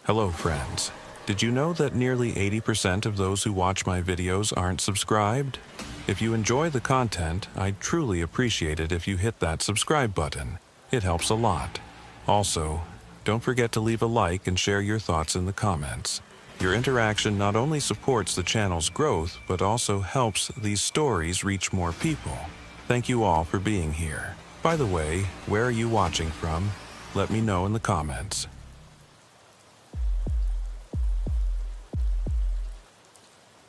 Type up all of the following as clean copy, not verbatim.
Hello friends. Did you know that nearly 80% of those who watch my videos aren't subscribed? If you enjoy the content, I'd truly appreciate it if you hit that subscribe button. It helps a lot. Also, don't forget to leave a like and share your thoughts in the comments. Your interaction not only supports the channel's growth, but also helps these stories reach more people. Thank you all for being here. By the way, where are you watching from? Let me know in the comments.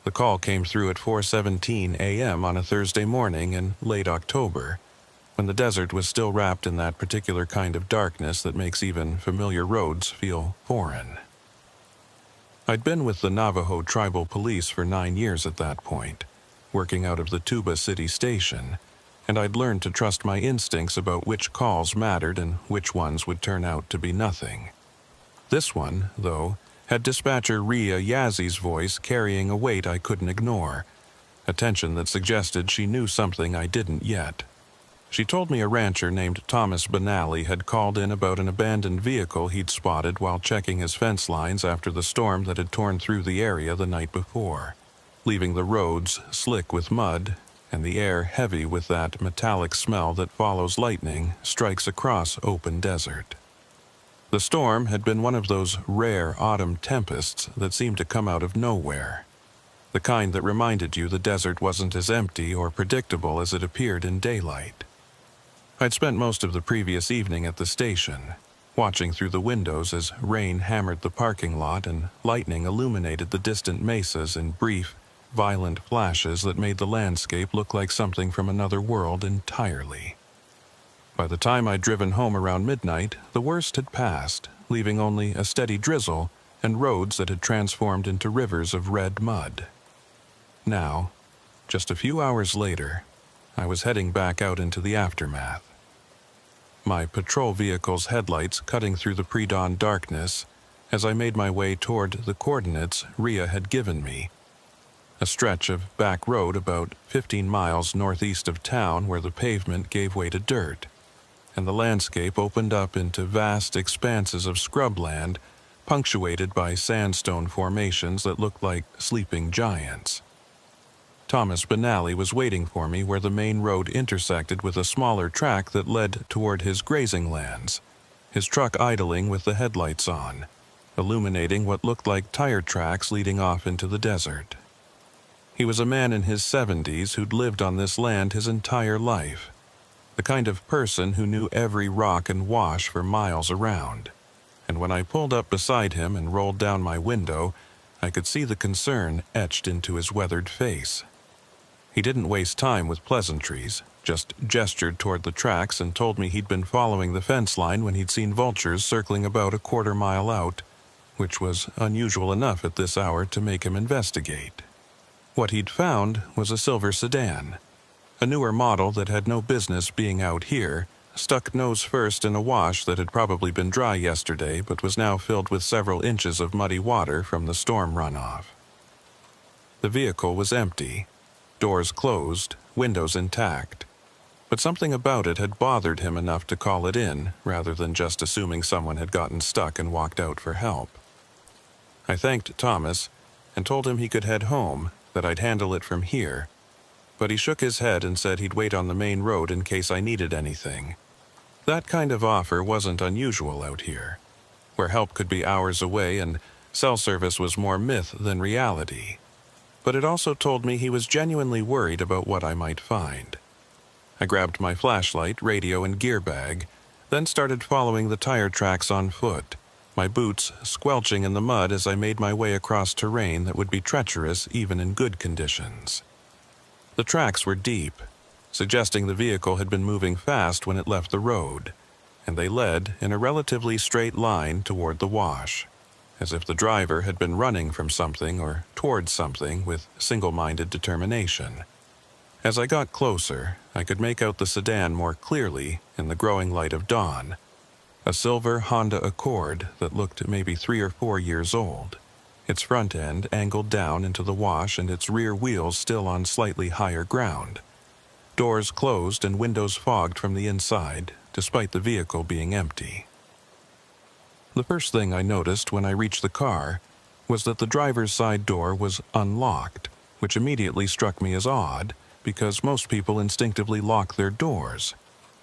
The call came through at 4:17 a.m. on a Thursday morning in late October, when the desert was still wrapped in that particular kind of darkness that makes even familiar roads feel foreign. I'd been with the Navajo tribal police for 9 years at that point, working out of the Tuba City station, and I'd learned to trust my instincts about which calls mattered and which ones would turn out to be nothing. This one, though, had dispatcher Rhea Yazzy's voice carrying a weight I couldn't ignore, a tension that suggested she knew something I didn't yet. She told me a rancher named Thomas Benally had called in about an abandoned vehicle he'd spotted while checking his fence lines after the storm that had torn through the area the night before, leaving the roads slick with mud and the air heavy with that metallic smell that follows lightning strikes across open desert. The storm had been one of those rare autumn tempests that seemed to come out of nowhere, the kind that reminded you the desert wasn't as empty or predictable as it appeared in daylight. I'd spent most of the previous evening at the station, watching through the windows as rain hammered the parking lot and lightning illuminated the distant mesas in brief, violent flashes that made the landscape look like something from another world entirely. By the time I'd driven home around midnight, the worst had passed, leaving only a steady drizzle and roads that had transformed into rivers of red mud. Now, just a few hours later, I was heading back out into the aftermath. My patrol vehicle's headlights cutting through the pre-dawn darkness as I made my way toward the coordinates Rhea had given me, a stretch of back road about 15 miles northeast of town where the pavement gave way to dirt, and the landscape opened up into vast expanses of scrubland punctuated by sandstone formations that looked like sleeping giants. Thomas Benally was waiting for me where the main road intersected with a smaller track that led toward his grazing lands, his truck idling with the headlights on, illuminating what looked like tire tracks leading off into the desert. He was a man in his 70s who'd lived on this land his entire life, the kind of person who knew every rock and wash for miles around. And when I pulled up beside him and rolled down my window, I could see the concern etched into his weathered face. He didn't waste time with pleasantries, just gestured toward the tracks and told me he'd been following the fence line when he'd seen vultures circling about a quarter-mile out, which was unusual enough at this hour to make him investigate. What he'd found was a silver sedan, a newer model that had no business being out here, stuck nose first in a wash that had probably been dry yesterday but was now filled with several inches of muddy water from the storm runoff. The vehicle was empty, doors closed, windows intact, but something about it had bothered him enough to call it in rather than just assuming someone had gotten stuck and walked out for help. I thanked Thomas and told him he could head home, that I'd handle it from here, but he shook his head and said he'd wait on the main road in case I needed anything. That kind of offer wasn't unusual out here, where help could be hours away and cell service was more myth than reality. But it also told me he was genuinely worried about what I might find. I grabbed my flashlight, radio, and gear bag, then started following the tire tracks on foot, my boots squelching in the mud as I made my way across terrain that would be treacherous even in good conditions. The tracks were deep, suggesting the vehicle had been moving fast when it left the road, and they led in a relatively straight line toward the wash, as if the driver had been running from something or towards something with single-minded determination. As I got closer, I could make out the sedan more clearly in the growing light of dawn, a silver Honda Accord that looked maybe 3 or 4 years old, its front end angled down into the wash and its rear wheels still on slightly higher ground. Doors closed and windows fogged from the inside, despite the vehicle being empty. The first thing I noticed when I reached the car was that the driver's side door was unlocked, which immediately struck me as odd because most people instinctively lock their doors,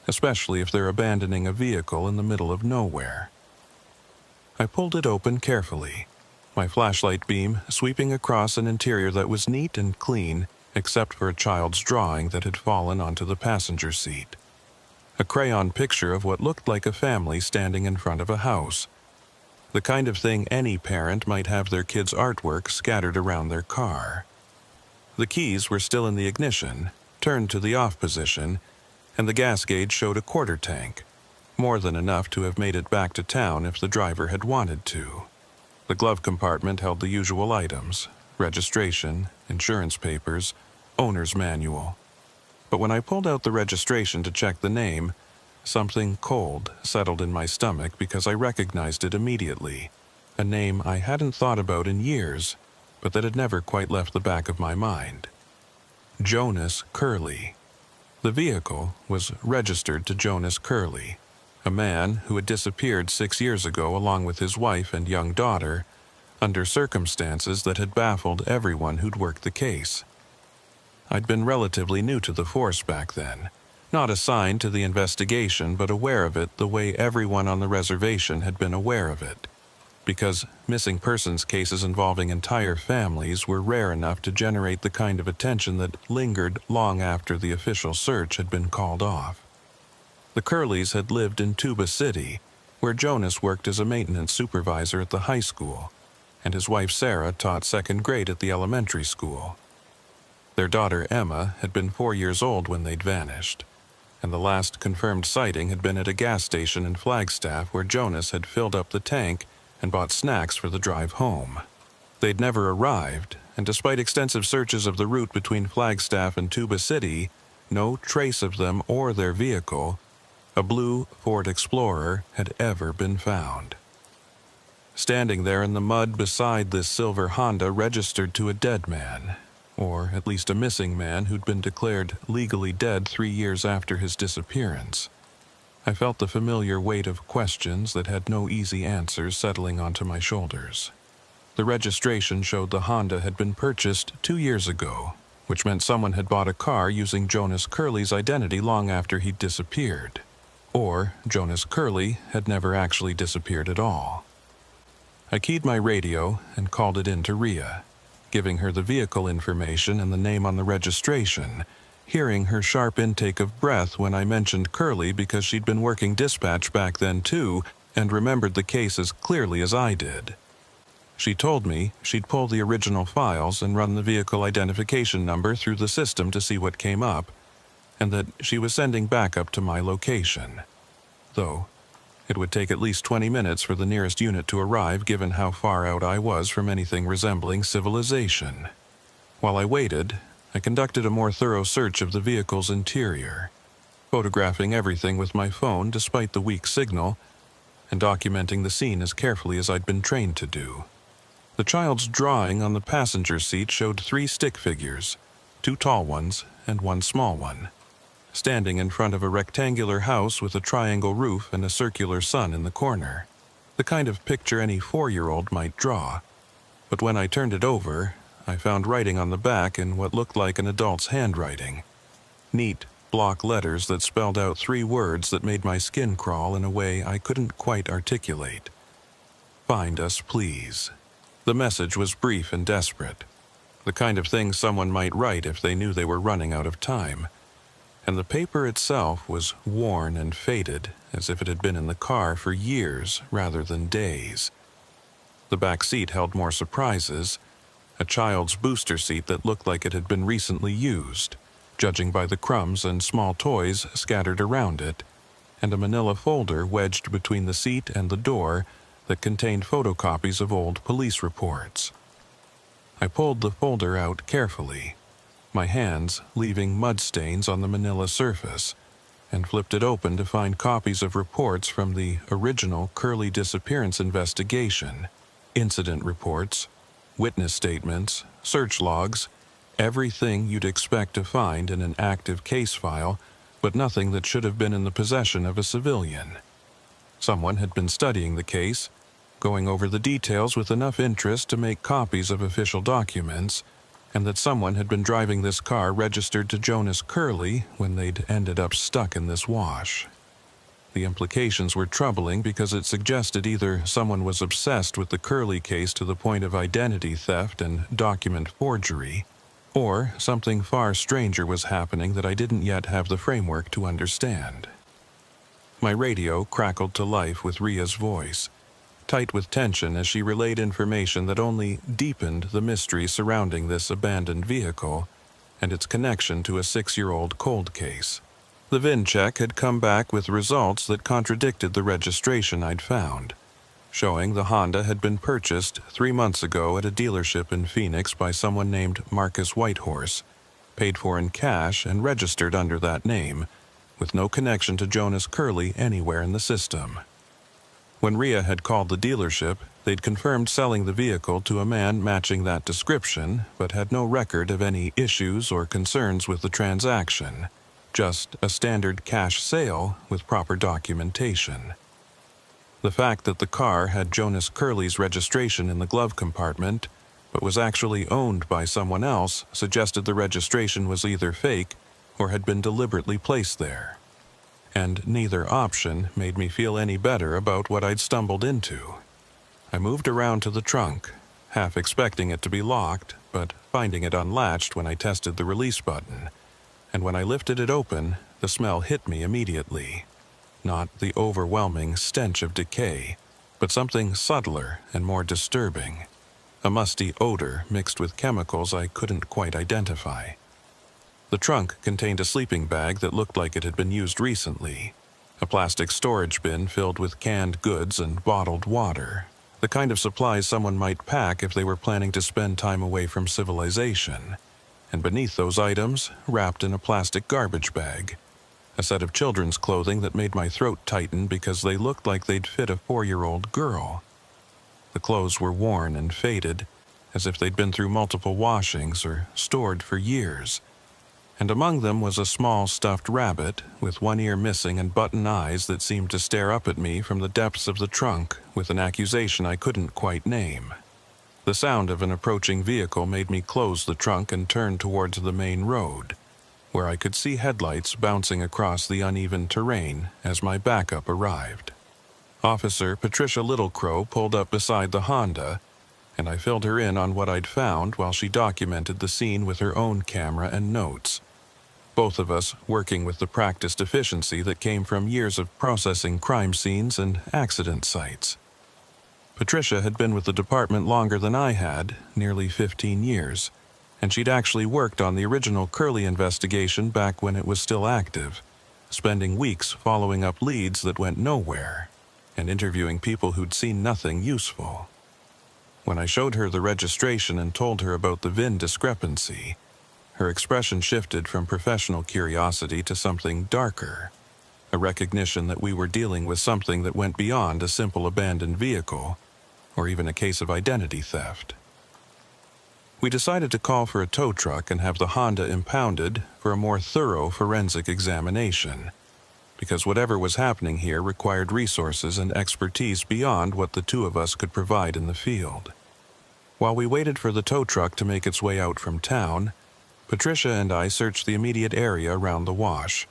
especially if they're abandoning a vehicle in the middle of nowhere. I pulled it open carefully, my flashlight beam sweeping across an interior that was neat and clean except for a child's drawing that had fallen onto the passenger seat. A crayon picture of what looked like a family standing in front of a house, the kind of thing any parent might have their kids' artwork scattered around their car. The keys were still in the ignition, turned to the off position, and the gas gauge showed a quarter tank, more than enough to have made it back to town if the driver had wanted to. The glove compartment held the usual items: registration, insurance papers, owner's manual. But when I pulled out the registration to check the name, something cold settled in my stomach because I recognized it immediately, a name I hadn't thought about in years, but that had never quite left the back of my mind. Jonas Curley. The vehicle was registered to Jonas Curley, a man who had disappeared 6 years ago along with his wife and young daughter, under circumstances that had baffled everyone who'd worked the case. I'd been relatively new to the force back then, not assigned to the investigation but aware of it the way everyone on the reservation had been aware of it, because missing persons cases involving entire families were rare enough to generate the kind of attention that lingered long after the official search had been called off. The Curleys had lived in Tuba City, where Jonas worked as a maintenance supervisor at the high school, and his wife Sarah taught second grade at the elementary school. Their daughter Emma had been 4 years old when they'd vanished, and the last confirmed sighting had been at a gas station in Flagstaff where Jonas had filled up the tank and bought snacks for the drive home. They'd never arrived, and despite extensive searches of the route between Flagstaff and Tuba City, no trace of them or their vehicle, a blue Ford Explorer, had ever been found. Standing there in the mud beside this silver Honda registered to a dead man, or at least a missing man who'd been declared legally dead 3 years after his disappearance, I felt the familiar weight of questions that had no easy answers settling onto my shoulders. The registration showed the Honda had been purchased 2 years ago, which meant someone had bought a car using Jonas Curley's identity long after he'd disappeared. Or Jonas Curley had never actually disappeared at all. I keyed my radio and called it in to Rhea, giving her the vehicle information and the name on the registration, hearing her sharp intake of breath when I mentioned Curley because she'd been working dispatch back then too and remembered the case as clearly as I did. She told me she'd pull the original files and run the vehicle identification number through the system to see what came up, and that she was sending backup to my location. Though, it would take at least 20 minutes for the nearest unit to arrive given how far out I was from anything resembling civilization. While I waited, I conducted a more thorough search of the vehicle's interior, photographing everything with my phone despite the weak signal, and documenting the scene as carefully as I'd been trained to do. The child's drawing on the passenger seat showed 3 stick figures, 2 tall ones and 1 small one, standing in front of a rectangular house with a triangle roof and a circular sun in the corner, the kind of picture any 4-year-old might draw. But when I turned it over, I found writing on the back in what looked like an adult's handwriting, neat block letters that spelled out 3 words that made my skin crawl in a way I couldn't quite articulate. "Find us, please." The message was brief and desperate, the kind of thing someone might write if they knew they were running out of time. And the paper itself was worn and faded, as if it had been in the car for years rather than days. The back seat held more surprises, a child's booster seat that looked like it had been recently used, judging by the crumbs and small toys scattered around it, and a manila folder wedged between the seat and the door that contained photocopies of old police reports. I pulled the folder out carefully, my hands leaving mud stains on the manila surface, and flipped it open to find copies of reports from the original Curley disappearance investigation, incident reports, witness statements, search logs, everything you'd expect to find in an active case file, but nothing that should have been in the possession of a civilian. Someone had been studying the case, going over the details with enough interest to make copies of official documents, and that someone had been driving this car registered to Jonas Curley when they'd ended up stuck in this wash. The implications were troubling because it suggested either someone was obsessed with the Curley case to the point of identity theft and document forgery, or something far stranger was happening that I didn't yet have the framework to understand. My radio crackled to life with Ria's voice, tight with tension as she relayed information that only deepened the mystery surrounding this abandoned vehicle and its connection to a 6-year-old cold case. The VIN check had come back with results that contradicted the registration I'd found, showing the Honda had been purchased 3 months ago at a dealership in Phoenix by someone named Marcus Whitehorse, paid for in cash and registered under that name, with no connection to Jonas Curley anywhere in the system. When Ria had called the dealership, they'd confirmed selling the vehicle to a man matching that description, but had no record of any issues or concerns with the transaction. Just a standard cash sale with proper documentation. The fact that the car had Jonas Curley's registration in the glove compartment, but was actually owned by someone else, suggested the registration was either fake or had been deliberately placed there. And neither option made me feel any better about what I'd stumbled into. I moved around to the trunk, half expecting it to be locked, but finding it unlatched when I tested the release button. And when I lifted it open, the smell hit me immediately. Not the overwhelming stench of decay, but something subtler and more disturbing. A musty odor mixed with chemicals I couldn't quite identify. The trunk contained a sleeping bag that looked like it had been used recently, a plastic storage bin filled with canned goods and bottled water, the kind of supplies someone might pack if they were planning to spend time away from civilization. And beneath those items, wrapped in a plastic garbage bag, a set of children's clothing that made my throat tighten because they looked like they'd fit a 4-year-old girl. The clothes were worn and faded, as if they'd been through multiple washings or stored for years. And among them was a small stuffed rabbit with one ear missing and button eyes that seemed to stare up at me from the depths of the trunk with an accusation I couldn't quite name. The sound of an approaching vehicle made me close the trunk and turn towards the main road, where I could see headlights bouncing across the uneven terrain as my backup arrived. Officer Patricia Littlecrow pulled up beside the Honda, and I filled her in on what I'd found while she documented the scene with her own camera and notes, both of us working with the practiced efficiency that came from years of processing crime scenes and accident sites. Patricia had been with the department longer than I had, nearly 15 years, and she'd actually worked on the original Curley investigation back when it was still active, spending weeks following up leads that went nowhere, and interviewing people who'd seen nothing useful. When I showed her the registration and told her about the VIN discrepancy, her expression shifted from professional curiosity to something darker, a recognition that we were dealing with something that went beyond a simple abandoned vehicle, or even a case of identity theft. We decided to call for a tow truck and have the Honda impounded for a more thorough forensic examination, because whatever was happening here required resources and expertise beyond what the two of us could provide in the field. While we waited for the tow truck to make its way out from town, Patricia and I searched the immediate area around the wash,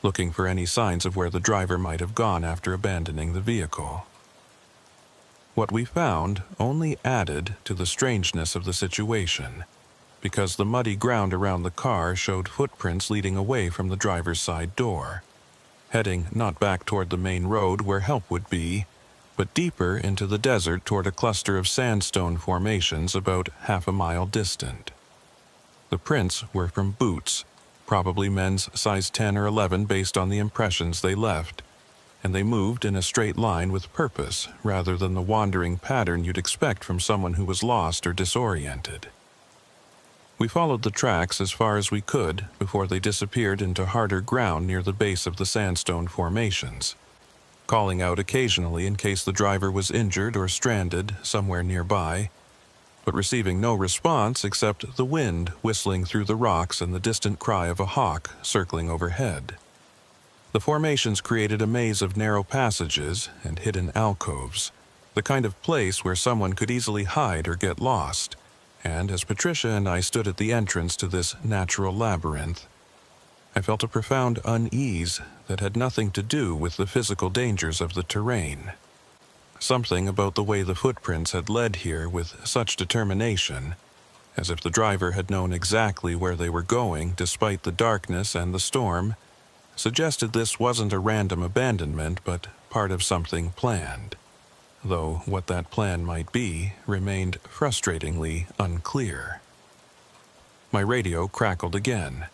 looking for any signs of where the driver might have gone after abandoning the vehicle. What we found only added to the strangeness of the situation, because the muddy ground around the car showed footprints leading away from the driver's side door, heading not back toward the main road where help would be, but deeper into the desert toward a cluster of sandstone formations about half a mile distant. The prints were from boots, probably men's size 10 or 11 based on the impressions they left, and they moved in a straight line with purpose rather than the wandering pattern you'd expect from someone who was lost or disoriented. We followed the tracks as far as we could before they disappeared into harder ground near the base of the sandstone formations, calling out occasionally in case the driver was injured or stranded somewhere nearby, but receiving no response except the wind whistling through the rocks and the distant cry of a hawk circling overhead. The formations created a maze of narrow passages and hidden alcoves, the kind of place where someone could easily hide or get lost, and as Patricia and I stood at the entrance to this natural labyrinth, I felt a profound unease that had nothing to do with the physical dangers of the terrain. Something about the way the footprints had led here with such determination, as if the driver had known exactly where they were going despite the darkness and the storm, suggested this wasn't a random abandonment but part of something planned, though what that plan might be remained frustratingly unclear. My radio crackled again,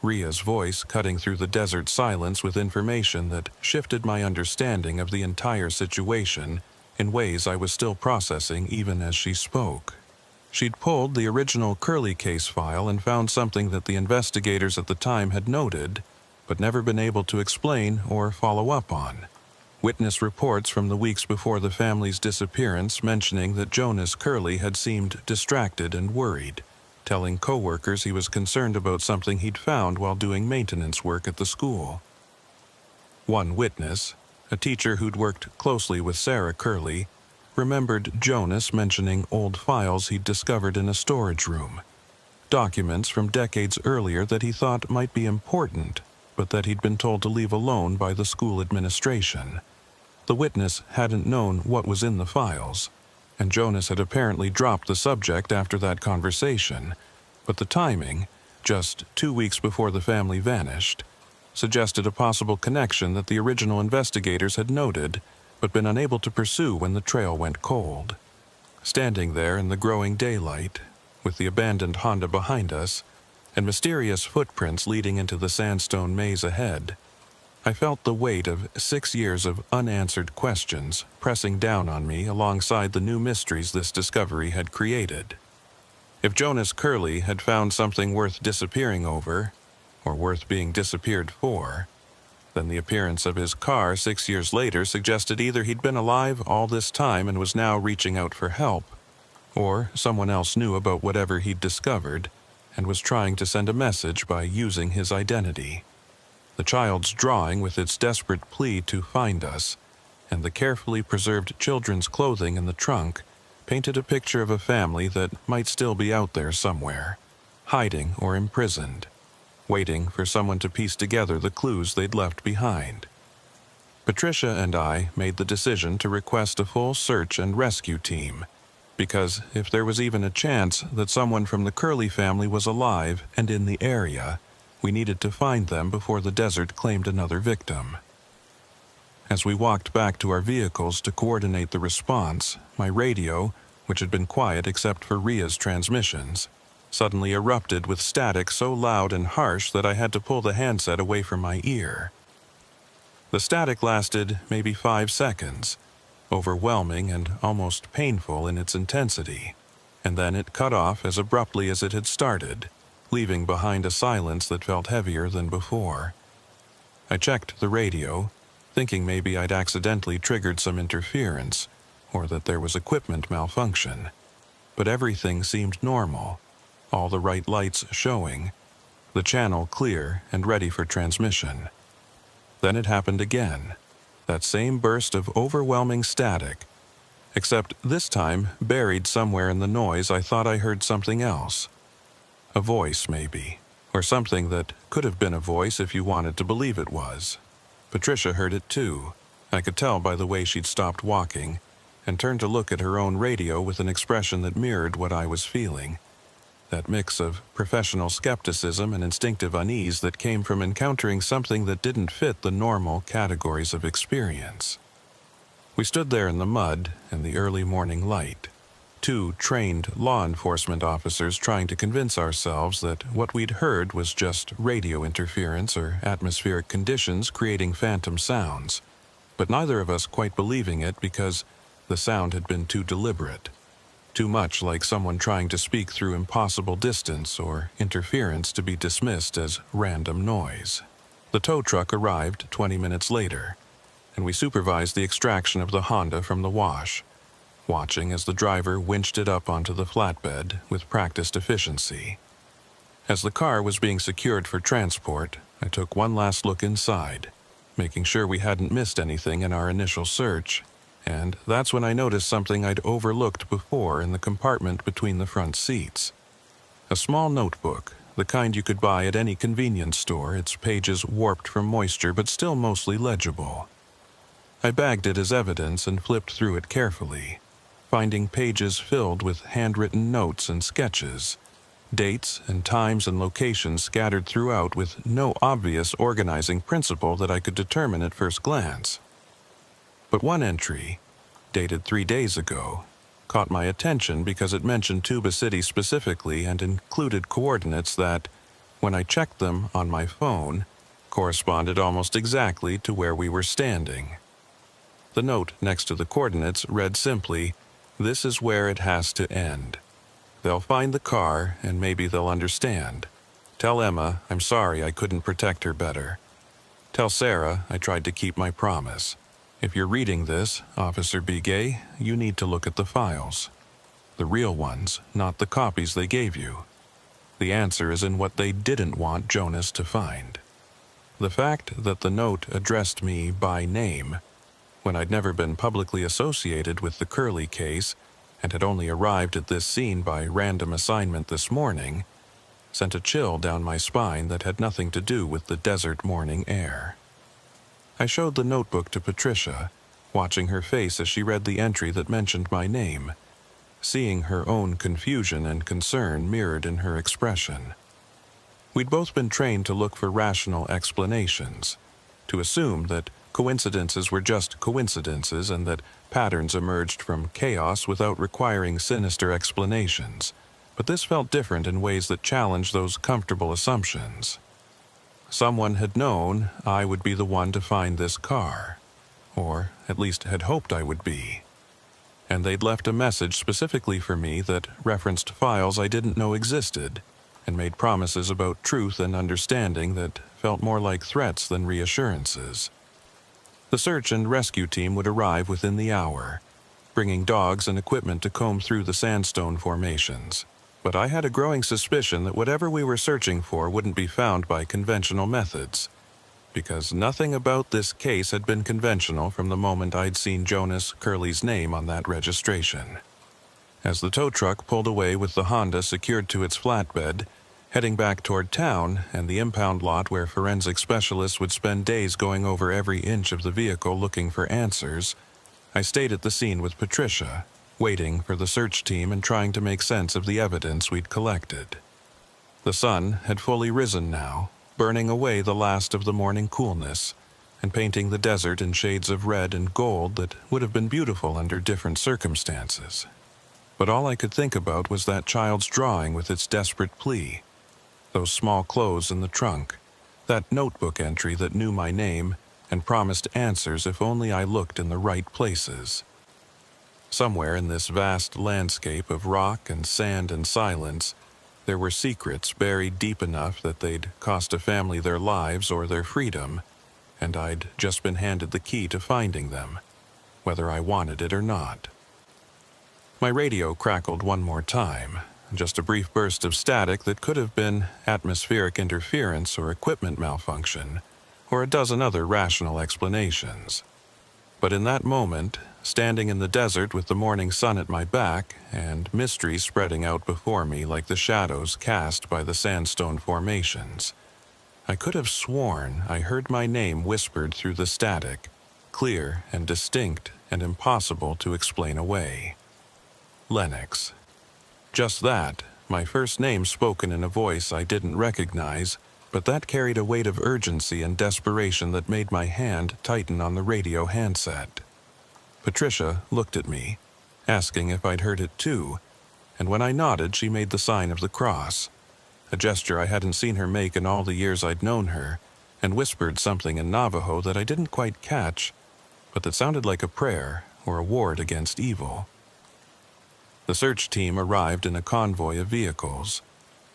Ria's voice cutting through the desert silence with information that shifted my understanding of the entire situation in ways I was still processing even as she spoke. She'd pulled the original Curly case file and found something that the investigators at the time had noted, but never been able to explain or follow up on. Witness reports from the weeks before the family's disappearance mentioning that Jonas Curly had seemed distracted and worried, telling co-workers he was concerned about something he'd found while doing maintenance work at the school. One witness, a teacher who'd worked closely with Sarah Curly, remembered Jonas mentioning old files he'd discovered in a storage room, documents from decades earlier that he thought might be important, but that he'd been told to leave alone by the school administration. The witness hadn't known what was in the files, and Jonas had apparently dropped the subject after that conversation, but the timing, just 2 weeks before the family vanished, suggested a possible connection that the original investigators had noted but been unable to pursue when the trail went cold. Standing there in the growing daylight, with the abandoned Honda behind us, and mysterious footprints leading into the sandstone maze ahead, I felt the weight of 6 years of unanswered questions pressing down on me alongside the new mysteries this discovery had created. If Jonas Curly had found something worth disappearing over, or worth being disappeared for, then the appearance of his car 6 years later suggested either he'd been alive all this time and was now reaching out for help, or someone else knew about whatever he'd discovered and was trying to send a message by using his identity. The child's drawing with its desperate plea to find us, and the carefully preserved children's clothing in the trunk, painted a picture of a family that might still be out there somewhere, hiding or imprisoned, waiting for someone to piece together the clues they'd left behind. Patricia and I made the decision to request a full search and rescue team, because if there was even a chance that someone from the Curly family was alive and in the area, we needed to find them before the desert claimed another victim. As we walked back to our vehicles to coordinate the response, my radio, which had been quiet except for Ria's transmissions, suddenly erupted with static so loud and harsh that I had to pull the handset away from my ear. The static lasted maybe 5 seconds, overwhelming and almost painful in its intensity, and then it cut off as abruptly as it had started, leaving behind a silence that felt heavier than before. I checked the radio, thinking maybe I'd accidentally triggered some interference, or that there was equipment malfunction, but everything seemed normal, all the right lights showing, the channel clear and ready for transmission. Then it happened again, that same burst of overwhelming static, except this time buried somewhere in the noise I thought I heard something else. A voice, maybe, or something that could have been a voice if you wanted to believe it was. Patricia heard it too. I could tell by the way she'd stopped walking and turned to look at her own radio with an expression that mirrored what I was feeling. That mix of professional skepticism and instinctive unease that came from encountering something that didn't fit the normal categories of experience. We stood there in the mud and the early morning light, 2 trained law enforcement officers trying to convince ourselves that what we'd heard was just radio interference or atmospheric conditions creating phantom sounds, but neither of us quite believing it because the sound had been too deliberate, too much like someone trying to speak through impossible distance or interference to be dismissed as random noise. The tow truck arrived 20 minutes later, and we supervised the extraction of the Honda from the wash, watching as the driver winched it up onto the flatbed with practiced efficiency. As the car was being secured for transport, I took one last look inside, making sure we hadn't missed anything in our initial search, and that's when I noticed something I'd overlooked before in the compartment between the front seats. A small notebook, the kind you could buy at any convenience store, its pages warped from moisture but still mostly legible. I bagged it as evidence and flipped through it carefully, finding pages filled with handwritten notes and sketches, dates and times and locations scattered throughout with no obvious organizing principle that I could determine at first glance. But one entry, dated 3 days ago, caught my attention because it mentioned Tuba City specifically and included coordinates that, when I checked them on my phone, corresponded almost exactly to where we were standing. The note next to the coordinates read simply, "This is where it has to end. They'll find the car and maybe they'll understand. Tell Emma I'm sorry I couldn't protect her better. Tell Sarah I tried to keep my promise. If you're reading this, Officer Begay, you need to look at the files. The real ones, not the copies they gave you. The answer is in what they didn't want Jonas to find." The fact that the note addressed me by name, when I'd never been publicly associated with the Curley case and had only arrived at this scene by random assignment this morning, sent a chill down my spine that had nothing to do with the desert morning air. I showed the notebook to Patricia, watching her face as she read the entry that mentioned my name, seeing her own confusion and concern mirrored in her expression. We'd both been trained to look for rational explanations, to assume that coincidences were just coincidences and that patterns emerged from chaos without requiring sinister explanations, but this felt different in ways that challenged those comfortable assumptions. Someone had known I would be the one to find this car, or at least had hoped I would be. And they'd left a message specifically for me that referenced files I didn't know existed, and made promises about truth and understanding that felt more like threats than reassurances. The search and rescue team would arrive within the hour, bringing dogs and equipment to comb through the sandstone formations. But I had a growing suspicion that whatever we were searching for wouldn't be found by conventional methods, because nothing about this case had been conventional from the moment I'd seen Jonas Curley's name on that registration. As the tow truck pulled away with the Honda secured to its flatbed, heading back toward town and the impound lot where forensic specialists would spend days going over every inch of the vehicle looking for answers, I stayed at the scene with Patricia, waiting for the search team and trying to make sense of the evidence we'd collected. The sun had fully risen now, burning away the last of the morning coolness and painting the desert in shades of red and gold that would have been beautiful under different circumstances. But all I could think about was that child's drawing with its desperate plea, those small clothes in the trunk, that notebook entry that knew my name and promised answers if only I looked in the right places. Somewhere in this vast landscape of rock and sand and silence, there were secrets buried deep enough that they'd cost a family their lives or their freedom, and I'd just been handed the key to finding them, whether I wanted it or not. My radio crackled one more time, just a brief burst of static that could have been atmospheric interference or equipment malfunction, or a dozen other rational explanations. But in that moment, standing in the desert with the morning sun at my back and mystery spreading out before me like the shadows cast by the sandstone formations, I could have sworn I heard my name whispered through the static, clear and distinct and impossible to explain away. Lennox. Just that, my first name spoken in a voice I didn't recognize, but that carried a weight of urgency and desperation that made my hand tighten on the radio handset. Patricia looked at me, asking if I'd heard it too, and when I nodded she made the sign of the cross, a gesture I hadn't seen her make in all the years I'd known her, and whispered something in Navajo that I didn't quite catch, but that sounded like a prayer or a ward against evil. The search team arrived in a convoy of vehicles,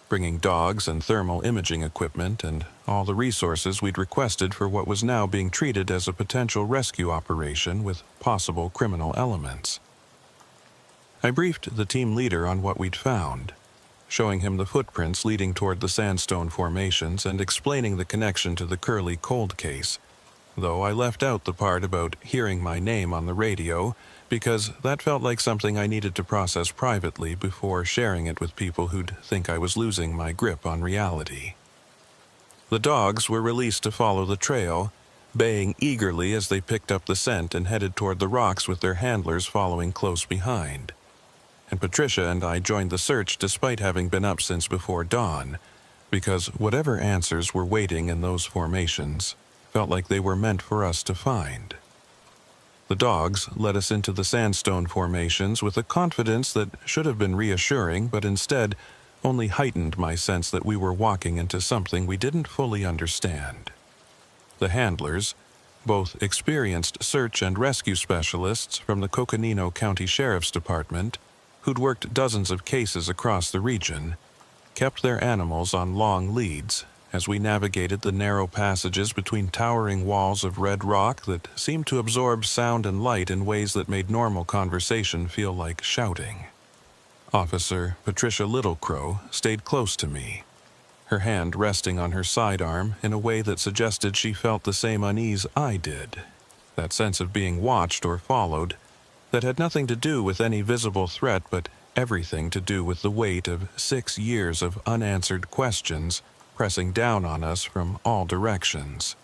bringing dogs and thermal imaging equipment and all the resources we'd requested for what was now being treated as a potential rescue operation with possible criminal elements. I briefed the team leader on what we'd found, showing him the footprints leading toward the sandstone formations and explaining the connection to the Curley cold case, though I left out the part about hearing my name on the radio because that felt like something I needed to process privately before sharing it with people who'd think I was losing my grip on reality. The dogs were released to follow the trail, baying eagerly as they picked up the scent and headed toward the rocks with their handlers following close behind. And Patricia and I joined the search despite having been up since before dawn, because whatever answers were waiting in those formations felt like they were meant for us to find. The dogs led us into the sandstone formations with a confidence that should have been reassuring, but instead only heightened my sense that we were walking into something we didn't fully understand. The handlers, both experienced search and rescue specialists from the Coconino County Sheriff's Department, who'd worked dozens of cases across the region, kept their animals on long leads as we navigated the narrow passages between towering walls of red rock that seemed to absorb sound and light in ways that made normal conversation feel like shouting. Officer Patricia Littlecrow stayed close to me, her hand resting on her sidearm in a way that suggested she felt the same unease I did, that sense of being watched or followed that had nothing to do with any visible threat but everything to do with the weight of 6 years of unanswered questions pressing down on us from all directions.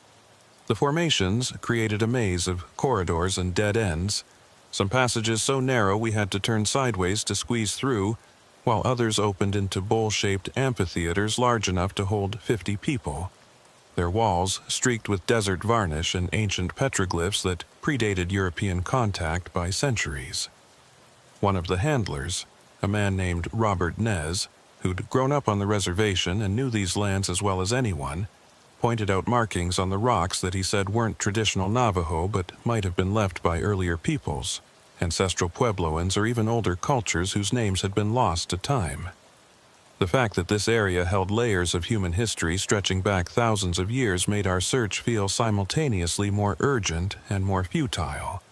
The formations created a maze of corridors and dead ends, some passages so narrow we had to turn sideways to squeeze through, while others opened into bowl-shaped amphitheaters large enough to hold 50 people, their walls streaked with desert varnish and ancient petroglyphs that predated European contact by centuries. One of the handlers, a man named Robert Nez, who'd grown up on the reservation and knew these lands as well as anyone, pointed out markings on the rocks that he said weren't traditional Navajo but might have been left by earlier peoples, ancestral Puebloans or even older cultures whose names had been lost to time. The fact that this area held layers of human history stretching back thousands of years made our search feel simultaneously more urgent and more futile,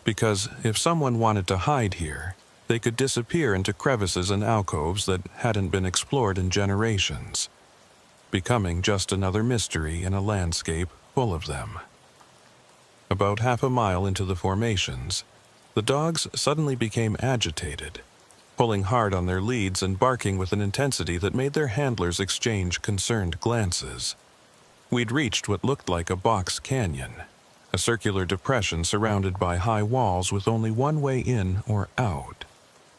because if someone wanted to hide here, they could disappear into crevices and alcoves that hadn't been explored in generations, becoming just another mystery in a landscape full of them. About half a mile into the formations, the dogs suddenly became agitated, pulling hard on their leads and barking with an intensity that made their handlers exchange concerned glances. We'd reached what looked like a box canyon, a circular depression surrounded by high walls with only one way in or out,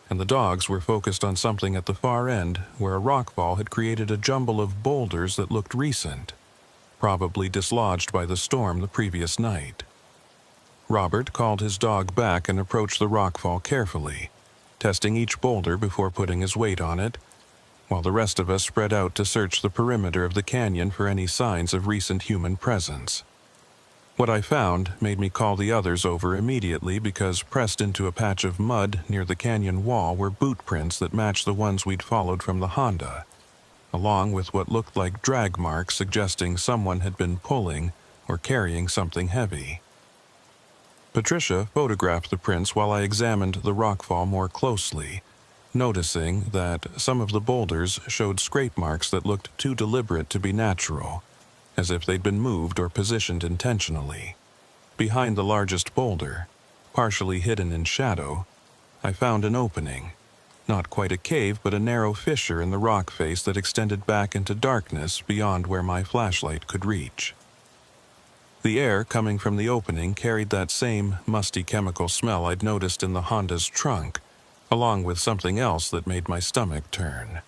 and the dogs were focused on something at the far end where a rockfall had created a jumble of boulders that looked recent, probably dislodged by the storm the previous night. Robert called his dog back and approached the rockfall carefully, testing each boulder before putting his weight on it, while the rest of us spread out to search the perimeter of the canyon for any signs of recent human presence. What I found made me call the others over immediately because pressed into a patch of mud near the canyon wall were boot prints that matched the ones we'd followed from the Honda, along with what looked like drag marks suggesting someone had been pulling or carrying something heavy. Patricia photographed the prints while I examined the rockfall more closely, noticing that some of the boulders showed scrape marks that looked too deliberate to be natural, as if they'd been moved or positioned intentionally. Behind the largest boulder, partially hidden in shadow, I found an opening, not quite a cave but a narrow fissure in the rock face that extended back into darkness beyond where my flashlight could reach. The air coming from the opening carried that same musty chemical smell I'd noticed in the Honda's trunk, along with something else that made my stomach turn.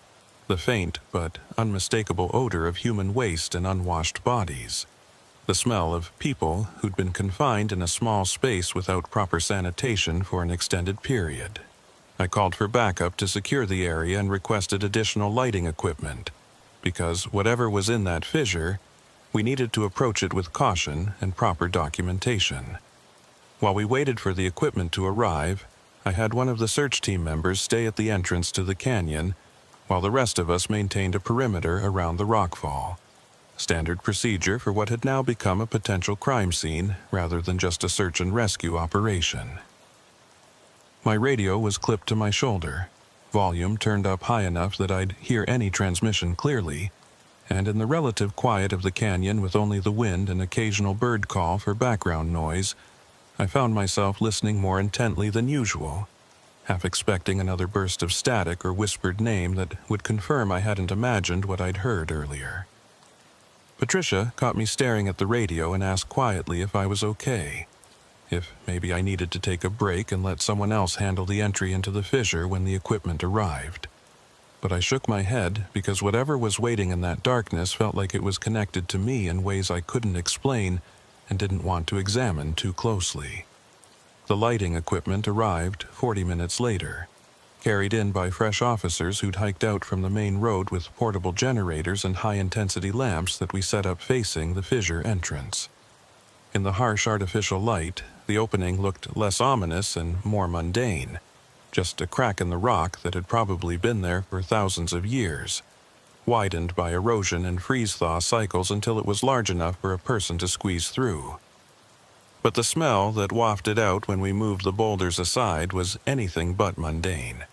The faint but unmistakable odor of human waste and unwashed bodies. The smell of people who'd been confined in a small space without proper sanitation for an extended period. I called for backup to secure the area and requested additional lighting equipment, because whatever was in that fissure, we needed to approach it with caution and proper documentation. While we waited for the equipment to arrive, I had one of the search team members stay at the entrance to the canyon, while the rest of us maintained a perimeter around the rockfall. Standard procedure for what had now become a potential crime scene rather than just a search and rescue operation. My radio was clipped to my shoulder, volume turned up high enough that I'd hear any transmission clearly, and in the relative quiet of the canyon with only the wind and occasional bird call for background noise, I found myself listening more intently than usual, half expecting another burst of static or whispered name that would confirm I hadn't imagined what I'd heard earlier. Patricia caught me staring at the radio and asked quietly if I was okay, if maybe I needed to take a break and let someone else handle the entry into the fissure when the equipment arrived. But I shook my head because whatever was waiting in that darkness felt like it was connected to me in ways I couldn't explain and didn't want to examine too closely. The lighting equipment arrived 40 minutes later, carried in by fresh officers who'd hiked out from the main road with portable generators and high-intensity lamps that we set up facing the fissure entrance. In the harsh artificial light, the opening looked less ominous and more mundane, just a crack in the rock that had probably been there for thousands of years, widened by erosion and freeze-thaw cycles until it was large enough for a person to squeeze through. But the smell that wafted out when we moved the boulders aside was anything but mundane.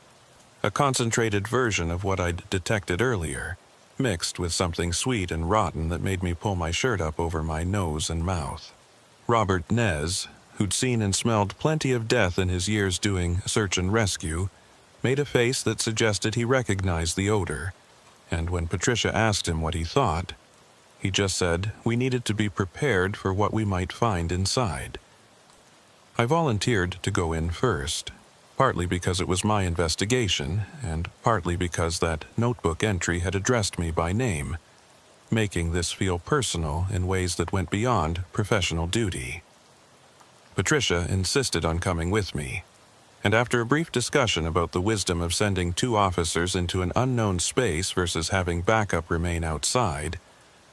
A concentrated version of what I'd detected earlier, mixed with something sweet and rotten that made me pull my shirt up over my nose and mouth. Robert Nez, who'd seen and smelled plenty of death in his years doing search and rescue, made a face that suggested he recognized the odor, and when Patricia asked him what he thought, he just said we needed to be prepared for what we might find inside. I volunteered to go in first, partly because it was my investigation, and partly because that notebook entry had addressed me by name, making this feel personal in ways that went beyond professional duty. Patricia insisted on coming with me, and after a brief discussion about the wisdom of sending 2 officers into an unknown space versus having backup remain outside,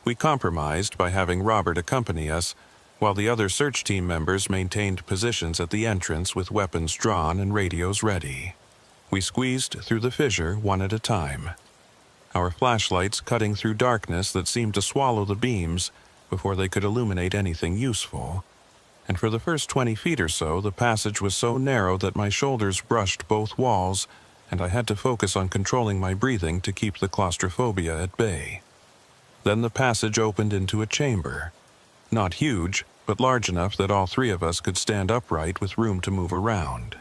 we compromised by having Robert accompany us, while the other search team members maintained positions at the entrance with weapons drawn and radios ready. We squeezed through the fissure one at a time, our flashlights cutting through darkness that seemed to swallow the beams before they could illuminate anything useful. And for the first 20 feet or so, the passage was so narrow that my shoulders brushed both walls, and I had to focus on controlling my breathing to keep the claustrophobia at bay. Then the passage opened into a chamber. Not huge, but large enough that all 3 of us could stand upright with room to move around.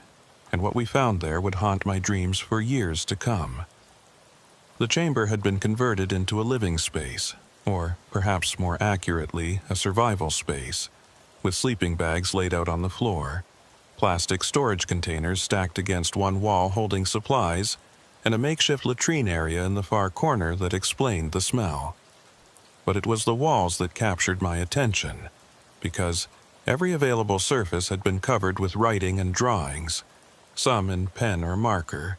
And what we found there would haunt my dreams for years to come. The chamber had been converted into a living space, or perhaps more accurately, a survival space, with sleeping bags laid out on the floor, plastic storage containers stacked against one wall holding supplies, and a makeshift latrine area in the far corner that explained the smell. But it was the walls that captured my attention, because every available surface had been covered with writing and drawings, some in pen or marker,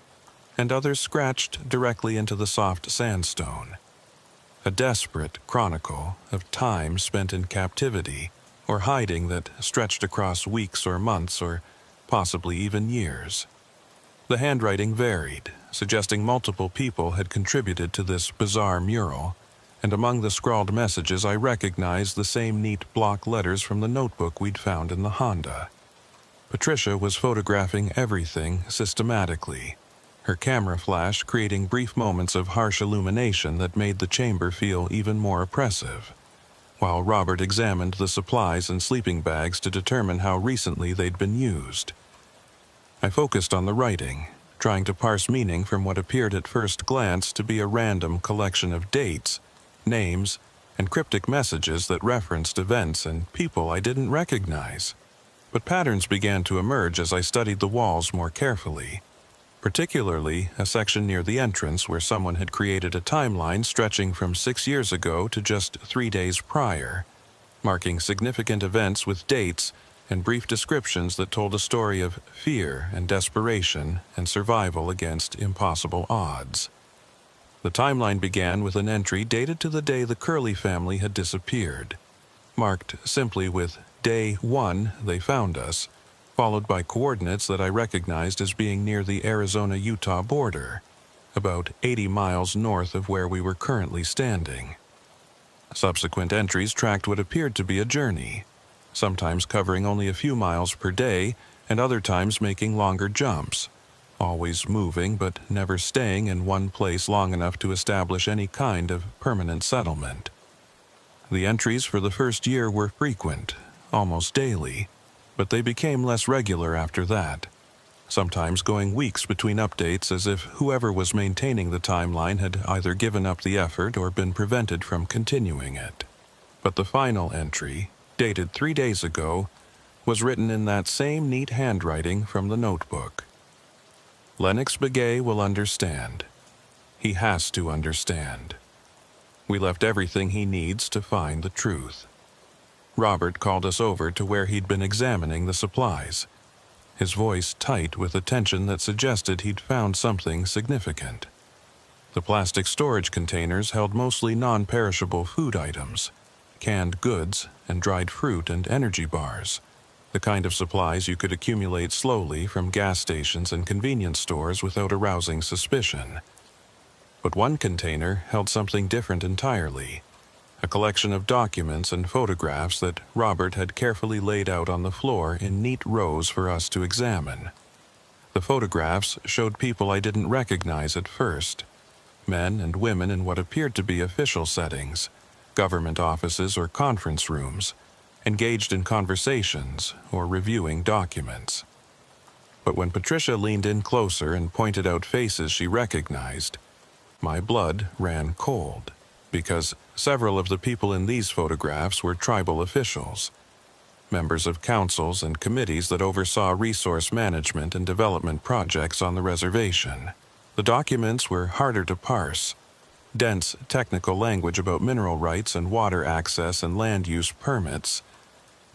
and others scratched directly into the soft sandstone. A desperate chronicle of time spent in captivity or hiding that stretched across weeks or months or possibly even years. The handwriting varied, suggesting multiple people had contributed to this bizarre mural, and among the scrawled messages I recognized the same neat block letters from the notebook we'd found in the Honda. Patricia was photographing everything systematically, her camera flash creating brief moments of harsh illumination that made the chamber feel even more oppressive, while Robert examined the supplies and sleeping bags to determine how recently they'd been used. I focused on the writing, trying to parse meaning from what appeared at first glance to be a random collection of dates, names, and cryptic messages that referenced events and people I didn't recognize. But patterns began to emerge as I studied the walls more carefully, particularly a section near the entrance where someone had created a timeline stretching from 6 years ago to just 3 days prior, marking significant events with dates and brief descriptions that told a story of fear and desperation and survival against impossible odds. The timeline began with an entry dated to the day the Curley family had disappeared, marked simply with Day 1 they found us, followed by coordinates that I recognized as being near the Arizona-Utah border, about 80 miles north of where we were currently standing. Subsequent entries tracked what appeared to be a journey, sometimes covering only a few miles per day and other times making longer jumps, always moving but never staying in one place long enough to establish any kind of permanent settlement. The entries for the first year were frequent, almost daily, but they became less regular after that, sometimes going weeks between updates as if whoever was maintaining the timeline had either given up the effort or been prevented from continuing it. But the final entry, dated 3 days ago, was written in that same neat handwriting from the notebook. Lennox Begay will understand. He has to understand. We left everything he needs to find the truth. Robert called us over to where he'd been examining the supplies, his voice tight with a tension that suggested he'd found something significant. The plastic storage containers held mostly non-perishable food items, canned goods, and dried fruit and energy bars, the kind of supplies you could accumulate slowly from gas stations and convenience stores without arousing suspicion. But one container held something different entirely, a collection of documents and photographs that Robert had carefully laid out on the floor in neat rows for us to examine. The photographs showed people I didn't recognize at first, men and women in what appeared to be official settings, government offices or conference rooms, engaged in conversations or reviewing documents. But when Patricia leaned in closer and pointed out faces she recognized, my blood ran cold, because several of the people in these photographs were tribal officials, members of councils and committees that oversaw resource management and development projects on the reservation. The documents were harder to parse, dense technical language about mineral rights and water access and land use permits,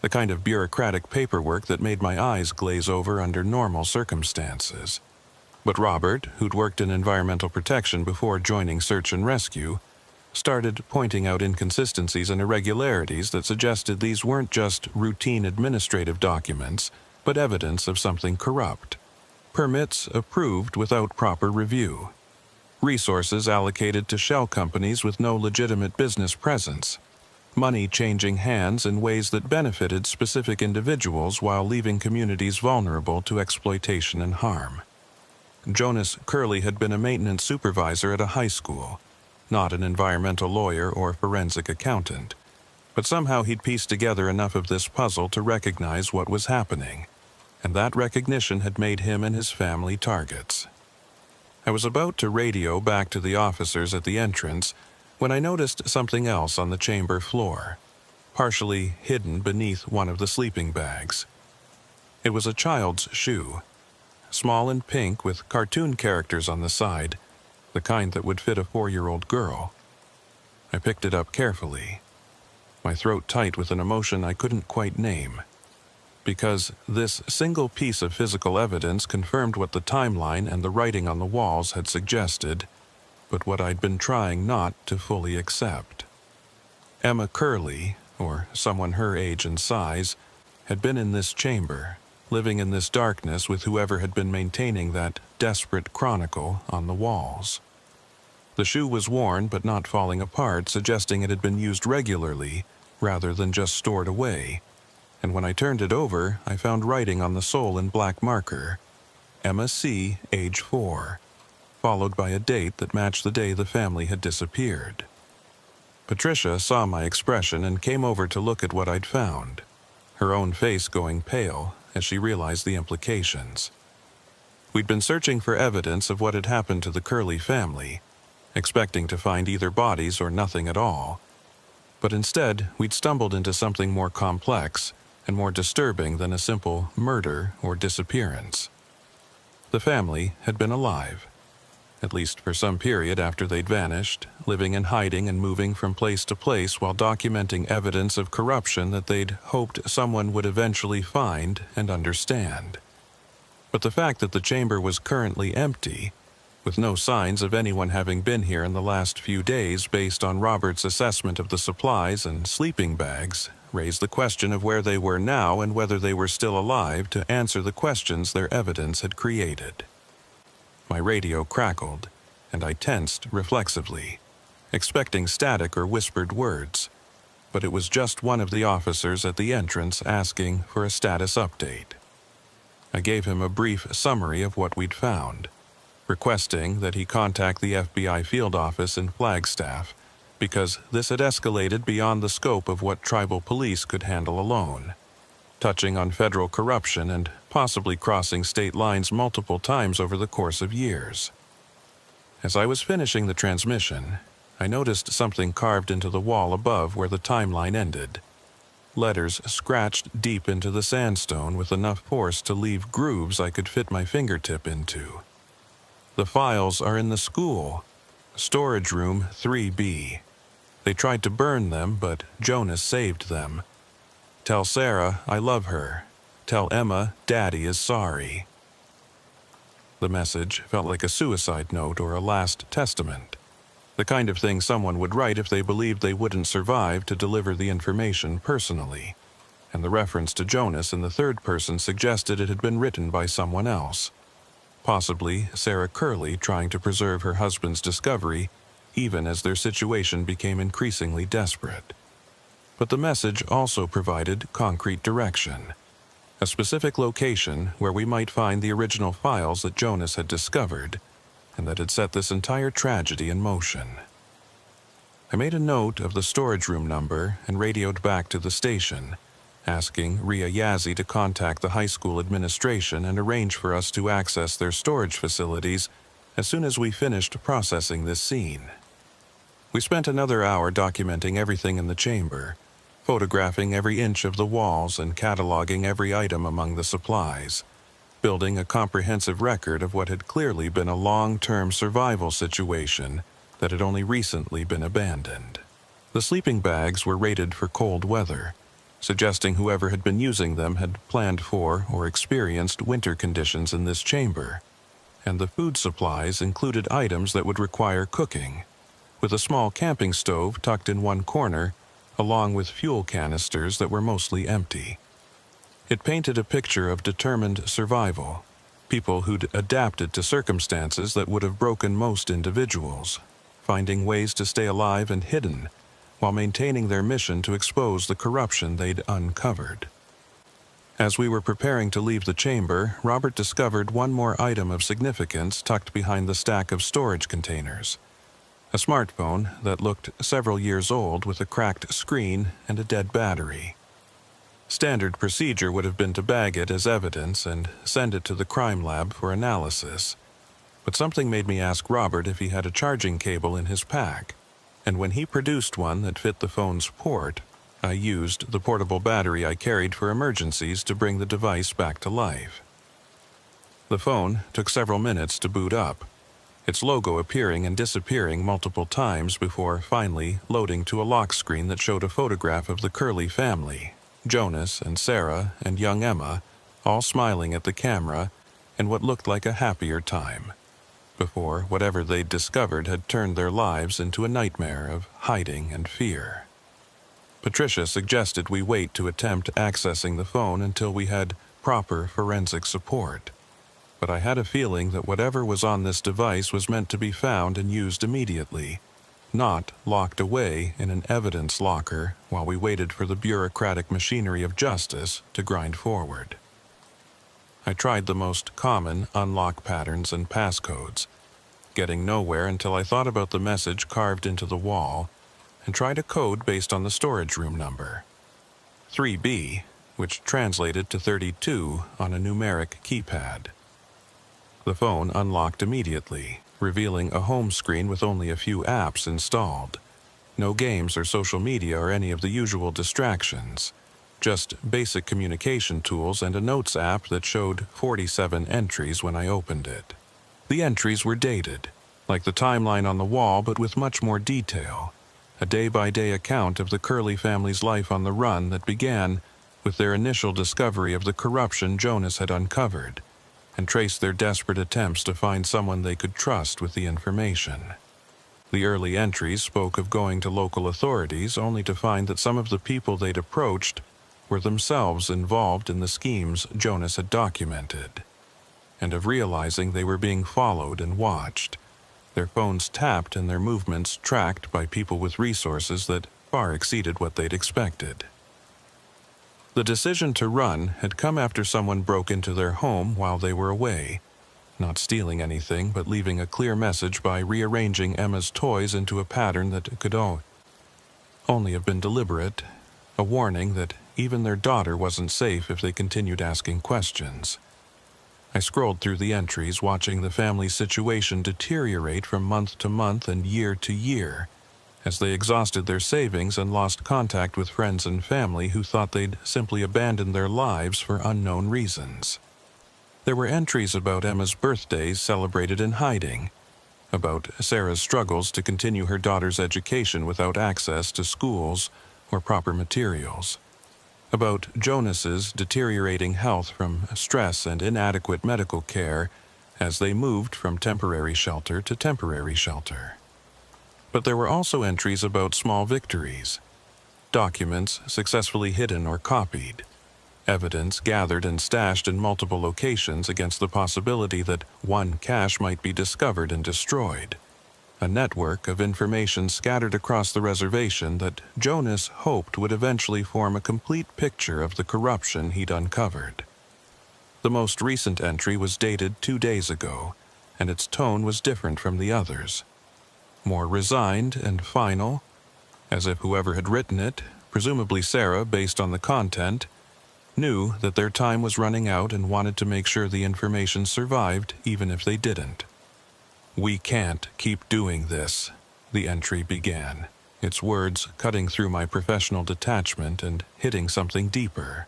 the kind of bureaucratic paperwork that made my eyes glaze over under normal circumstances. But Robert, who'd worked in environmental protection before joining search and rescue, started pointing out inconsistencies and irregularities that suggested these weren't just routine administrative documents, but evidence of something corrupt. Permits approved without proper review. Resources allocated to shell companies with no legitimate business presence. Money changing hands in ways that benefited specific individuals while leaving communities vulnerable to exploitation and harm. Jonas Curley had been a maintenance supervisor at a high school, not an environmental lawyer or forensic accountant, but somehow he'd pieced together enough of this puzzle to recognize what was happening, and that recognition had made him and his family targets. I was about to radio back to the officers at the entrance when I noticed something else on the chamber floor, partially hidden beneath one of the sleeping bags. It was a child's shoe, small and pink with cartoon characters on the side, the kind that would fit a 4-year-old girl. I picked it up carefully, my throat tight with an emotion I couldn't quite name, because this single piece of physical evidence confirmed what the timeline and the writing on the walls had suggested, but what I'd been trying not to fully accept. Emma Curley, or someone her age and size, had been in this chamber, living in this darkness with whoever had been maintaining that desperate chronicle on the walls. The shoe was worn but not falling apart, suggesting it had been used regularly rather than just stored away, and when I turned it over, I found writing on the sole in black marker, Emma C., age 4, followed by a date that matched the day the family had disappeared. Patricia saw my expression and came over to look at what I'd found, her own face going pale as she realized the implications. We'd been searching for evidence of what had happened to the Curley family, expecting to find either bodies or nothing at all. But instead, we'd stumbled into something more complex and more disturbing than a simple murder or disappearance. The family had been alive, at least for some period after they'd vanished, living in hiding and moving from place to place while documenting evidence of corruption that they'd hoped someone would eventually find and understand. But the fact that the chamber was currently empty, with no signs of anyone having been here in the last few days based on Robert's assessment of the supplies and sleeping bags, raised the question of where they were now and whether they were still alive to answer the questions their evidence had created. My radio crackled, and I tensed reflexively, expecting static or whispered words, but it was just one of the officers at the entrance asking for a status update. I gave him a brief summary of what we'd found, requesting that he contact the FBI field office in Flagstaff, because this had escalated beyond the scope of what tribal police could handle alone, touching on federal corruption and possibly crossing state lines multiple times over the course of years. As I was finishing the transmission, I noticed something carved into the wall above where the timeline ended. Letters scratched deep into the sandstone with enough force to leave grooves I could fit my fingertip into. The files are in the school, storage room 3B. They tried to burn them, but Jonas saved them. Tell Sarah I love her. Tell Emma Daddy is sorry. The message felt like a suicide note or a last testament. The kind of thing someone would write if they believed they wouldn't survive to deliver the information personally, and the reference to Jonas in the third person suggested it had been written by someone else, possibly Sarah Curley trying to preserve her husband's discovery even as their situation became increasingly desperate. But the message also provided concrete direction, a specific location where we might find the original files that Jonas had discovered and that had set this entire tragedy in motion. I made a note of the storage room number and radioed back to the station, asking Ria Yazzie to contact the high school administration and arrange for us to access their storage facilities as soon as we finished processing this scene. We spent another hour documenting everything in the chamber, photographing every inch of the walls and cataloging every item among the supplies, building a comprehensive record of what had clearly been a long-term survival situation that had only recently been abandoned. The sleeping bags were rated for cold weather, suggesting whoever had been using them had planned for or experienced winter conditions in this chamber, and the food supplies included items that would require cooking, with a small camping stove tucked in one corner, along with fuel canisters that were mostly empty. It painted a picture of determined survival, people who'd adapted to circumstances that would have broken most individuals, finding ways to stay alive and hidden, while maintaining their mission to expose the corruption they'd uncovered. As we were preparing to leave the chamber, Robert discovered one more item of significance tucked behind the stack of storage containers. A smartphone that looked several years old with a cracked screen and a dead battery. Standard procedure would have been to bag it as evidence and send it to the crime lab for analysis. But something made me ask Robert if he had a charging cable in his pack, and when he produced one that fit the phone's port, I used the portable battery I carried for emergencies to bring the device back to life. The phone took several minutes to boot up, its logo appearing and disappearing multiple times before finally loading to a lock screen that showed a photograph of the Curley family, Jonas and Sarah and young Emma, all smiling at the camera in what looked like a happier time, before whatever they'd discovered had turned their lives into a nightmare of hiding and fear. Patricia suggested we wait to attempt accessing the phone until we had proper forensic support, but I had a feeling that whatever was on this device was meant to be found and used immediately, not locked away in an evidence locker while we waited for the bureaucratic machinery of justice to grind forward. I tried the most common unlock patterns and passcodes, getting nowhere until I thought about the message carved into the wall and tried a code based on the storage room number. 3B, which translated to 32 on a numeric keypad. The phone unlocked immediately, revealing a home screen with only a few apps installed. No games or social media or any of the usual distractions. Just basic communication tools and a notes app that showed 47 entries when I opened it. The entries were dated, like the timeline on the wall but with much more detail. A day-by-day account of the Curley family's life on the run that began with their initial discovery of the corruption Jonas had uncovered, and traced their desperate attempts to find someone they could trust with the information. The early entries spoke of going to local authorities only to find that some of the people they'd approached were themselves involved in the schemes Jonas had documented, and of realizing they were being followed and watched, their phones tapped and their movements tracked by people with resources that far exceeded what they'd expected. The decision to run had come after someone broke into their home while they were away, not stealing anything but leaving a clear message by rearranging Emma's toys into a pattern that could only have been deliberate, a warning that even their daughter wasn't safe if they continued asking questions. I scrolled through the entries, watching the family's situation deteriorate from month to month and year to year, as they exhausted their savings and lost contact with friends and family who thought they'd simply abandoned their lives for unknown reasons. There were entries about Emma's birthdays celebrated in hiding, about Sarah's struggles to continue her daughter's education without access to schools or proper materials, about Jonas's deteriorating health from stress and inadequate medical care as they moved from temporary shelter to temporary shelter. But there were also entries about small victories, documents successfully hidden or copied, evidence gathered and stashed in multiple locations against the possibility that one cache might be discovered and destroyed, a network of information scattered across the reservation that Jonas hoped would eventually form a complete picture of the corruption he'd uncovered. The most recent entry was dated 2 days ago, and its tone was different from the others. More resigned and final, as if whoever had written it, presumably Sarah based on the content, knew that their time was running out and wanted to make sure the information survived even if they didn't. "We can't keep doing this," the entry began, its words cutting through my professional detachment and hitting something deeper.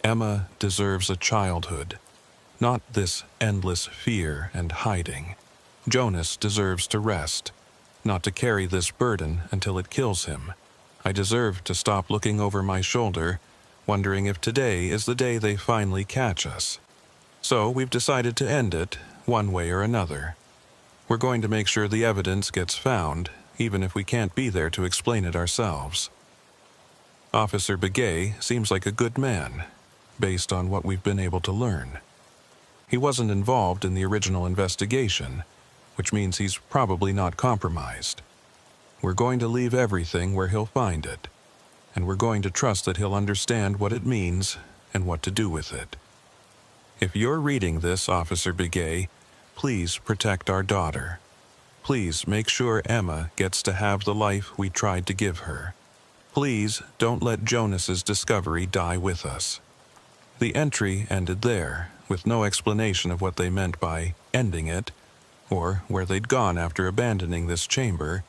Emma deserves a childhood, not this endless fear and hiding. Jonas deserves to rest, not to carry this burden until it kills him. I deserve to stop looking over my shoulder, wondering if today is the day they finally catch us. So we've decided to end it, one way or another. We're going to make sure the evidence gets found, even if we can't be there to explain it ourselves. Officer Begay seems like a good man, based on what we've been able to learn. He wasn't involved in the original investigation, which means he's probably not compromised. We're going to leave everything where he'll find it, and we're going to trust that he'll understand what it means and what to do with it. If you're reading this, Officer Begay, please protect our daughter. Please make sure Emma gets to have the life we tried to give her. Please don't let Jonas's discovery die with us. The entry ended there, with no explanation of what they meant by ending it, or where they'd gone after abandoning this chamber,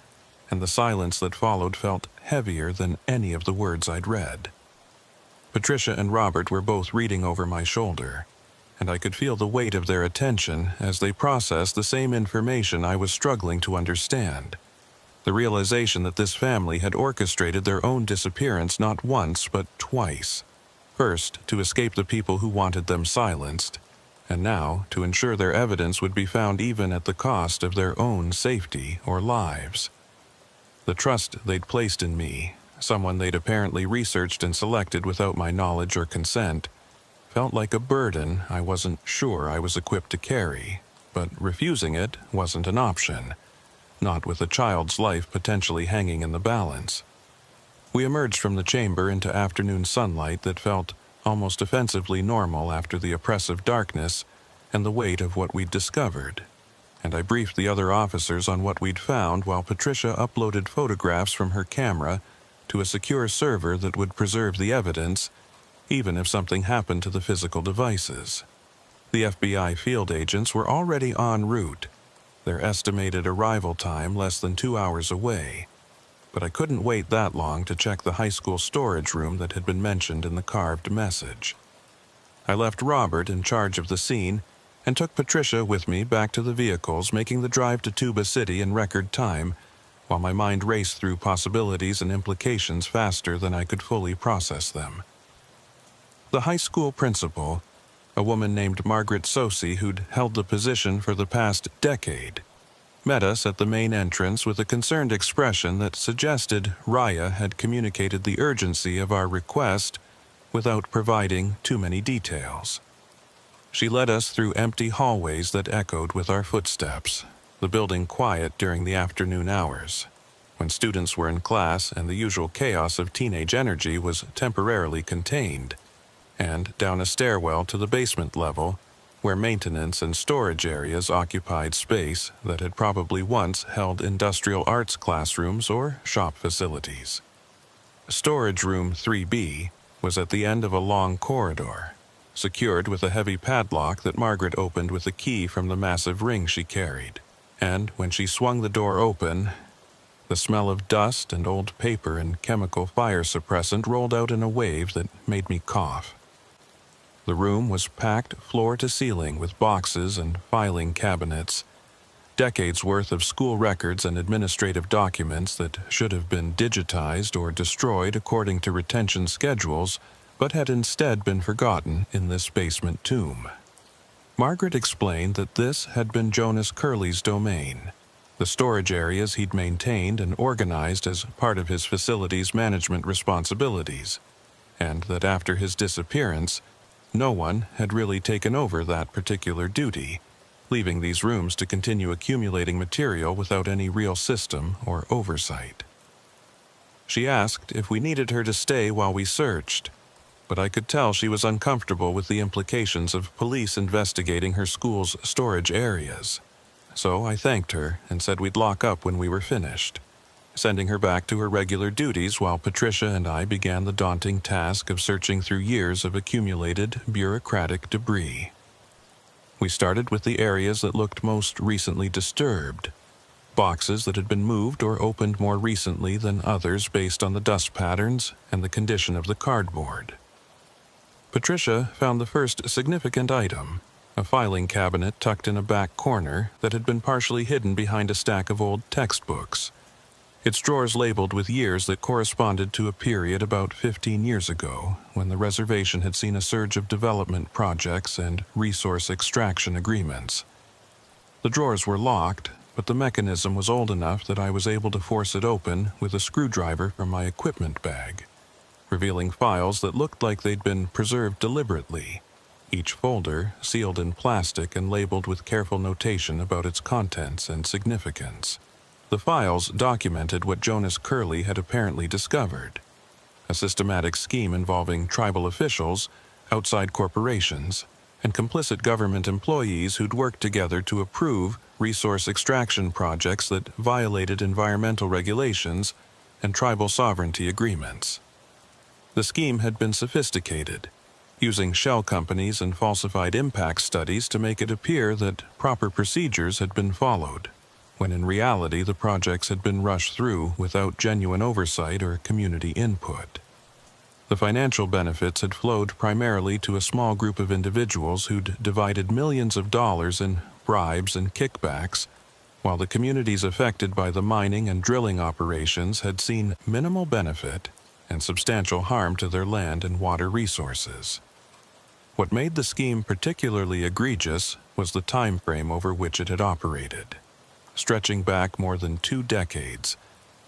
and the silence that followed felt heavier than any of the words I'd read. Patricia and Robert were both reading over my shoulder, and I could feel the weight of their attention as they processed the same information I was struggling to understand. The realization that this family had orchestrated their own disappearance not once but twice. First, to escape the people who wanted them silenced, and now to ensure their evidence would be found even at the cost of their own safety or lives. The trust they'd placed in me, someone they'd apparently researched and selected without my knowledge or consent, felt like a burden I wasn't sure I was equipped to carry, but refusing it wasn't an option, not with a child's life potentially hanging in the balance. We emerged from the chamber into afternoon sunlight that felt almost offensively normal after the oppressive darkness and the weight of what we'd discovered, and I briefed the other officers on what we'd found while Patricia uploaded photographs from her camera to a secure server that would preserve the evidence, even if something happened to the physical devices. The FBI field agents were already en route, their estimated arrival time less than 2 hours away, but I couldn't wait that long to check the high school storage room that had been mentioned in the carved message. I left Robert in charge of the scene and took Patricia with me back to the vehicles, making the drive to Tuba City in record time, while my mind raced through possibilities and implications faster than I could fully process them. The high school principal, a woman named Margaret Sosi who'd held the position for the past decade, met us at the main entrance with a concerned expression that suggested Raya had communicated the urgency of our request without providing too many details. She led us through empty hallways that echoed with our footsteps, the building quiet during the afternoon hours. when students were in class and the usual chaos of teenage energy was temporarily contained, and down a stairwell to the basement level, where maintenance and storage areas occupied space that had probably once held industrial arts classrooms or shop facilities. Storage room 3B was at the end of a long corridor, secured with a heavy padlock that Margaret opened with a key from the massive ring she carried. And when she swung the door open, the smell of dust and old paper and chemical fire suppressant rolled out in a wave that made me cough. The room was packed floor to ceiling with boxes and filing cabinets, decades worth of school records and administrative documents that should have been digitized or destroyed according to retention schedules, but had instead been forgotten in this basement tomb. Margaret explained that this had been Jonas Curley's domain, the storage areas he'd maintained and organized as part of his facility's management responsibilities, and that after his disappearance, no one had really taken over that particular duty, leaving these rooms to continue accumulating material without any real system or oversight. She asked if we needed her to stay while we searched, but I could tell she was uncomfortable with the implications of police investigating her school's storage areas. So I thanked her and said we'd lock up when we were finished, sending her back to her regular duties while Patricia and I began the daunting task of searching through years of accumulated bureaucratic debris. We started with the areas that looked most recently disturbed, boxes that had been moved or opened more recently than others based on the dust patterns and the condition of the cardboard. Patricia found the first significant item, a filing cabinet tucked in a back corner that had been partially hidden behind a stack of old textbooks, its drawers labeled with years that corresponded to a period about 15 years ago, when the reservation had seen a surge of development projects and resource extraction agreements. The drawers were locked, but the mechanism was old enough that I was able to force it open with a screwdriver from my equipment bag, revealing files that looked like they'd been preserved deliberately, each folder sealed in plastic and labeled with careful notation about its contents and significance. The files documented what Jonas Curley had apparently discovered, a systematic scheme involving tribal officials, outside corporations, and complicit government employees who'd worked together to approve resource extraction projects that violated environmental regulations and tribal sovereignty agreements. The scheme had been sophisticated, using shell companies and falsified impact studies to make it appear that proper procedures had been followed, when in reality the projects had been rushed through without genuine oversight or community input. The financial benefits had flowed primarily to a small group of individuals who'd divided millions of dollars in bribes and kickbacks, while the communities affected by the mining and drilling operations had seen minimal benefit and substantial harm to their land and water resources. What made the scheme particularly egregious was the time frame over which it had operated, stretching back more than 2 decades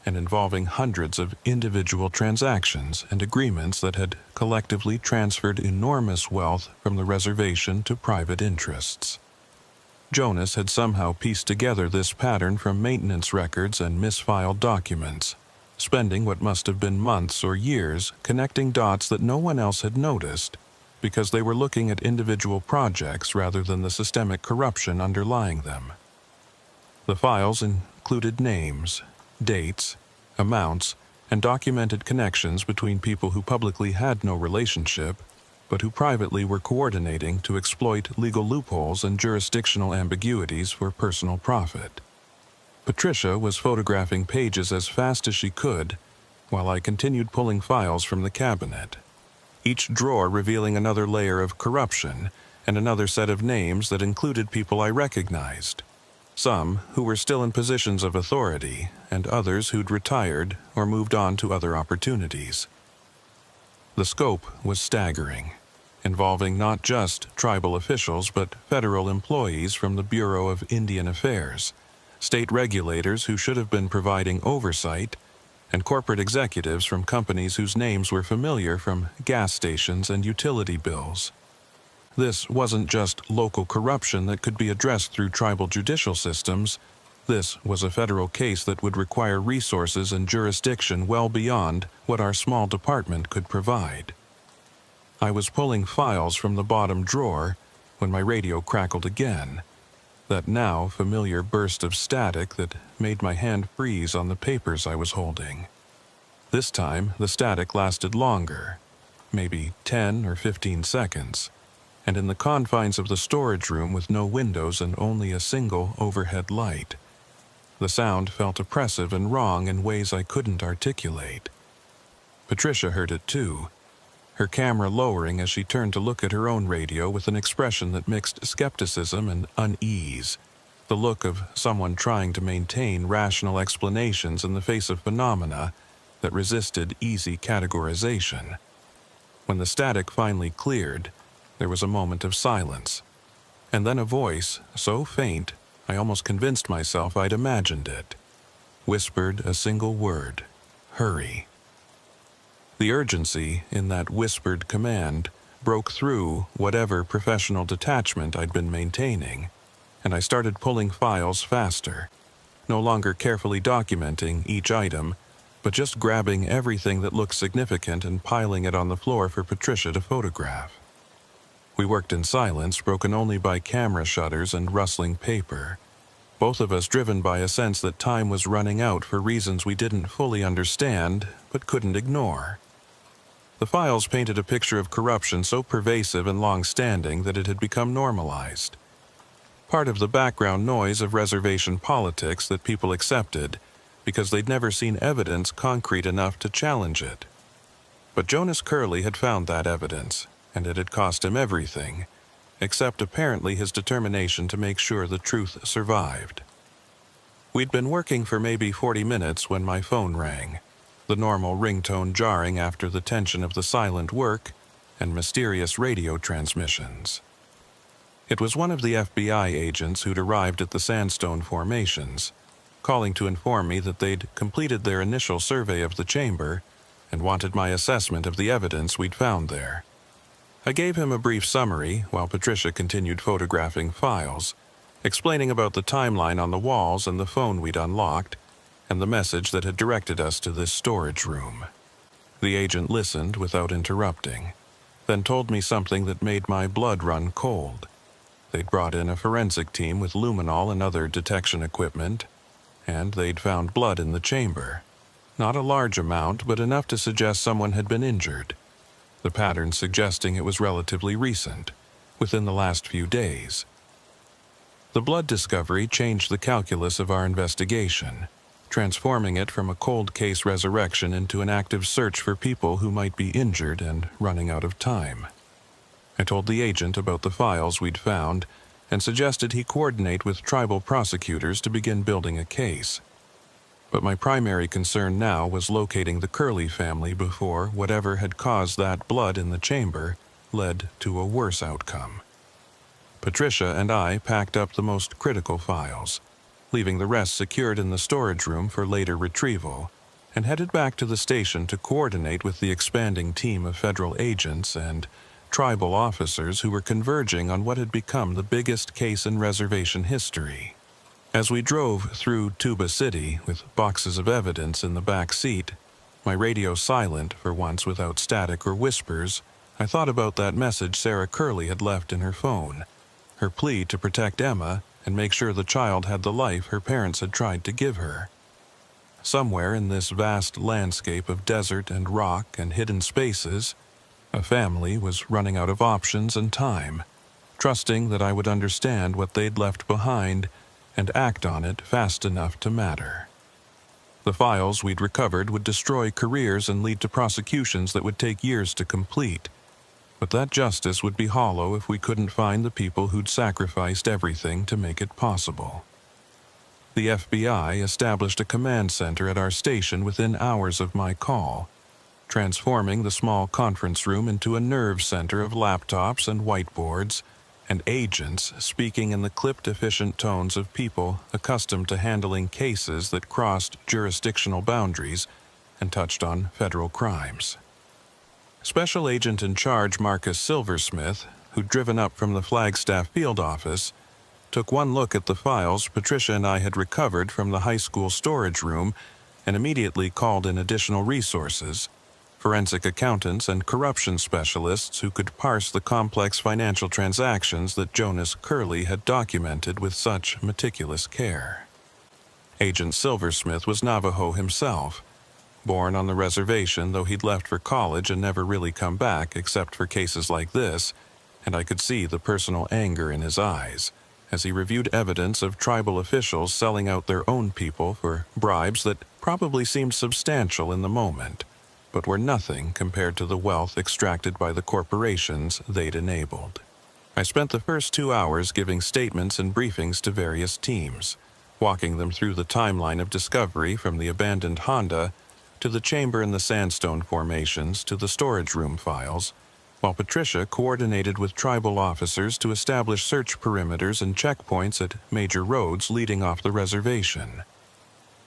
and involving hundreds of individual transactions and agreements that had collectively transferred enormous wealth from the reservation to private interests. Jonas had somehow pieced together this pattern from maintenance records and misfiled documents, spending what must have been months or years connecting dots that no one else had noticed because they were looking at individual projects rather than the systemic corruption underlying them. The files included names, dates, amounts, and documented connections between people who publicly had no relationship, but who privately were coordinating to exploit legal loopholes and jurisdictional ambiguities for personal profit. Patricia was photographing pages as fast as she could, while I continued pulling files from the cabinet, each drawer revealing another layer of corruption and another set of names that included people I recognized, some who were still in positions of authority, and others who'd retired or moved on to other opportunities. The scope was staggering, involving not just tribal officials but federal employees from the Bureau of Indian Affairs, state regulators who should have been providing oversight, and corporate executives from companies whose names were familiar from gas stations and utility bills. This wasn't just local corruption that could be addressed through tribal judicial systems, This was a federal case that would require resources and jurisdiction well beyond what our small department could provide. I was pulling files from the bottom drawer when my radio crackled again, that now familiar burst of static that made my hand freeze on the papers I was holding. This time, the static lasted longer, maybe 10 or 15 seconds, and in the confines of the storage room with no windows and only a single overhead light. The sound felt oppressive and wrong in ways I couldn't articulate. Patricia heard it too, her camera lowering as she turned to look at her own radio with an expression that mixed skepticism and unease, the look of someone trying to maintain rational explanations in the face of phenomena that resisted easy categorization. When the static finally cleared, there was a moment of silence, and then a voice, so faint I almost convinced myself I'd imagined it, whispered a single word: "Hurry." The urgency in that whispered command broke through whatever professional detachment I'd been maintaining, and I started pulling files faster, no longer carefully documenting each item, but just grabbing everything that looked significant and piling it on the floor for Patricia to photograph. We worked in silence, broken only by camera shutters and rustling paper, both of us driven by a sense that time was running out for reasons we didn't fully understand but couldn't ignore. The files painted a picture of corruption so pervasive and long-standing that it had become normalized. Part of the background noise of reservation politics that people accepted because they'd never seen evidence concrete enough to challenge it. But Jonas Curley had found that evidence, and it had cost him everything, except apparently his determination to make sure the truth survived. We'd been working for maybe 40 minutes when my phone rang, the normal ringtone jarring after the tension of the silent work and mysterious radio transmissions. It was one of the FBI agents who'd arrived at the sandstone formations, calling to inform me that they'd completed their initial survey of the chamber and wanted my assessment of the evidence we'd found there. I gave him a brief summary while Patricia continued photographing files, explaining about the timeline on the walls and the phone we'd unlocked, and the message that had directed us to this storage room. The agent listened without interrupting, then told me something that made my blood run cold. They'd brought in a forensic team with luminol and other detection equipment, and they'd found blood in the chamber. Not a large amount, but enough to suggest someone had been injured, the pattern suggesting it was relatively recent, within the last few days. The blood discovery changed the calculus of our investigation, transforming it from a cold case resurrection into an active search for people who might be injured and running out of time. I told the agent about the files we'd found and suggested he coordinate with tribal prosecutors to begin building a case. But my primary concern now was locating the Curley family before whatever had caused that blood in the chamber led to a worse outcome. Patricia and I packed up the most critical files, leaving the rest secured in the storage room for later retrieval, and headed back to the station to coordinate with the expanding team of federal agents and tribal officers who were converging on what had become the biggest case in reservation history. As we drove through Tuba City with boxes of evidence in the back seat, my radio silent for once without static or whispers, I thought about that message Sarah Curley had left in her phone, her plea to protect Emma and make sure the child had the life her parents had tried to give her. Somewhere in this vast landscape of desert and rock and hidden spaces, a family was running out of options and time, trusting that I would understand what they'd left behind and act on it fast enough to matter. The files we'd recovered would destroy careers and lead to prosecutions that would take years to complete, but that justice would be hollow if we couldn't find the people who'd sacrificed everything to make it possible. The FBI established a command center at our station within hours of my call, transforming the small conference room into a nerve center of laptops and whiteboards, and agents speaking in the clipped efficient tones of people accustomed to handling cases that crossed jurisdictional boundaries and touched on federal crimes. Special Agent in Charge Marcus Silversmith, who'd driven up from the Flagstaff field office, took one look at the files Patricia and I had recovered from the high school storage room and immediately called in additional resources, forensic accountants and corruption specialists who could parse the complex financial transactions that Jonas Curley had documented with such meticulous care. Agent Silversmith was Navajo himself, born on the reservation, though he'd left for college and never really come back except for cases like this, and I could see the personal anger in his eyes as he reviewed evidence of tribal officials selling out their own people for bribes that probably seemed substantial in the moment, but were nothing compared to the wealth extracted by the corporations they'd enabled. I spent the first 2 hours giving statements and briefings to various teams, walking them through the timeline of discovery from the abandoned Honda to the chamber in the sandstone formations to the storage room files, while Patricia coordinated with tribal officers to establish search perimeters and checkpoints at major roads leading off the reservation.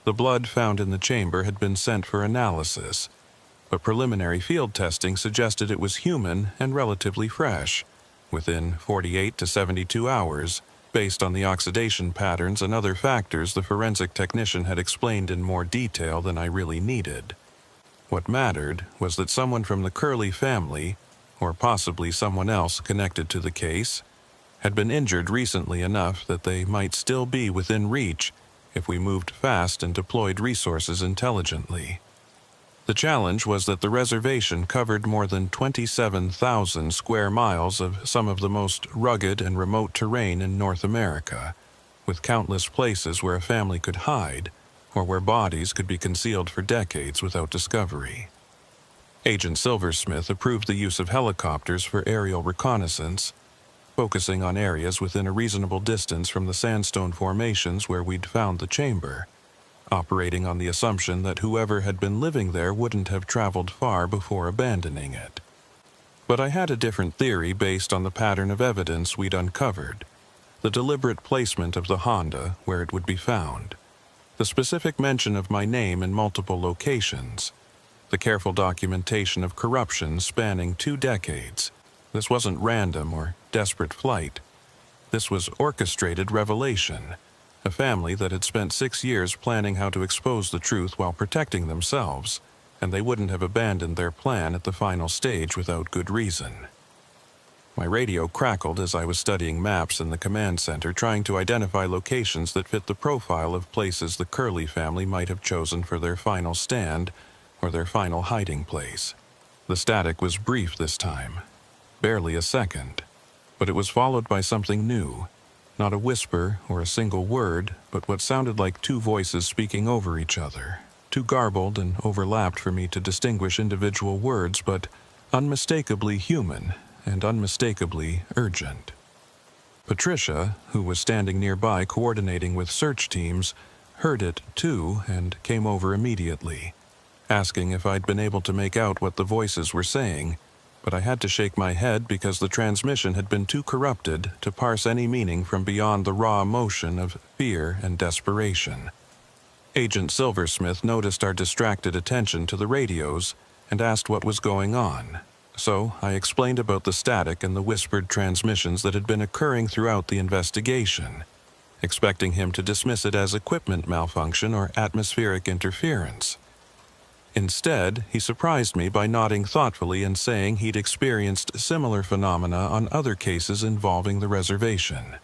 The blood found in the chamber had been sent for analysis, but preliminary field testing suggested it was human and relatively fresh, within 48 to 72 hours, based on the oxidation patterns and other factors the forensic technician had explained in more detail than I really needed. What mattered was that someone from the Curley family, or possibly someone else connected to the case, had been injured recently enough that they might still be within reach if we moved fast and deployed resources intelligently. The challenge was that the reservation covered more than 27,000 square miles of some of the most rugged and remote terrain in North America, with countless places where a family could hide or where bodies could be concealed for decades without discovery. Agent Silversmith approved the use of helicopters for aerial reconnaissance, focusing on areas within a reasonable distance from the sandstone formations where we'd found the chamber, operating on the assumption that whoever had been living there wouldn't have traveled far before abandoning it. But I had a different theory based on the pattern of evidence we'd uncovered, the deliberate placement of the Honda where it would be found, the specific mention of my name in multiple locations, the careful documentation of corruption spanning 2 decades. This wasn't random or desperate flight. This was orchestrated revelation, a family that had spent 6 years planning how to expose the truth while protecting themselves, and they wouldn't have abandoned their plan at the final stage without good reason. My radio crackled as I was studying maps in the command center, trying to identify locations that fit the profile of places the Curley family might have chosen for their final stand or their final hiding place. The static was brief this time, barely a second, but it was followed by something new. Not a whisper or a single word, but what sounded like 2 voices speaking over each other, too garbled and overlapped for me to distinguish individual words, but unmistakably human and unmistakably urgent. Patricia, who was standing nearby coordinating with search teams, heard it too and came over immediately, asking if I'd been able to make out what the voices were saying, but I had to shake my head because the transmission had been too corrupted to parse any meaning from beyond the raw emotion of fear and desperation. Agent Silversmith noticed our distracted attention to the radios and asked what was going on, so I explained about the static and the whispered transmissions that had been occurring throughout the investigation, expecting him to dismiss it as equipment malfunction or atmospheric interference. Instead, he surprised me by nodding thoughtfully and saying he'd experienced similar phenomena on other cases involving the reservation.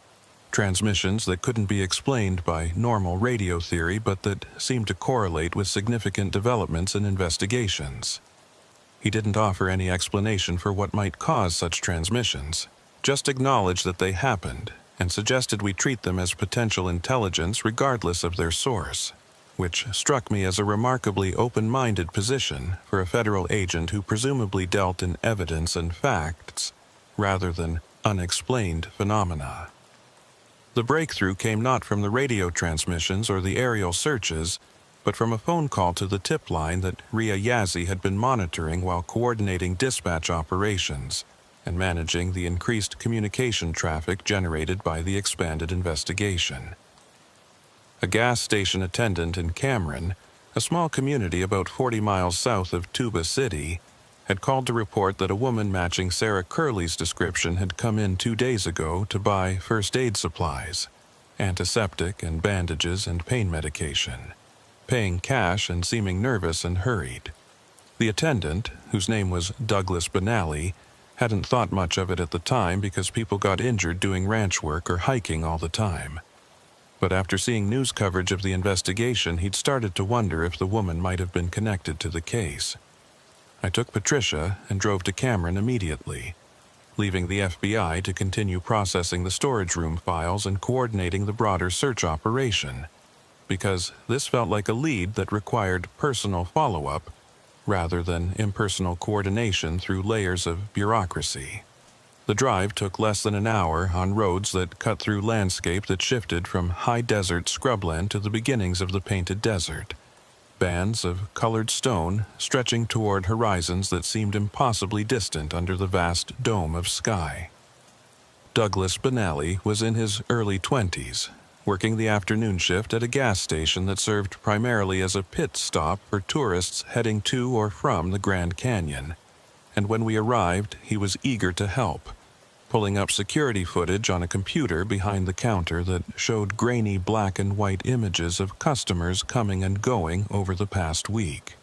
Transmissions that couldn't be explained by normal radio theory but that seemed to correlate with significant developments in investigations. He didn't offer any explanation for what might cause such transmissions, just acknowledged that they happened and suggested we treat them as potential intelligence regardless of their source, which struck me as a remarkably open-minded position for a federal agent who presumably dealt in evidence and facts rather than unexplained phenomena. The breakthrough came not from the radio transmissions or the aerial searches, but from a phone call to the tip line that Rhea Yazzie had been monitoring while coordinating dispatch operations and managing the increased communication traffic generated by the expanded investigation. A gas station attendant in Cameron, a small community about 40 miles south of Tuba City, had called to report that a woman matching Sarah Curley's description had come in 2 days ago to buy first aid supplies, antiseptic and bandages and pain medication, paying cash and seeming nervous and hurried. The attendant, whose name was Douglas Benally, hadn't thought much of it at the time because people got injured doing ranch work or hiking all the time. But after seeing news coverage of the investigation, he'd started to wonder if the woman might have been connected to the case. I took Patricia and drove to Cameron immediately, leaving the FBI to continue processing the storage room files and coordinating the broader search operation, because this felt like a lead that required personal follow-up rather than impersonal coordination through layers of bureaucracy. The drive took less than an hour on roads that cut through landscape that shifted from high desert scrubland to the beginnings of the Painted Desert, bands of colored stone stretching toward horizons that seemed impossibly distant under the vast dome of sky. Douglas Benally was in his early 20s, working the afternoon shift at a gas station that served primarily as a pit stop for tourists heading to or from the Grand Canyon. And when we arrived, he was eager to help, pulling up security footage on a computer behind the counter that showed grainy black and white images of customers coming and going over the past week.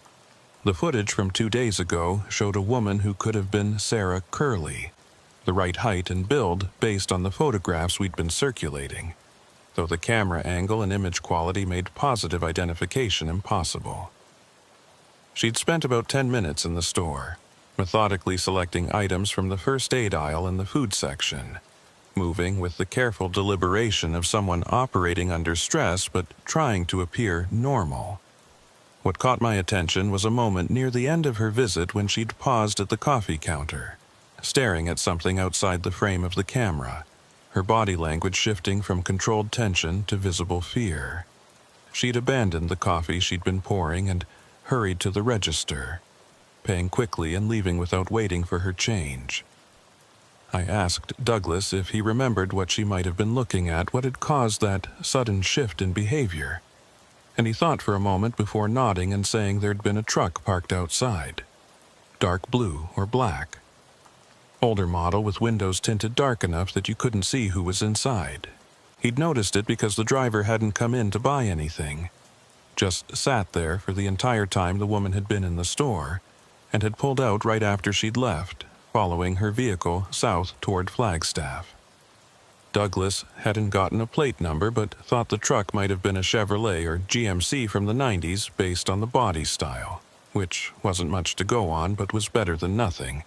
The footage from 2 days ago showed a woman who could have been Sarah Curley, the right height and build based on the photographs we'd been circulating, though the camera angle and image quality made positive identification impossible. She'd spent about 10 minutes in the store, methodically selecting items from the first aid aisle in the food section, moving with the careful deliberation of someone operating under stress but trying to appear normal. What caught my attention was a moment near the end of her visit when she'd paused at the coffee counter, staring at something outside the frame of the camera, her body language shifting from controlled tension to visible fear. She'd abandoned the coffee she'd been pouring and hurried to the register, paying quickly and leaving without waiting for her change. I asked Douglas if he remembered what she might have been looking at, what had caused that sudden shift in behavior, and he thought for a moment before nodding and saying there'd been a truck parked outside, dark blue or black. Older model with windows tinted dark enough that you couldn't see who was inside. He'd noticed it because the driver hadn't come in to buy anything, just sat there for the entire time the woman had been in the store, and had pulled out right after she'd left, following her vehicle south toward Flagstaff. Douglas hadn't gotten a plate number but thought the truck might have been a Chevrolet or GMC from the 90s based on the body style, which wasn't much to go on but was better than nothing,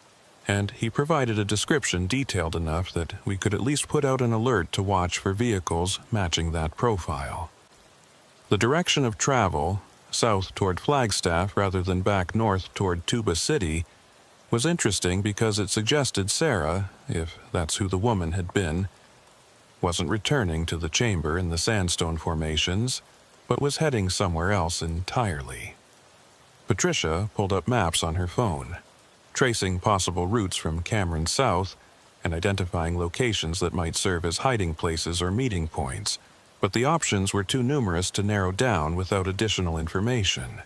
and he provided a description detailed enough that we could at least put out an alert to watch for vehicles matching that profile. The direction of travel, south toward Flagstaff rather than back north toward Tuba City, was interesting because it suggested Sarah, if that's who the woman had been, wasn't returning to the chamber in the sandstone formations, but was heading somewhere else entirely. Patricia pulled up maps on her phone, tracing possible routes from Cameron south and identifying locations that might serve as hiding places or meeting points, but the options were too numerous to narrow down without additional information.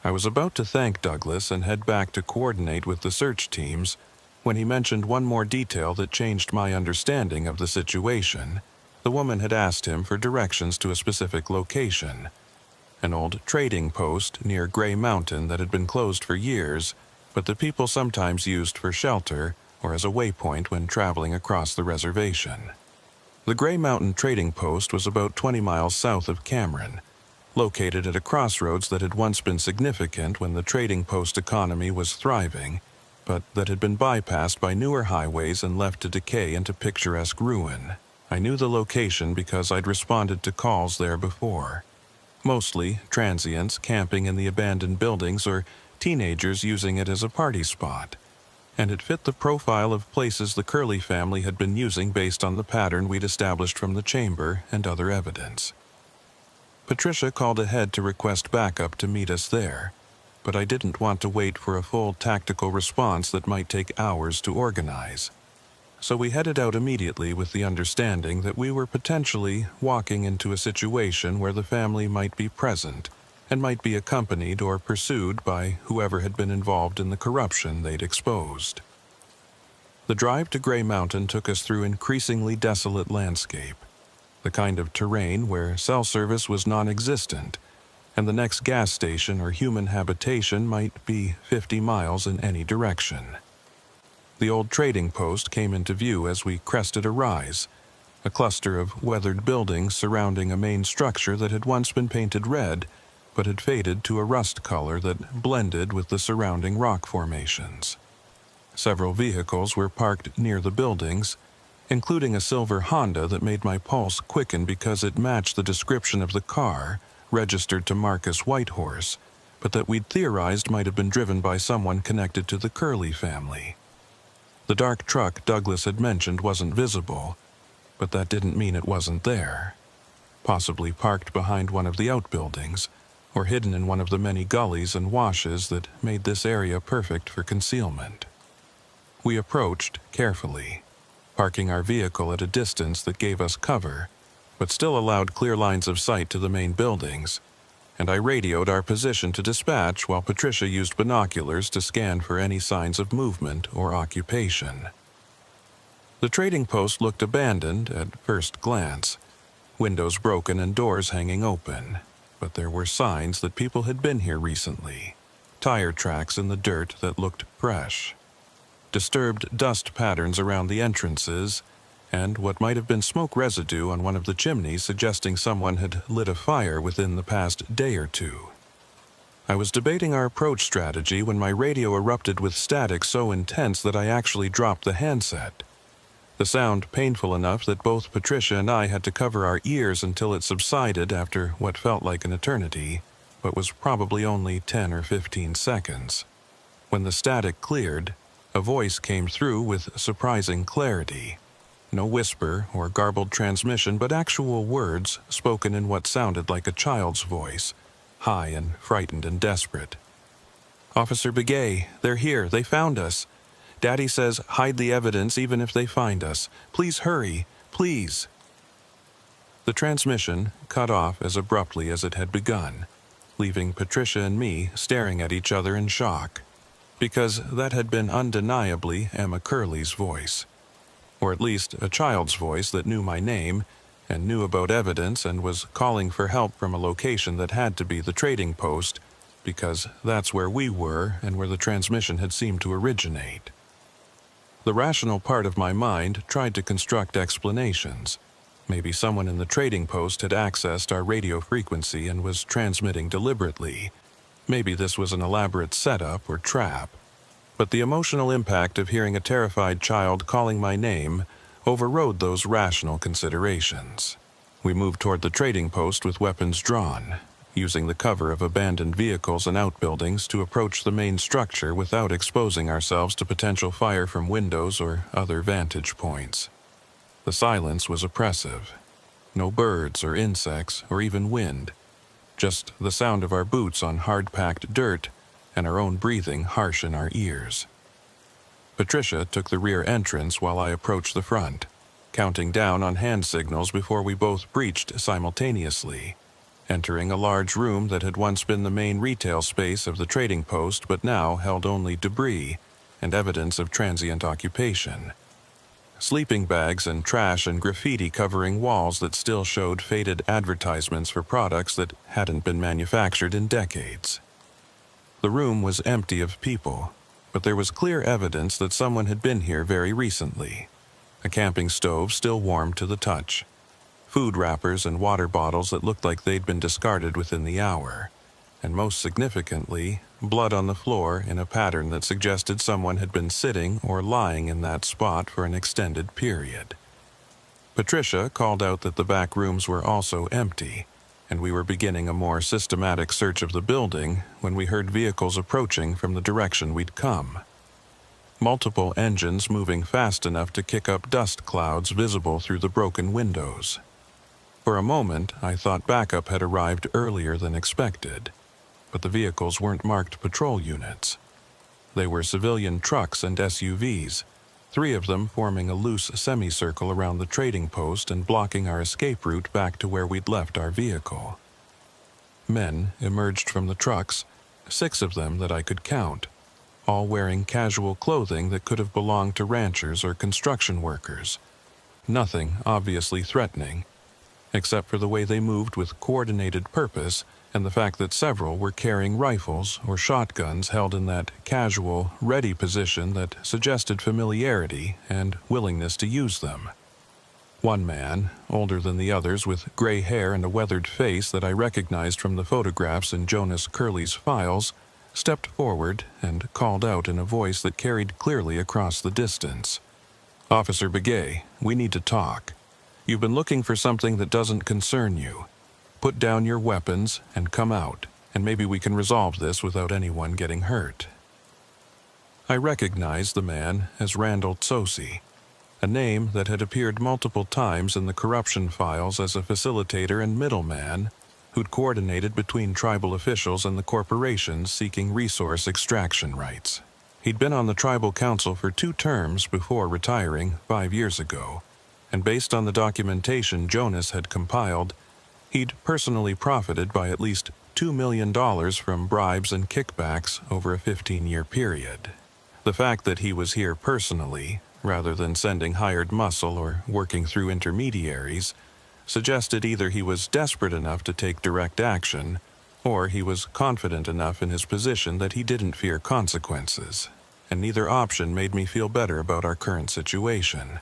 I was about to thank Douglas and head back to coordinate with the search teams when he mentioned one more detail that changed my understanding of the situation. The woman had asked him for directions to a specific location, an old trading post near Gray Mountain that had been closed for years, but the people sometimes used for shelter or as a waypoint when traveling across the reservation. The Gray Mountain Trading Post was about 20 miles south of Cameron, located at a crossroads that had once been significant when the trading post economy was thriving, but that had been bypassed by newer highways and left to decay into picturesque ruin. I knew the location because I'd responded to calls there before, mostly transients camping in the abandoned buildings or teenagers using it as a party spot, and it fit the profile of places the Curley family had been using based on the pattern we'd established from the chamber and other evidence. Patricia called ahead to request backup to meet us there, but I didn't want to wait for a full tactical response that might take hours to organize. So we headed out immediately with the understanding that we were potentially walking into a situation where the family might be present and might be accompanied or pursued by whoever had been involved in the corruption they'd exposed. The drive to Gray Mountain took us through increasingly desolate landscape, the kind of terrain where cell service was non-existent, and the next gas station or human habitation might be 50 miles in any direction. The old trading post came into view as we crested a rise, a cluster of weathered buildings surrounding a main structure that had once been painted red, but had faded to a rust color that blended with the surrounding rock formations. Several vehicles were parked near the buildings, including a silver Honda that made my pulse quicken because it matched the description of the car, registered to Marcus Whitehorse, but that we'd theorized might have been driven by someone connected to the Curley family. The dark truck Douglas had mentioned wasn't visible, but that didn't mean it wasn't there. Possibly parked behind one of the outbuildings, or hidden in one of the many gullies and washes that made this area perfect for concealment. We approached carefully, parking our vehicle at a distance that gave us cover, but still allowed clear lines of sight to the main buildings, and I radioed our position to dispatch while Patricia used binoculars to scan for any signs of movement or occupation. The trading post looked abandoned at first glance, windows broken and doors hanging open, but there were signs that people had been here recently, tire tracks in the dirt that looked fresh, disturbed dust patterns around the entrances, and what might have been smoke residue on one of the chimneys suggesting someone had lit a fire within the past day or two. I was debating our approach strategy when my radio erupted with static so intense that I actually dropped the handset. The sound painful enough that both Patricia and I had to cover our ears until it subsided after what felt like an eternity, but was probably only 10 or 15 seconds. When the static cleared, a voice came through with surprising clarity. No whisper or garbled transmission, but actual words spoken in what sounded like a child's voice, high and frightened and desperate. "Officer Begay, they're here. They found us. Daddy says hide the evidence even if they find us. Please hurry. Please." The transmission cut off as abruptly as it had begun, leaving Patricia and me staring at each other in shock, because that had been undeniably Emma Curley's voice. Or at least a child's voice that knew my name and knew about evidence and was calling for help from a location that had to be the trading post, because that's where we were and where the transmission had seemed to originate. The rational part of my mind tried to construct explanations. Maybe someone in the trading post had accessed our radio frequency and was transmitting deliberately. Maybe this was an elaborate setup or trap. But the emotional impact of hearing a terrified child calling my name overrode those rational considerations. We moved toward the trading post with weapons drawn, using the cover of abandoned vehicles and outbuildings to approach the main structure without exposing ourselves to potential fire from windows or other vantage points. The silence was oppressive. No birds or insects or even wind, just the sound of our boots on hard-packed dirt and our own breathing harsh in our ears. Patricia took the rear entrance while I approached the front, counting down on hand signals before we both breached simultaneously, entering a large room that had once been the main retail space of the trading post but now held only debris and evidence of transient occupation. Sleeping bags and trash and graffiti covering walls that still showed faded advertisements for products that hadn't been manufactured in decades. The room was empty of people, but there was clear evidence that someone had been here very recently. A camping stove still warm to the touch, food wrappers and water bottles that looked like they'd been discarded within the hour, and most significantly, blood on the floor in a pattern that suggested someone had been sitting or lying in that spot for an extended period. Patricia called out that the back rooms were also empty, and we were beginning a more systematic search of the building when we heard vehicles approaching from the direction we'd come. Multiple engines moving fast enough to kick up dust clouds visible through the broken windows. For a moment, I thought backup had arrived earlier than expected, but the vehicles weren't marked patrol units. They were civilian trucks and SUVs, 3 of them forming a loose semicircle around the trading post and blocking our escape route back to where we'd left our vehicle. men emerged from the trucks, 6 of them that I could count, all wearing casual clothing that could have belonged to ranchers or construction workers. Nothing obviously threatening, except for the way they moved with coordinated purpose and the fact that several were carrying rifles or shotguns held in that casual, ready position that suggested familiarity and willingness to use them. One man, older than the others with gray hair and a weathered face that I recognized from the photographs in Jonas Curley's files, stepped forward and called out in a voice that carried clearly across the distance. "Officer Begay, we need to talk. You've been looking for something that doesn't concern you. Put down your weapons and come out, and maybe we can resolve this without anyone getting hurt." I recognized the man as Randall Tsosi, a name that had appeared multiple times in the corruption files as a facilitator and middleman who'd coordinated between tribal officials and the corporations seeking resource extraction rights. He'd been on the tribal council for 2 terms before retiring 5 years ago, and based on the documentation Jonas had compiled, he'd personally profited by at least $2 million from bribes and kickbacks over a 15-year period. The fact that he was here personally, rather than sending hired muscle or working through intermediaries, suggested either he was desperate enough to take direct action, or he was confident enough in his position that he didn't fear consequences, and neither option made me feel better about our current situation.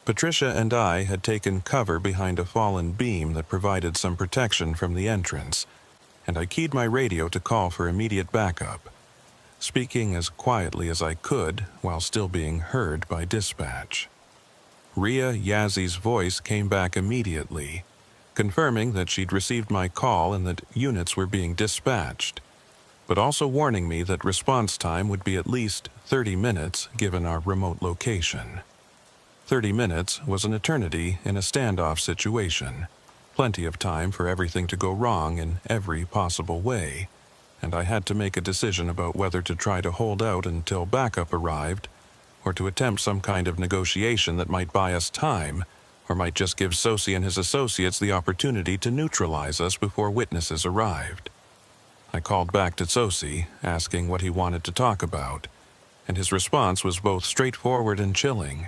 Patricia and I had taken cover behind a fallen beam that provided some protection from the entrance, and I keyed my radio to call for immediate backup, speaking as quietly as I could while still being heard by dispatch. Rhea Yazzi's voice came back immediately, confirming that she'd received my call and that units were being dispatched, but also warning me that response time would be at least 30 minutes given our remote location. 30 minutes was an eternity in a standoff situation, plenty of time for everything to go wrong in every possible way, and I had to make a decision about whether to try to hold out until backup arrived, or to attempt some kind of negotiation that might buy us time, or might just give Tsosi and his associates the opportunity to neutralize us before witnesses arrived. I called back to Tsosi, asking what he wanted to talk about, and his response was both straightforward and chilling.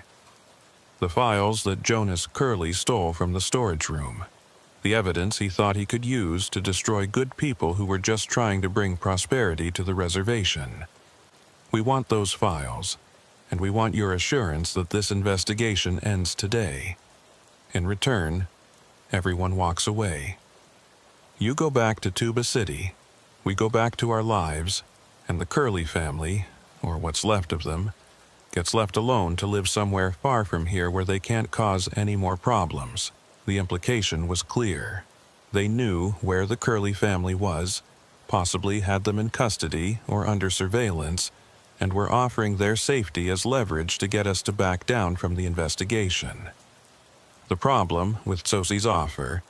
The files that Jonas Curley stole from the storage room. The evidence he thought he could use to destroy good people who were just trying to bring prosperity to the reservation. We want those files, and we want your assurance that this investigation ends today. In return, everyone walks away. You go back to Tuba City, we go back to our lives, and the Curley family, or what's left of them, gets left alone to live somewhere far from here where they can't cause any more problems. The implication was clear. They knew where the Curley family was, possibly had them in custody or under surveillance, and were offering their safety as leverage to get us to back down from the investigation. The problem with Tsosi's offer,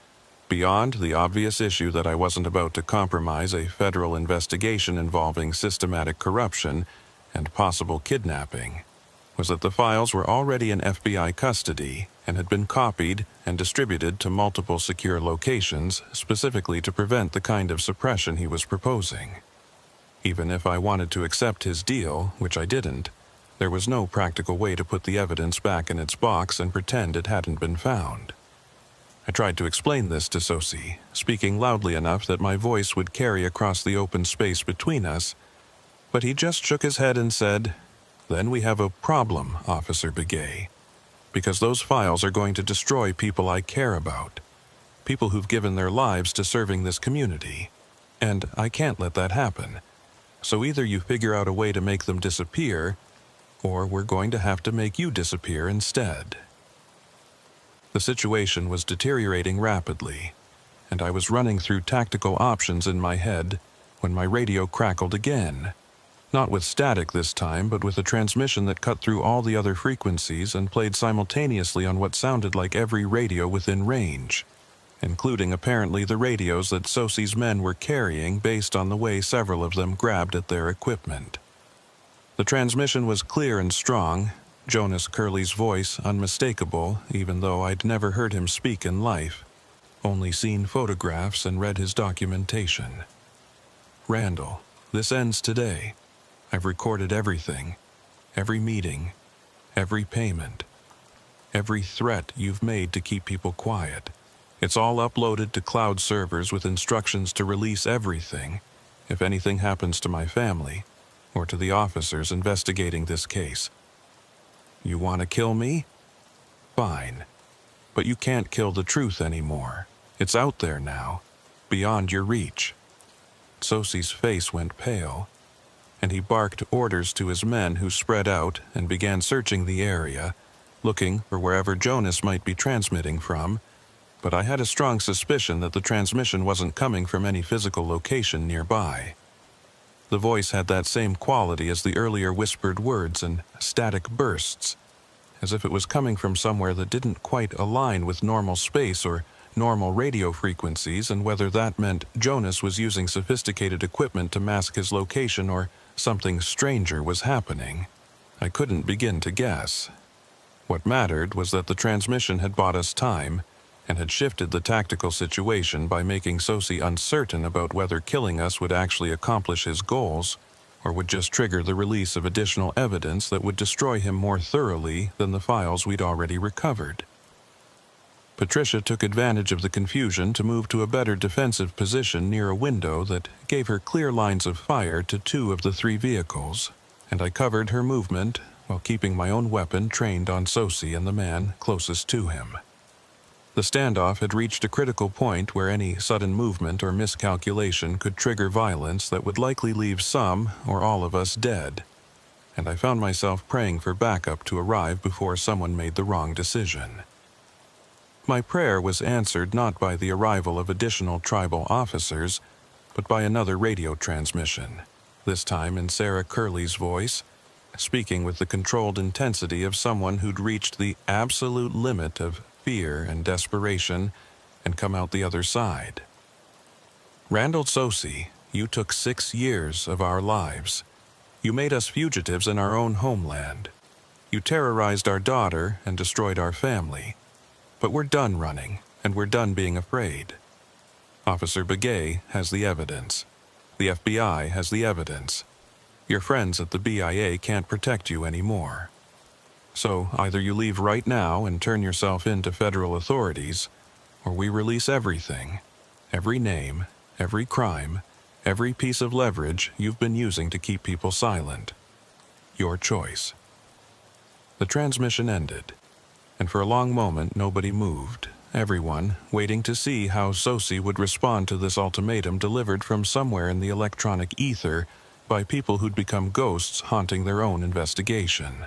beyond the obvious issue that I wasn't about to compromise a federal investigation involving systematic corruption and possible kidnapping, was that the files were already in FBI custody and had been copied and distributed to multiple secure locations specifically to prevent the kind of suppression he was proposing. Even if I wanted to accept his deal, which I didn't, there was no practical way to put the evidence back in its box and pretend it hadn't been found. I tried to explain this to Tsosi, speaking loudly enough that my voice would carry across the open space between us, but he just shook his head and said, "Then we have a problem, Officer Begay, because those files are going to destroy people I care about, people who've given their lives to serving this community, and I can't let that happen. So either you figure out a way to make them disappear, or we're going to have to make you disappear instead." The situation was deteriorating rapidly, and I was running through tactical options in my head when my radio crackled again. Not with static this time, but with a transmission that cut through all the other frequencies and played simultaneously on what sounded like every radio within range, including apparently the radios that Tsosi's men were carrying based on the way several of them grabbed at their equipment. The transmission was clear and strong, Jonas Curley's voice unmistakable, even though I'd never heard him speak in life. only seen photographs and read his documentation. Randall, this ends today. I've recorded everything, every meeting, every payment, every threat you've made to keep people quiet. It's all uploaded to cloud servers with instructions to release everything if anything happens to my family or to the officers investigating this case. You want to kill me? Fine. But you can't kill the truth anymore. It's out there now, beyond your reach. Sosie's face went pale, and he barked orders to his men who spread out and began searching the area, looking for wherever Jonas might be transmitting from, but I had a strong suspicion that the transmission wasn't coming from any physical location nearby. The voice had that same quality as the earlier whispered words and static bursts, as if it was coming from somewhere that didn't quite align with normal space or normal radio frequencies, and whether that meant Jonas was using sophisticated equipment to mask his location or something stranger was happening, I couldn't begin to guess. What mattered was that the transmission had bought us time and had shifted the tactical situation by making Sosie uncertain about whether killing us would actually accomplish his goals or would just trigger the release of additional evidence that would destroy him more thoroughly than the files we'd already recovered. Patricia took advantage of the confusion to move to a better defensive position near a window that gave her clear lines of fire to 2 of the 3 vehicles, and I covered her movement while keeping my own weapon trained on Sosie and the man closest to him. The standoff had reached a critical point where any sudden movement or miscalculation could trigger violence that would likely leave some or all of us dead, and I found myself praying for backup to arrive before someone made the wrong decision. My prayer was answered not by the arrival of additional tribal officers, but by another radio transmission, this time in Sarah Curley's voice, speaking with the controlled intensity of someone who'd reached the absolute limit of fear and desperation and come out the other side. Randall Sosie, you took 6 years of our lives. You made us fugitives in our own homeland. You terrorized our daughter and destroyed our family. But we're done running, and we're done being afraid. Officer Begay has the evidence. The FBI has the evidence. Your friends at the BIA can't protect you anymore. So either you leave right now and turn yourself in to federal authorities, or we release everything, every name, every crime, every piece of leverage you've been using to keep people silent. Your choice. The transmission ended, and for a long moment nobody moved, everyone waiting to see how Sosie would respond to this ultimatum delivered from somewhere in the electronic ether by people who'd become ghosts haunting their own investigation.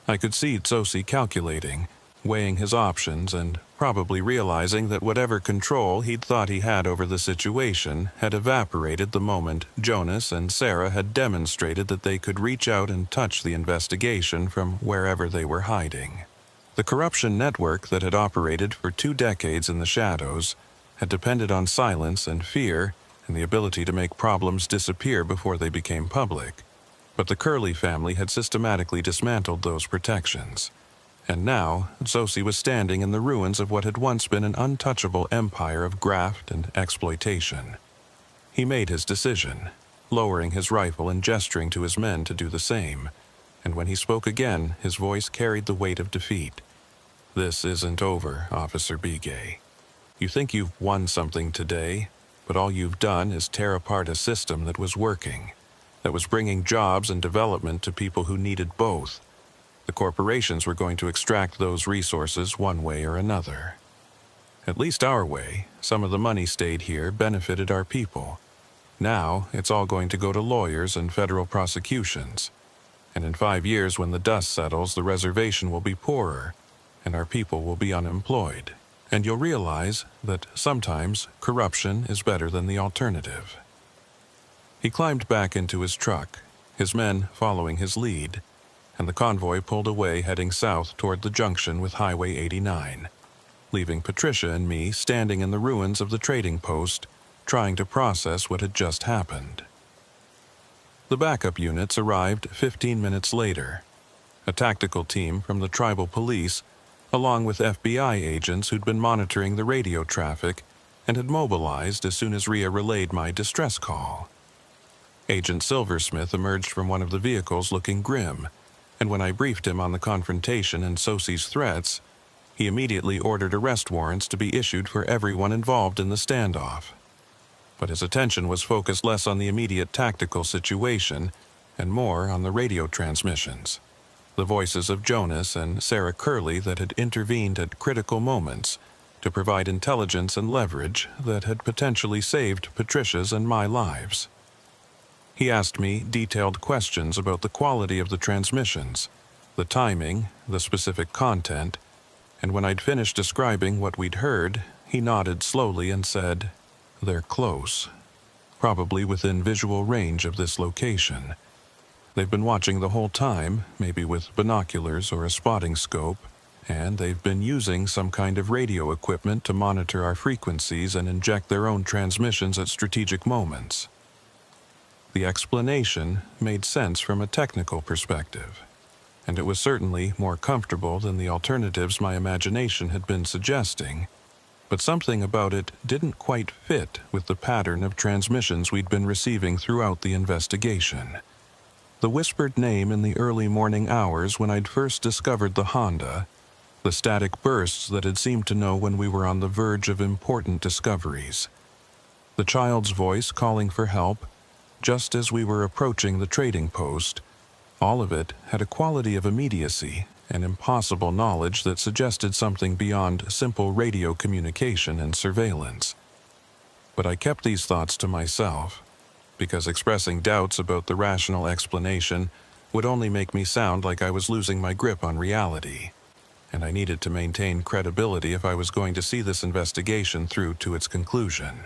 I could see Sosie calculating, weighing his options, and probably realizing that whatever control he'd thought he had over the situation had evaporated the moment Jonas and Sarah had demonstrated that they could reach out and touch the investigation from wherever they were hiding. The corruption network that had operated for 2 decades in the shadows had depended on silence and fear and the ability to make problems disappear before they became public. But the Curley family had systematically dismantled those protections. And now, Sosie was standing in the ruins of what had once been an untouchable empire of graft and exploitation. He made his decision, lowering his rifle and gesturing to his men to do the same, and when he spoke again, his voice carried the weight of defeat. This isn't over, Officer Begay. You think you've won something today, but all you've done is tear apart a system that was working, that was bringing jobs and development to people who needed both. The corporations were going to extract those resources one way or another. At least our way. Some of the money stayed here, benefited our people. Now, it's all going to go to lawyers and federal prosecutions. And in 5 years, when the dust settles, the reservation will be poorer, and our people will be unemployed. And you'll realize that sometimes corruption is better than the alternative. He climbed back into his truck, his men following his lead, and the convoy pulled away heading south toward the junction with Highway 89, leaving Patricia and me standing in the ruins of the trading post, trying to process what had just happened. The backup units arrived 15 minutes later. A tactical team from the tribal police, along with FBI agents who'd been monitoring the radio traffic and had mobilized as soon as Rhea relayed my distress call. Agent Silversmith emerged from one of the vehicles looking grim, and when I briefed him on the confrontation and Sosie's threats, he immediately ordered arrest warrants to be issued for everyone involved in the standoff. But his attention was focused less on the immediate tactical situation and more on the radio transmissions, the voices of Jonas and Sarah Curley that had intervened at critical moments to provide intelligence and leverage that had potentially saved Patricia's and my lives. He asked me detailed questions about the quality of the transmissions, the timing, the specific content, and when I'd finished describing what we'd heard, he nodded slowly and said, "They're close, probably within visual range of this location. They've been watching the whole time, maybe with binoculars or a spotting scope, and they've been using some kind of radio equipment to monitor our frequencies and inject their own transmissions at strategic moments." The explanation made sense from a technical perspective, and it was certainly more comfortable than the alternatives my imagination had been suggesting, but something about it didn't quite fit with the pattern of transmissions we'd been receiving throughout the investigation. The whispered name in the early morning hours when I'd first discovered the Honda, the static bursts that had seemed to know when we were on the verge of important discoveries, the child's voice calling for help just as we were approaching the trading post, all of it had a quality of immediacy and impossible knowledge that suggested something beyond simple radio communication and surveillance. But I kept these thoughts to myself, because expressing doubts about the rational explanation would only make me sound like I was losing my grip on reality, and I needed to maintain credibility if I was going to see this investigation through to its conclusion.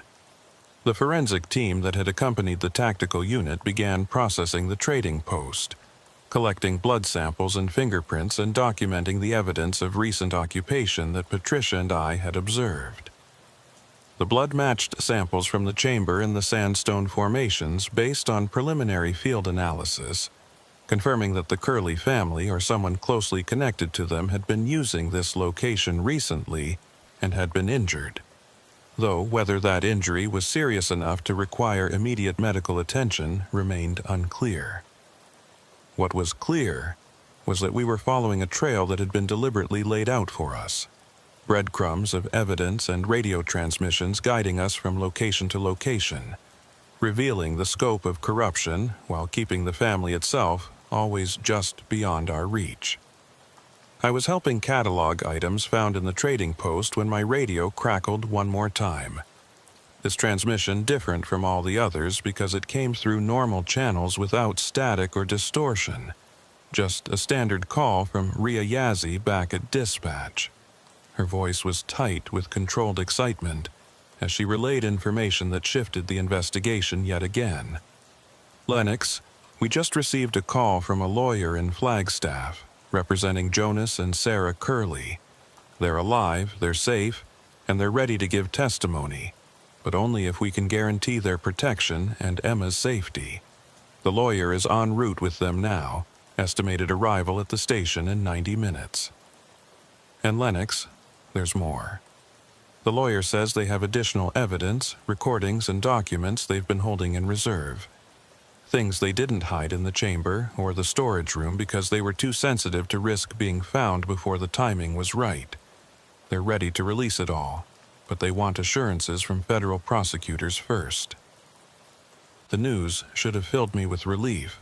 The forensic team that had accompanied the tactical unit began processing the trading post, collecting blood samples and fingerprints and documenting the evidence of recent occupation that Patricia and I had observed. The blood matched samples from the chamber and the sandstone formations based on preliminary field analysis, confirming that the Curley family or someone closely connected to them had been using this location recently and had been injured, though whether that injury was serious enough to require immediate medical attention remained unclear. What was clear was that we were following a trail that had been deliberately laid out for us, breadcrumbs of evidence and radio transmissions guiding us from location to location, revealing the scope of corruption while keeping the family itself always just beyond our reach. I was helping catalog items found in the trading post when my radio crackled one more time. This transmission different from all the others because it came through normal channels without static or distortion, just a standard call from Rhea Yazzie back at dispatch. Her voice was tight with controlled excitement as she relayed information that shifted the investigation yet again. "Lennox, we just received a call from a lawyer in Flagstaff representing Jonas and Sarah Curley. They're alive, they're safe, and they're ready to give testimony, but only if we can guarantee their protection and Emma's safety. The lawyer is en route with them now, estimated arrival at the station in 90 minutes. And Lennox, there's more. The lawyer says they have additional evidence, recordings, and documents they've been holding in reserve. Things they didn't hide in the chamber or the storage room because they were too sensitive to risk being found before the timing was right. They're ready to release it all, but they want assurances from federal prosecutors first." The news should have filled me with relief,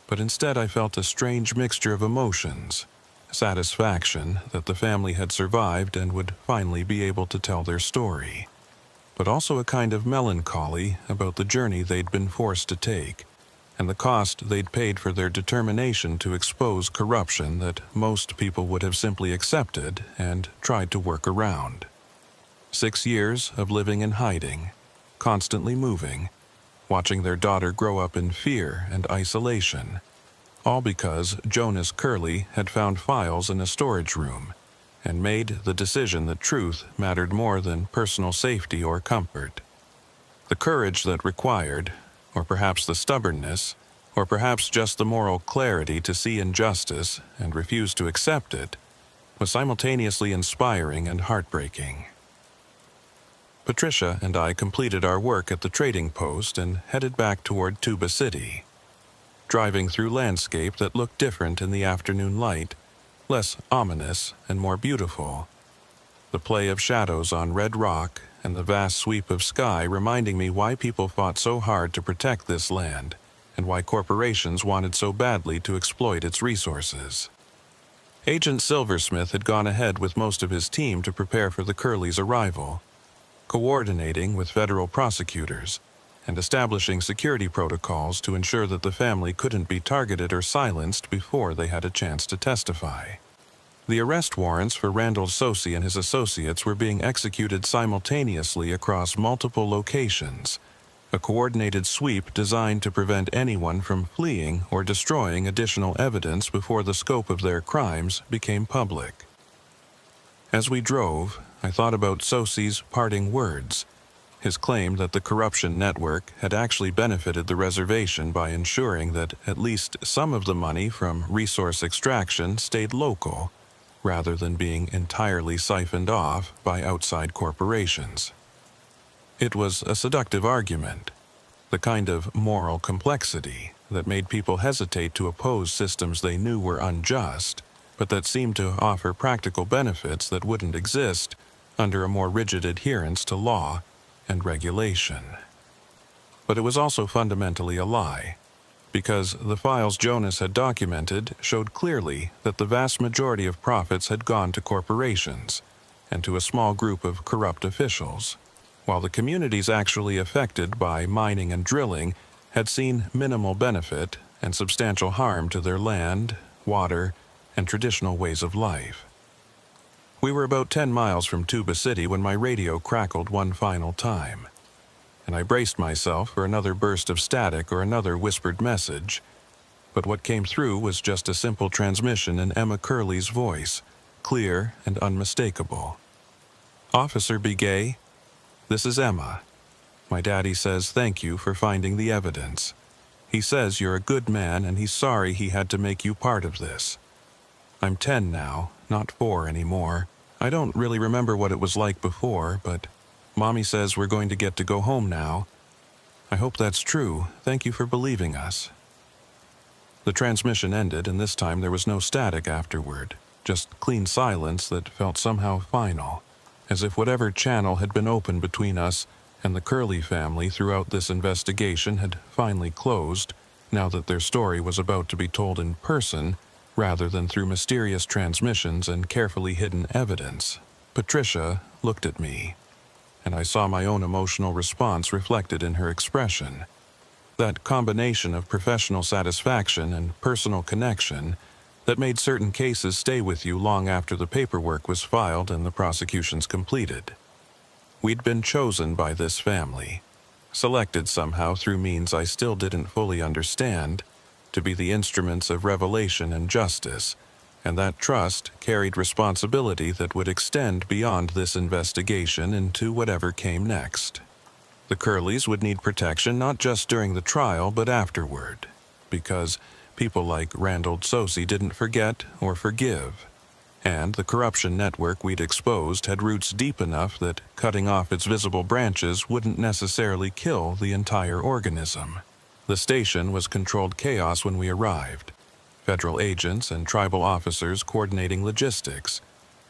but instead I felt a strange mixture of emotions. Satisfaction that the family had survived and would finally be able to tell their story, but also a kind of melancholy about the journey they'd been forced to take, and the cost they'd paid for their determination to expose corruption that most people would have simply accepted and tried to work around. 6 years of living in hiding, constantly moving, watching their daughter grow up in fear and isolation, all because Jonas Curley had found files in a storage room and made the decision that truth mattered more than personal safety or comfort. The courage that required, or perhaps the stubbornness, or perhaps just the moral clarity to see injustice and refuse to accept it, was simultaneously inspiring and heartbreaking. Patricia and I completed our work at the trading post and headed back toward Tuba City, driving through landscape that looked different in the afternoon light, less ominous and more beautiful. The play of shadows on red rock and the vast sweep of sky reminding me why people fought so hard to protect this land and why corporations wanted so badly to exploit its resources. Agent Silversmith had gone ahead with most of his team to prepare for the Curleys' arrival, coordinating with federal prosecutors and establishing security protocols to ensure that the family couldn't be targeted or silenced before they had a chance to testify. The arrest warrants for Randall Sosi and his associates were being executed simultaneously across multiple locations, a coordinated sweep designed to prevent anyone from fleeing or destroying additional evidence before the scope of their crimes became public. As we drove, I thought about Sosi's parting words, his claim that the corruption network had actually benefited the reservation by ensuring that at least some of the money from resource extraction stayed local, rather than being entirely siphoned off by outside corporations. It was a seductive argument, the kind of moral complexity that made people hesitate to oppose systems they knew were unjust, but that seemed to offer practical benefits that wouldn't exist under a more rigid adherence to law and regulation. But it was also fundamentally a lie, because the files Jonas had documented showed clearly that the vast majority of profits had gone to corporations and to a small group of corrupt officials, while the communities actually affected by mining and drilling had seen minimal benefit and substantial harm to their land, water, and traditional ways of life. We were about 10 miles from Tuba City when my radio crackled one final time, and I braced myself for another burst of static or another whispered message, but what came through was just a simple transmission in Emma Curley's voice, clear and unmistakable. "Officer Begay, this is Emma. My daddy says thank you for finding the evidence. He says you're a good man and he's sorry he had to make you part of this. I'm 10 now, not 4 anymore. I don't really remember what it was like before, but Mommy says we're going to get to go home now. I hope that's true. Thank you for believing us." The transmission ended, and this time there was no static afterward, just clean silence that felt somehow final, as if whatever channel had been open between us and the Curley family throughout this investigation had finally closed, now that their story was about to be told in person, rather than through mysterious transmissions and carefully hidden evidence. Patricia looked at me, and I saw my own emotional response reflected in her expression. That combination of professional satisfaction and personal connection that made certain cases stay with you long after the paperwork was filed and the prosecutions completed. We'd been chosen by this family, selected somehow through means I still didn't fully understand, to be the instruments of revelation and justice, and that trust carried responsibility that would extend beyond this investigation into whatever came next. The Curleys would need protection not just during the trial but afterward, because people like Randall Sosi didn't forget or forgive, and the corruption network we'd exposed had roots deep enough that cutting off its visible branches wouldn't necessarily kill the entire organism. The station was controlled chaos when we arrived, federal agents and tribal officers coordinating logistics,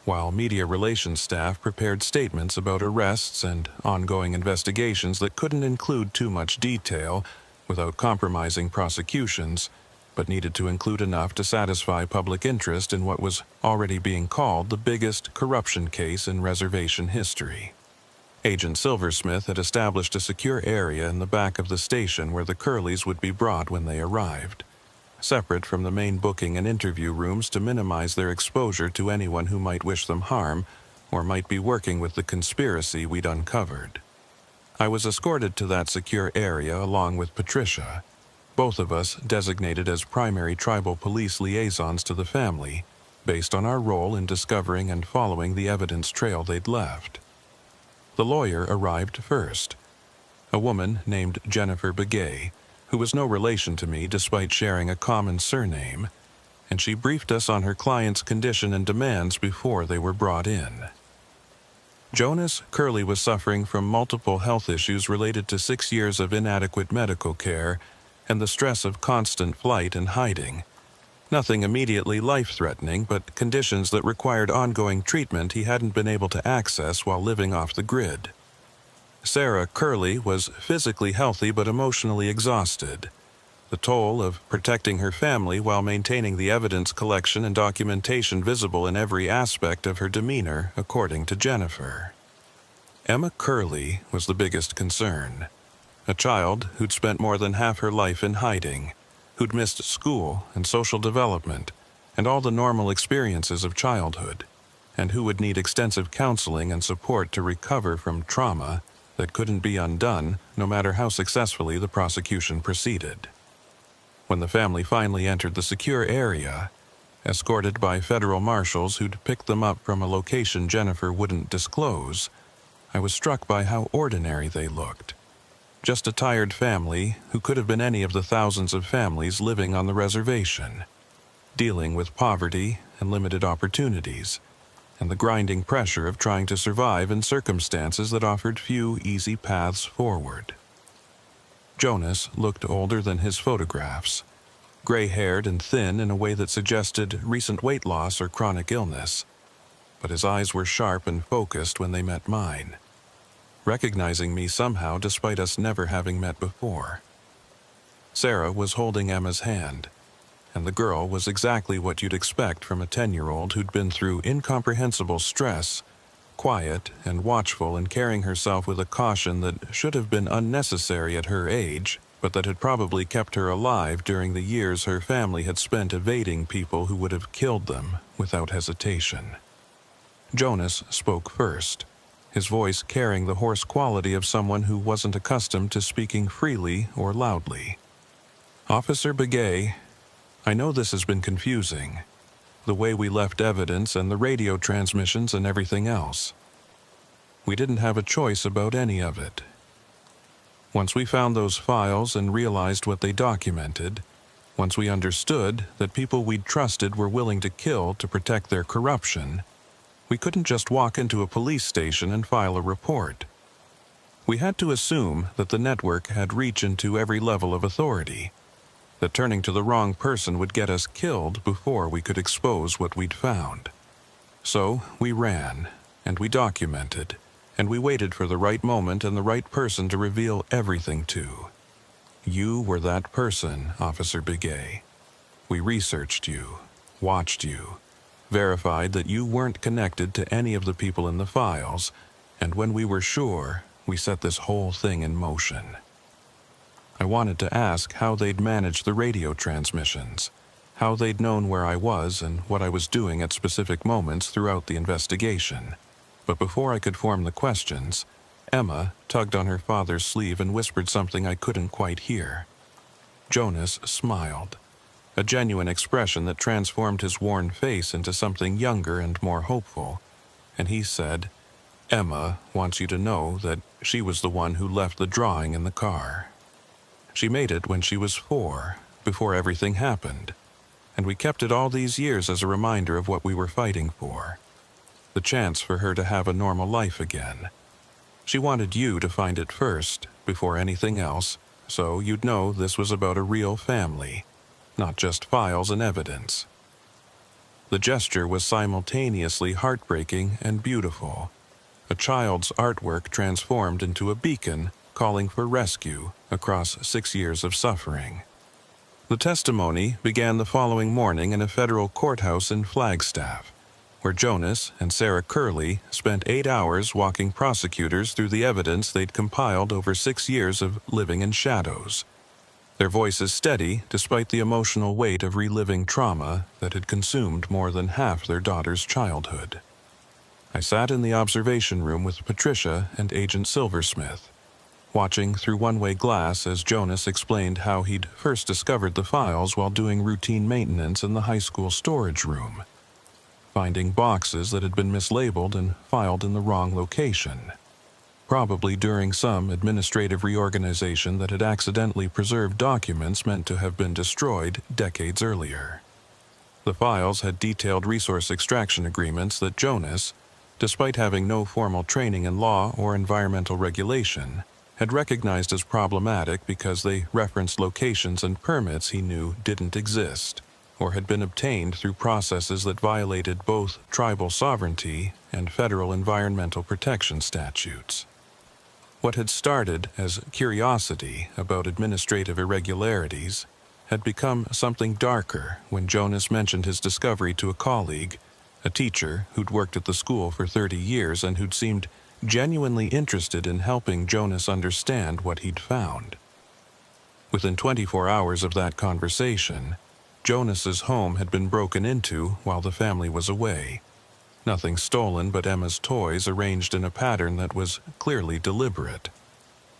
while media relations staff prepared statements about arrests and ongoing investigations that couldn't include too much detail without compromising prosecutions, but needed to include enough to satisfy public interest in what was already being called the biggest corruption case in reservation history. Agent Silversmith had established a secure area in the back of the station where the Curleys would be brought when they arrived, separate from the main booking and interview rooms to minimize their exposure to anyone who might wish them harm or might be working with the conspiracy we'd uncovered. I was escorted to that secure area along with Patricia, both of us designated as primary tribal police liaisons to the family, based on our role in discovering and following the evidence trail they'd left. The lawyer arrived first, a woman named Jennifer Begay, who was no relation to me despite sharing a common surname, and she briefed us on her client's condition and demands before they were brought in. Jonas Curley was suffering from multiple health issues related to 6 years of inadequate medical care and the stress of constant flight and hiding. Nothing immediately life-threatening, but conditions that required ongoing treatment he hadn't been able to access while living off the grid. Sarah Curley was physically healthy but emotionally exhausted. The toll of protecting her family while maintaining the evidence collection and documentation visible in every aspect of her demeanor, according to Jennifer. Emma Curley was the biggest concern. A child who'd spent more than half her life in hiding, who'd missed school and social development and all the normal experiences of childhood, and who would need extensive counseling and support to recover from trauma that couldn't be undone no matter how successfully the prosecution proceeded. When the family finally entered the secure area, escorted by federal marshals who'd picked them up from a location Jennifer wouldn't disclose, I was struck by how ordinary they looked. Just a tired family who could have been any of the thousands of families living on the reservation, dealing with poverty and limited opportunities, and the grinding pressure of trying to survive in circumstances that offered few easy paths forward. Jonas looked older than his photographs, gray-haired and thin in a way that suggested recent weight loss or chronic illness, but his eyes were sharp and focused when they met mine, recognizing me somehow despite us never having met before. Sarah was holding Emma's hand, and the girl was exactly what you'd expect from a 10-year-old who'd been through incomprehensible stress, quiet and watchful and carrying herself with a caution that should have been unnecessary at her age, but that had probably kept her alive during the years her family had spent evading people who would have killed them without hesitation. Jonas spoke first, his voice carrying the hoarse quality of someone who wasn't accustomed to speaking freely or loudly. "Officer Begay, I know this has been confusing. The way we left evidence and the radio transmissions and everything else. We didn't have a choice about any of it. Once we found those files and realized what they documented, once we understood that people we'd trusted were willing to kill to protect their corruption, we couldn't just walk into a police station and file a report. We had to assume that the network had reach into every level of authority, that turning to the wrong person would get us killed before we could expose what we'd found. So we ran, and we documented, and we waited for the right moment and the right person to reveal everything to. You were that person, Officer Begay. We researched you, watched you, verified that you weren't connected to any of the people in the files, and when we were sure, we set this whole thing in motion." I wanted to ask how they'd managed the radio transmissions, how they'd known where I was and what I was doing at specific moments throughout the investigation. But before I could form the questions, Emma tugged on her father's sleeve and whispered something I couldn't quite hear. Jonas smiled, a genuine expression that transformed his worn face into something younger and more hopeful, and he said, "Emma wants you to know that she was the one who left the drawing in the car. She made it when she was 4, before everything happened, and we kept it all these years as a reminder of what we were fighting for. The chance for her to have a normal life again. She wanted you to find it first, before anything else, so you'd know this was about a real family, not just files and evidence." The gesture was simultaneously heartbreaking and beautiful. A child's artwork transformed into a beacon calling for rescue across 6 years of suffering. The testimony began the following morning in a federal courthouse in Flagstaff, where Jonas and Sarah Curley spent 8 hours walking prosecutors through the evidence they'd compiled over 6 years of living in shadows. Their voices steady despite the emotional weight of reliving trauma that had consumed more than half their daughter's childhood. I sat in the observation room with Patricia and Agent Silversmith, watching through one-way glass as Jonas explained how he'd first discovered the files while doing routine maintenance in the high school storage room, finding boxes that had been mislabeled and filed in the wrong location, probably during some administrative reorganization that had accidentally preserved documents meant to have been destroyed decades earlier. The files had detailed resource extraction agreements that Jonas, despite having no formal training in law or environmental regulation, had recognized as problematic because they referenced locations and permits he knew didn't exist, or had been obtained through processes that violated both tribal sovereignty and federal environmental protection statutes. What had started as curiosity about administrative irregularities had become something darker when Jonas mentioned his discovery to a colleague, a teacher who'd worked at the school for 30 years and who'd seemed genuinely interested in helping Jonas understand what he'd found. Within 24 hours of that conversation, Jonas's home had been broken into while the family was away. Nothing stolen but Emma's toys arranged in a pattern that was clearly deliberate.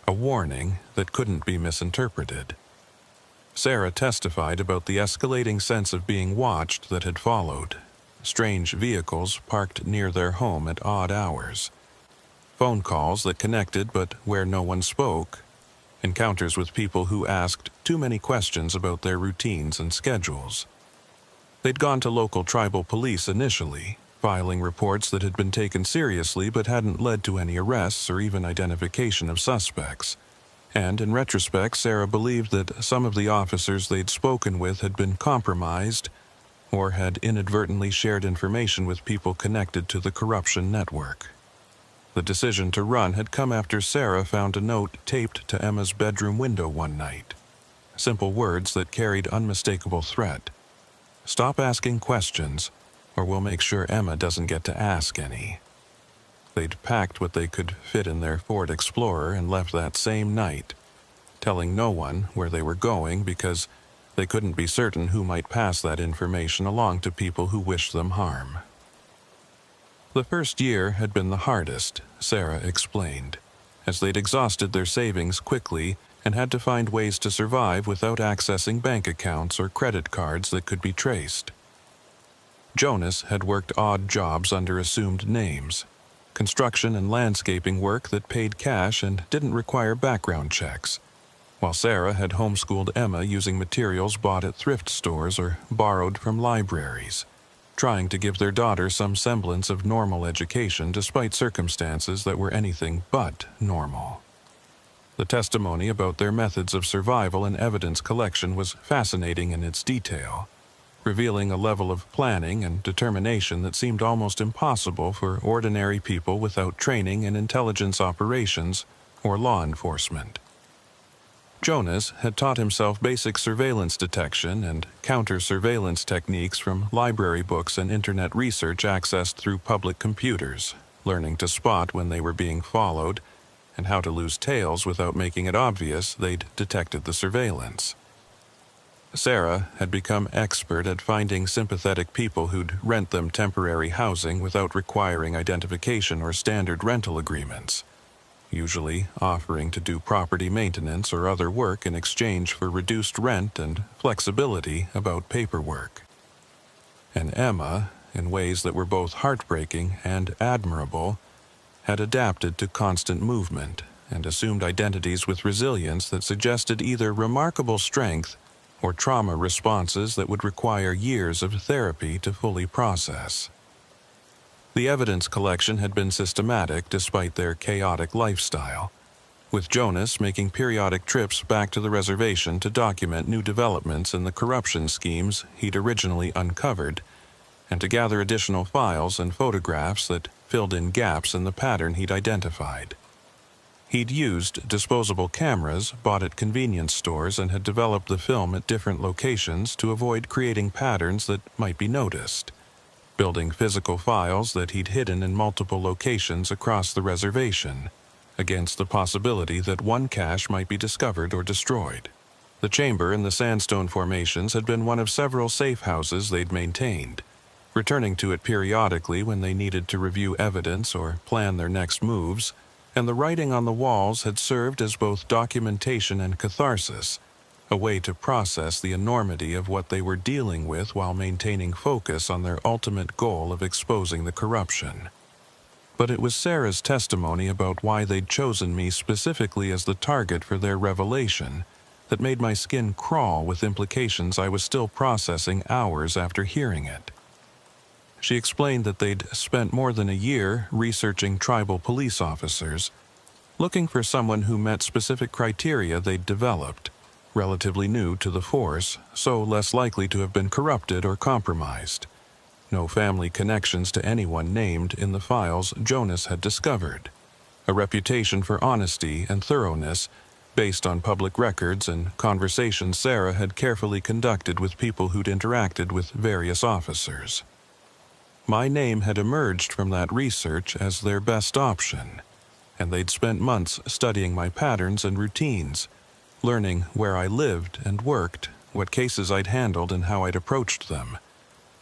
A warning that couldn't be misinterpreted. Sarah testified about the escalating sense of being watched that had followed. Strange vehicles parked near their home at odd hours. Phone calls that connected but where no one spoke. Encounters with people who asked too many questions about their routines and schedules. They'd gone to local tribal police initially, filing reports that had been taken seriously but hadn't led to any arrests or even identification of suspects. And in retrospect, Sarah believed that some of the officers they'd spoken with had been compromised or had inadvertently shared information with people connected to the corruption network. The decision to run had come after Sarah found a note taped to Emma's bedroom window one night. Simple words that carried unmistakable threat. "Stop asking questions, or we'll make sure Emma doesn't get to ask any." They'd packed what they could fit in their Ford Explorer and left that same night, telling no one where they were going because they couldn't be certain who might pass that information along to people who wished them harm. The first year had been the hardest, Sarah explained, as they'd exhausted their savings quickly and had to find ways to survive without accessing bank accounts or credit cards that could be traced. Jonas had worked odd jobs under assumed names, construction and landscaping work that paid cash and didn't require background checks, while Sarah had homeschooled Emma using materials bought at thrift stores or borrowed from libraries, trying to give their daughter some semblance of normal education despite circumstances that were anything but normal. The testimony about their methods of survival and evidence collection was fascinating in its detail, revealing a level of planning and determination that seemed almost impossible for ordinary people without training in intelligence operations or law enforcement. Jonas had taught himself basic surveillance detection and counter-surveillance techniques from library books and internet research accessed through public computers, learning to spot when they were being followed and how to lose tails without making it obvious they'd detected the surveillance. Sarah had become expert at finding sympathetic people who'd rent them temporary housing without requiring identification or standard rental agreements, usually offering to do property maintenance or other work in exchange for reduced rent and flexibility about paperwork. And Emma, in ways that were both heartbreaking and admirable, had adapted to constant movement and assumed identities with resilience that suggested either remarkable strength or trauma responses that would require years of therapy to fully process. The evidence collection had been systematic despite their chaotic lifestyle, with Jonas making periodic trips back to the reservation to document new developments in the corruption schemes he'd originally uncovered, and to gather additional files and photographs that filled in gaps in the pattern he'd identified. He'd used disposable cameras bought at convenience stores and had developed the film at different locations to avoid creating patterns that might be noticed, building physical files that he'd hidden in multiple locations across the reservation, against the possibility that one cache might be discovered or destroyed. The chamber in the sandstone formations had been one of several safe houses they'd maintained, returning to it periodically when they needed to review evidence or plan their next moves, and the writing on the walls had served as both documentation and catharsis, a way to process the enormity of what they were dealing with while maintaining focus on their ultimate goal of exposing the corruption. But it was Sarah's testimony about why they'd chosen me specifically as the target for their revelation that made my skin crawl with implications I was still processing hours after hearing it. She explained that they'd spent more than a year researching tribal police officers, looking for someone who met specific criteria they'd developed, relatively new to the force, so less likely to have been corrupted or compromised. No family connections to anyone named in the files Jonas had discovered. A reputation for honesty and thoroughness based on public records and conversations Sarah had carefully conducted with people who'd interacted with various officers. My name had emerged from that research as their best option, and they'd spent months studying my patterns and routines, learning where I lived and worked, what cases I'd handled and how I'd approached them,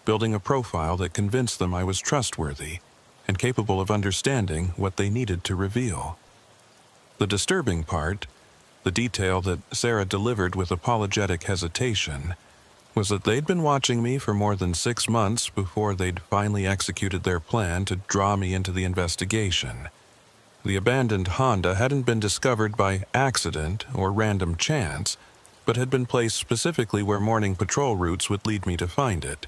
building a profile that convinced them I was trustworthy and capable of understanding what they needed to reveal. The disturbing part, the detail that Sarah delivered with apologetic hesitation, was that they'd been watching me for more than 6 months before they'd finally executed their plan to draw me into the investigation. The abandoned Honda hadn't been discovered by accident or random chance, but had been placed specifically where morning patrol routes would lead me to find it,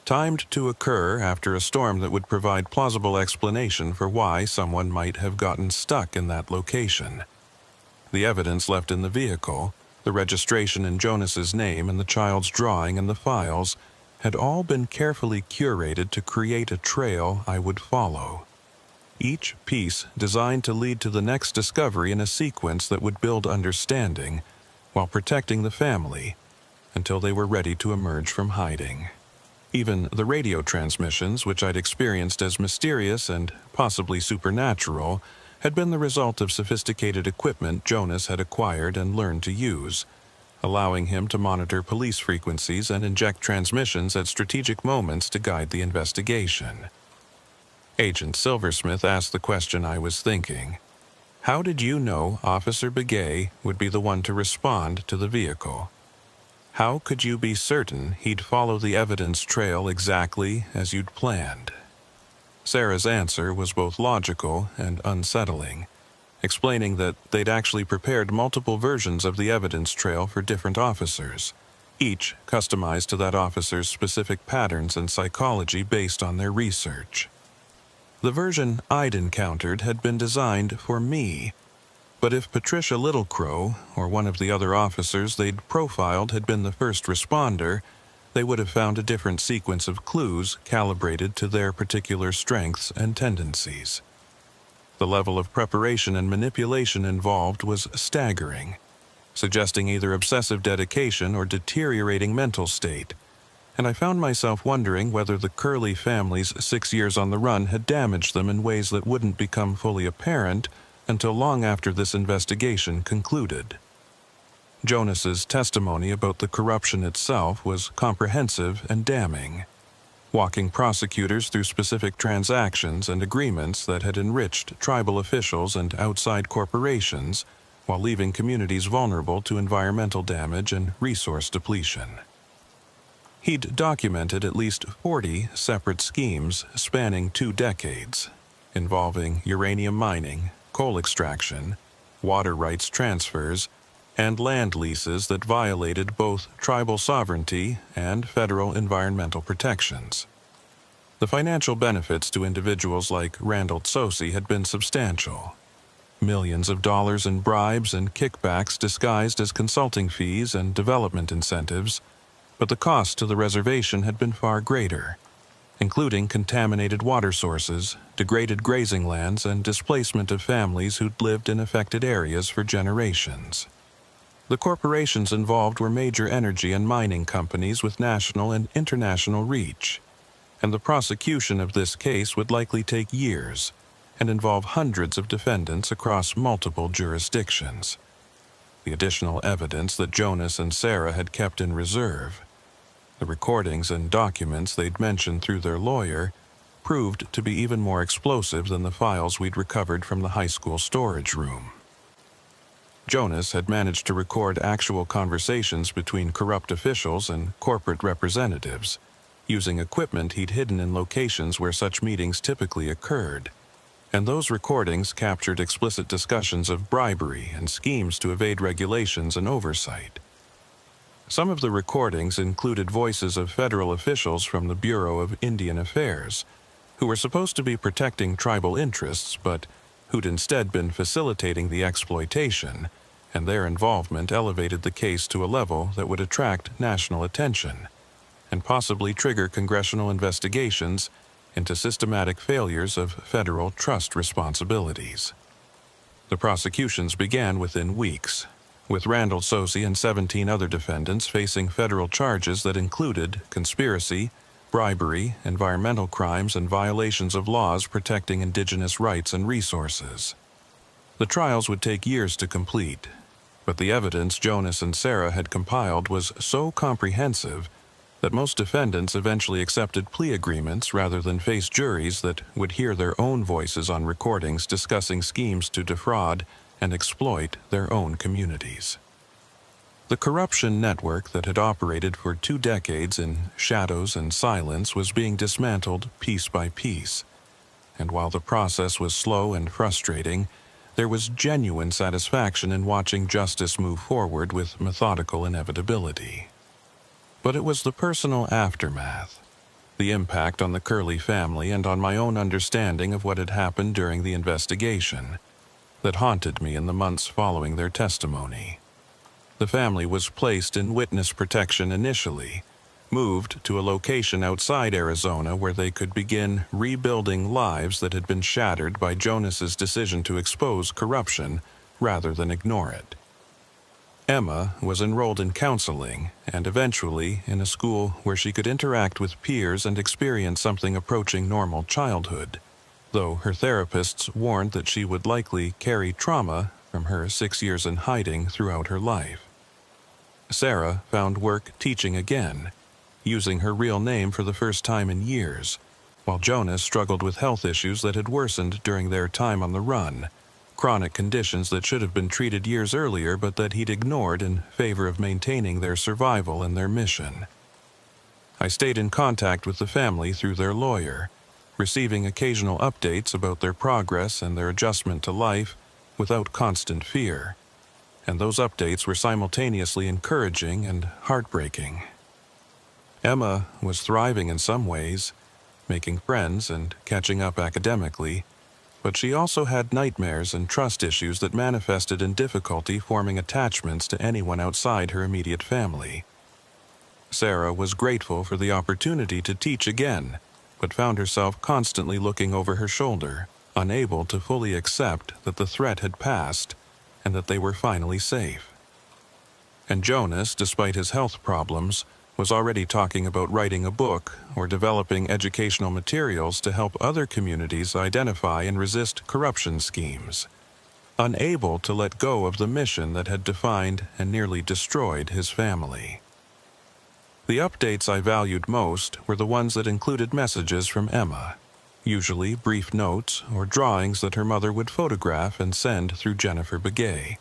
timed to occur after a storm that would provide plausible explanation for why someone might have gotten stuck in that location. The evidence left in the vehicle, the registration in Jonas's name and the child's drawing in the files, had all been carefully curated to create a trail I would follow. Each piece designed to lead to the next discovery in a sequence that would build understanding while protecting the family until they were ready to emerge from hiding. Even the radio transmissions, which I'd experienced as mysterious and possibly supernatural, had been the result of sophisticated equipment Jonas had acquired and learned to use, allowing him to monitor police frequencies and inject transmissions at strategic moments to guide the investigation. Agent Silversmith asked the question I was thinking. How did you know Officer Begay would be the one to respond to the vehicle? How could you be certain he'd follow the evidence trail exactly as you'd planned? Sarah's answer was both logical and unsettling, explaining that they'd actually prepared multiple versions of the evidence trail for different officers, each customized to that officer's specific patterns and psychology based on their research. The version I'd encountered had been designed for me, but if Patricia Littlecrow or one of the other officers they'd profiled had been the first responder, they would have found a different sequence of clues calibrated to their particular strengths and tendencies. The level of preparation and manipulation involved was staggering, suggesting either obsessive dedication or deteriorating mental state, and I found myself wondering whether the Curley family's 6 years on the run had damaged them in ways that wouldn't become fully apparent until long after this investigation concluded. Jonas's testimony about the corruption itself was comprehensive and damning, walking prosecutors through specific transactions and agreements that had enriched tribal officials and outside corporations while leaving communities vulnerable to environmental damage and resource depletion. He'd documented at least 40 separate schemes spanning 2 decades, involving uranium mining, coal extraction, water rights transfers, and land leases that violated both tribal sovereignty and federal environmental protections. The financial benefits to individuals like Randall Tsosi had been substantial. Millions of dollars in bribes and kickbacks disguised as consulting fees and development incentives, but the cost to the reservation had been far greater, including contaminated water sources, degraded grazing lands, and displacement of families who'd lived in affected areas for generations. The corporations involved were major energy and mining companies with national and international reach, and the prosecution of this case would likely take years and involve hundreds of defendants across multiple jurisdictions. The additional evidence that Jonas and Sarah had kept in reserve, the recordings and documents they'd mentioned through their lawyer, proved to be even more explosive than the files we'd recovered from the high school storage room. Jonas had managed to record actual conversations between corrupt officials and corporate representatives, using equipment he'd hidden in locations where such meetings typically occurred. and those recordings captured explicit discussions of bribery and schemes to evade regulations and oversight. Some of the recordings included voices of federal officials from the Bureau of Indian Affairs, who were supposed to be protecting tribal interests but who'd instead been facilitating the exploitation, and their involvement elevated the case to a level that would attract national attention and possibly trigger congressional investigations into systematic failures of federal trust responsibilities. The prosecutions began within weeks, with Randall Sosi and 17 other defendants facing federal charges that included conspiracy, bribery, environmental crimes, and violations of laws protecting indigenous rights and resources. The trials would take years to complete, but the evidence Jonas and Sarah had compiled was so comprehensive that most defendants eventually accepted plea agreements rather than face juries that would hear their own voices on recordings discussing schemes to defraud and exploit their own communities. The corruption network that had operated for 2 decades in shadows and silence was being dismantled piece by piece, and while the process was slow and frustrating, there was genuine satisfaction in watching justice move forward with methodical inevitability. But it was the personal aftermath, the impact on the Curley family and on my own understanding of what had happened during the investigation, that haunted me in the months following their testimony. The family was placed in witness protection initially, moved to a location outside Arizona where they could begin rebuilding lives that had been shattered by Jonas's decision to expose corruption rather than ignore it. Emma was enrolled in counseling and eventually in a school where she could interact with peers and experience something approaching normal childhood, though her therapists warned that she would likely carry trauma from her 6 years in hiding throughout her life. Sarah found work teaching again, using her real name for the first time in years, while Jonas struggled with health issues that had worsened during their time on the run, chronic conditions that should have been treated years earlier but that he'd ignored in favor of maintaining their survival and their mission. I stayed in contact with the family through their lawyer, receiving occasional updates about their progress and their adjustment to life without constant fear, and those updates were simultaneously encouraging and heartbreaking. Emma was thriving in some ways, making friends and catching up academically, but she also had nightmares and trust issues that manifested in difficulty forming attachments to anyone outside her immediate family. Sarah was grateful for the opportunity to teach again, but found herself constantly looking over her shoulder, unable to fully accept that the threat had passed and that they were finally safe. And Jonas, despite his health problems, was already talking about writing a book or developing educational materials to help other communities identify and resist corruption schemes, unable to let go of the mission that had defined and nearly destroyed his family. The updates I valued most were the ones that included messages from Emma, usually brief notes or drawings that her mother would photograph and send through Jennifer Begay.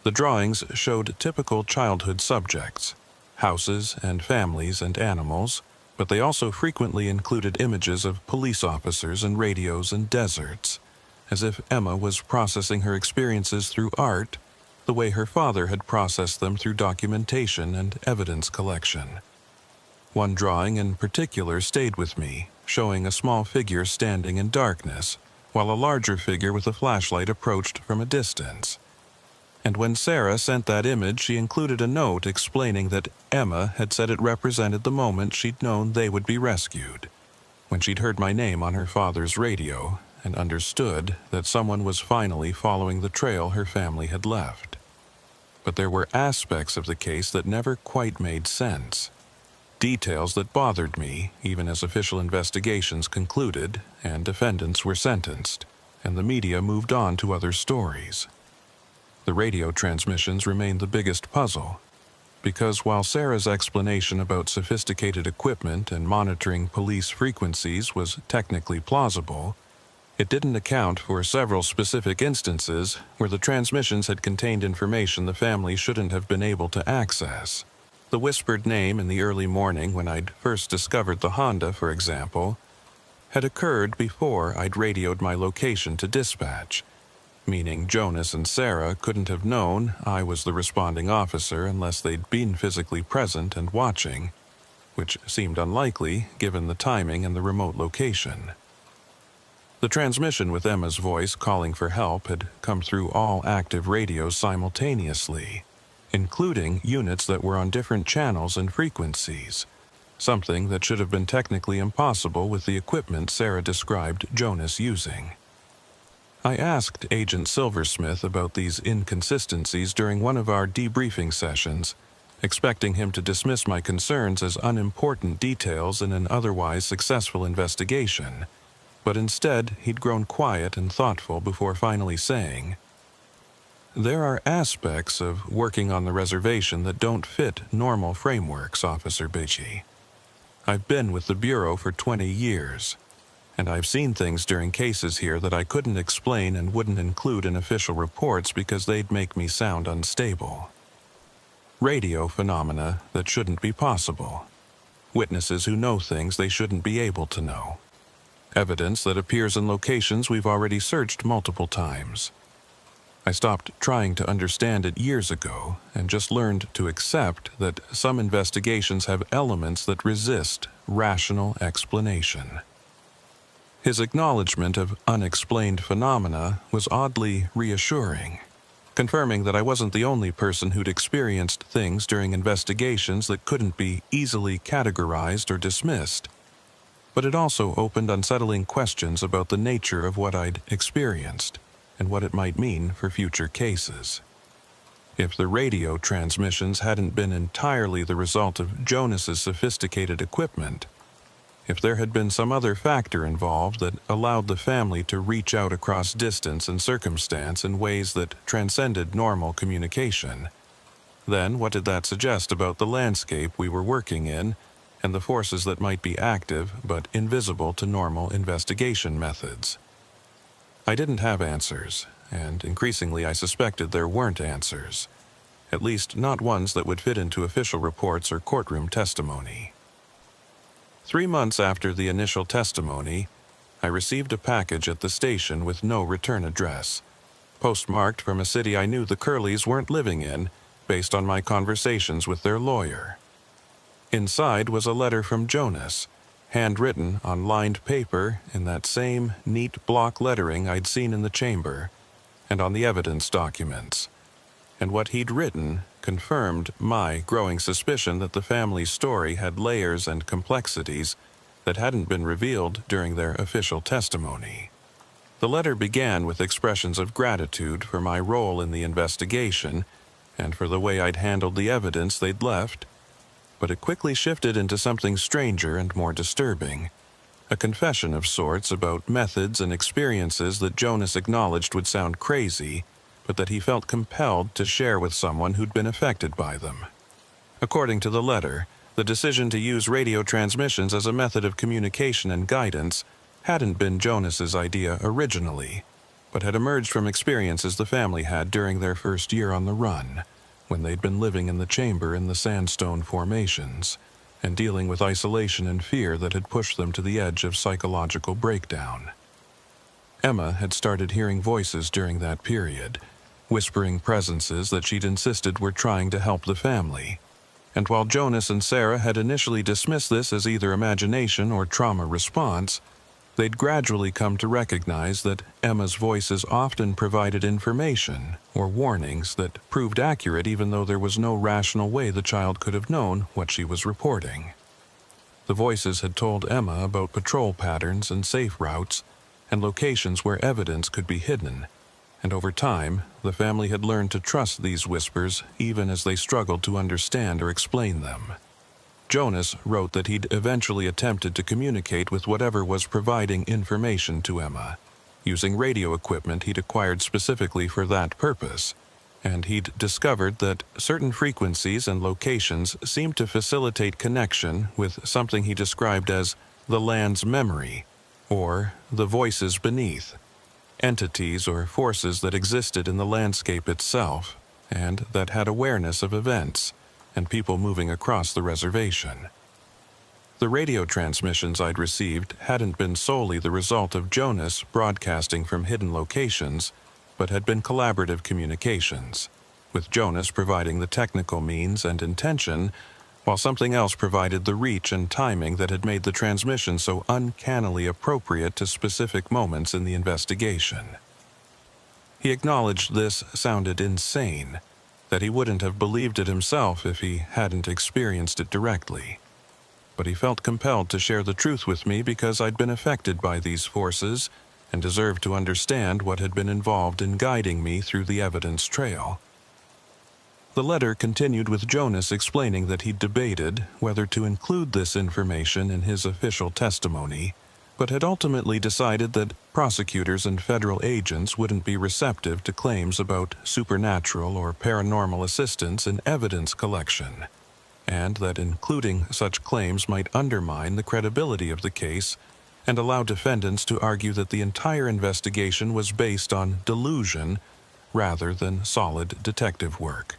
The drawings showed typical childhood subjects, houses and families and animals, but they also frequently included images of police officers and radios and deserts, as if Emma was processing her experiences through art the way her father had processed them through documentation and evidence collection. One drawing in particular stayed with me, showing a small figure standing in darkness, while a larger figure with a flashlight approached from a distance. And when Sarah sent that image, she included a note explaining that Emma had said it represented the moment she'd known they would be rescued, when she'd heard my name on her father's radio and understood that someone was finally following the trail her family had left. But there were aspects of the case that never quite made sense. Details that bothered me, even as official investigations concluded and defendants were sentenced, and the media moved on to other stories. The radio transmissions remained the biggest puzzle, because while Sarah's explanation about sophisticated equipment and monitoring police frequencies was technically plausible, it didn't account for several specific instances where the transmissions had contained information the family shouldn't have been able to access. The whispered name in the early morning when I'd first discovered the Honda, for example, had occurred before I'd radioed my location to dispatch, meaning Jonas and Sarah couldn't have known I was the responding officer unless they'd been physically present and watching, which seemed unlikely given the timing and the remote location. The transmission with Emma's voice calling for help had come through all active radios simultaneously, including units that were on different channels and frequencies, something that should have been technically impossible with the equipment Sarah described Jonas using. I asked Agent Silversmith about these inconsistencies during one of our debriefing sessions, expecting him to dismiss my concerns as unimportant details in an otherwise successful investigation, but instead he'd grown quiet and thoughtful before finally saying, "There are aspects of working on the reservation that don't fit normal frameworks, Officer Beachy. I've been with the Bureau for 20 years, and I've seen things during cases here that I couldn't explain and wouldn't include in official reports because they'd make me sound unstable. Radio phenomena that shouldn't be possible. Witnesses who know things they shouldn't be able to know. Evidence that appears in locations we've already searched multiple times. I stopped trying to understand it years ago and just learned to accept that some investigations have elements that resist rational explanation." His acknowledgement of unexplained phenomena was oddly reassuring, confirming that I wasn't the only person who'd experienced things during investigations that couldn't be easily categorized or dismissed. But it also opened unsettling questions about the nature of what I'd experienced and what it might mean for future cases. If the radio transmissions hadn't been entirely the result of Jonas's sophisticated equipment, if there had been some other factor involved that allowed the family to reach out across distance and circumstance in ways that transcended normal communication, then what did that suggest about the landscape we were working in and the forces that might be active but invisible to normal investigation methods? I didn't have answers, and increasingly I suspected there weren't answers, at least not ones that would fit into official reports or courtroom testimony. 3 months after the initial testimony, I received a package at the station with no return address, postmarked from a city I knew the Curleys weren't living in based on my conversations with their lawyer. Inside was a letter from Jonas, handwritten on lined paper in that same neat block lettering I'd seen in the chamber and on the evidence documents. And what he'd written confirmed my growing suspicion that the family's story had layers and complexities that hadn't been revealed during their official testimony. The letter began with expressions of gratitude for my role in the investigation and for the way I'd handled the evidence they'd left, but it quickly shifted into something stranger and more disturbing, a confession of sorts about methods and experiences that Jonas acknowledged would sound crazy, but that he felt compelled to share with someone who'd been affected by them. According to the letter, the decision to use radio transmissions as a method of communication and guidance hadn't been Jonas's idea originally, but had emerged from experiences the family had during their first year on the run, when they'd been living in the chamber in the sandstone formations, and dealing with isolation and fear that had pushed them to the edge of psychological breakdown. Emma had started hearing voices during that period, whispering presences that she'd insisted were trying to help the family. And while Jonas and Sarah had initially dismissed this as either imagination or trauma response, they'd gradually come to recognize that Emma's voices often provided information or warnings that proved accurate even though there was no rational way the child could have known what she was reporting. The voices had told Emma about patrol patterns and safe routes and locations where evidence could be hidden, and over time, the family had learned to trust these whispers even as they struggled to understand or explain them. Jonas wrote that he'd eventually attempted to communicate with whatever was providing information to Emma, using radio equipment he'd acquired specifically for that purpose, and he'd discovered that certain frequencies and locations seemed to facilitate connection with something he described as the land's memory, or the voices beneath, entities or forces that existed in the landscape itself, and that had awareness of events and people moving across the reservation. The radio transmissions I'd received hadn't been solely the result of Jonas broadcasting from hidden locations, but had been collaborative communications, with Jonas providing the technical means and intention, while something else provided the reach and timing that had made the transmission so uncannily appropriate to specific moments in the investigation. He acknowledged this sounded insane, that he wouldn't have believed it himself if he hadn't experienced it directly. But he felt compelled to share the truth with me because I'd been affected by these forces and deserved to understand what had been involved in guiding me through the evidence trail. The letter continued with Jonas explaining that he'd debated whether to include this information in his official testimony, but had ultimately decided that prosecutors and federal agents wouldn't be receptive to claims about supernatural or paranormal assistance in evidence collection, and that including such claims might undermine the credibility of the case and allow defendants to argue that the entire investigation was based on delusion rather than solid detective work.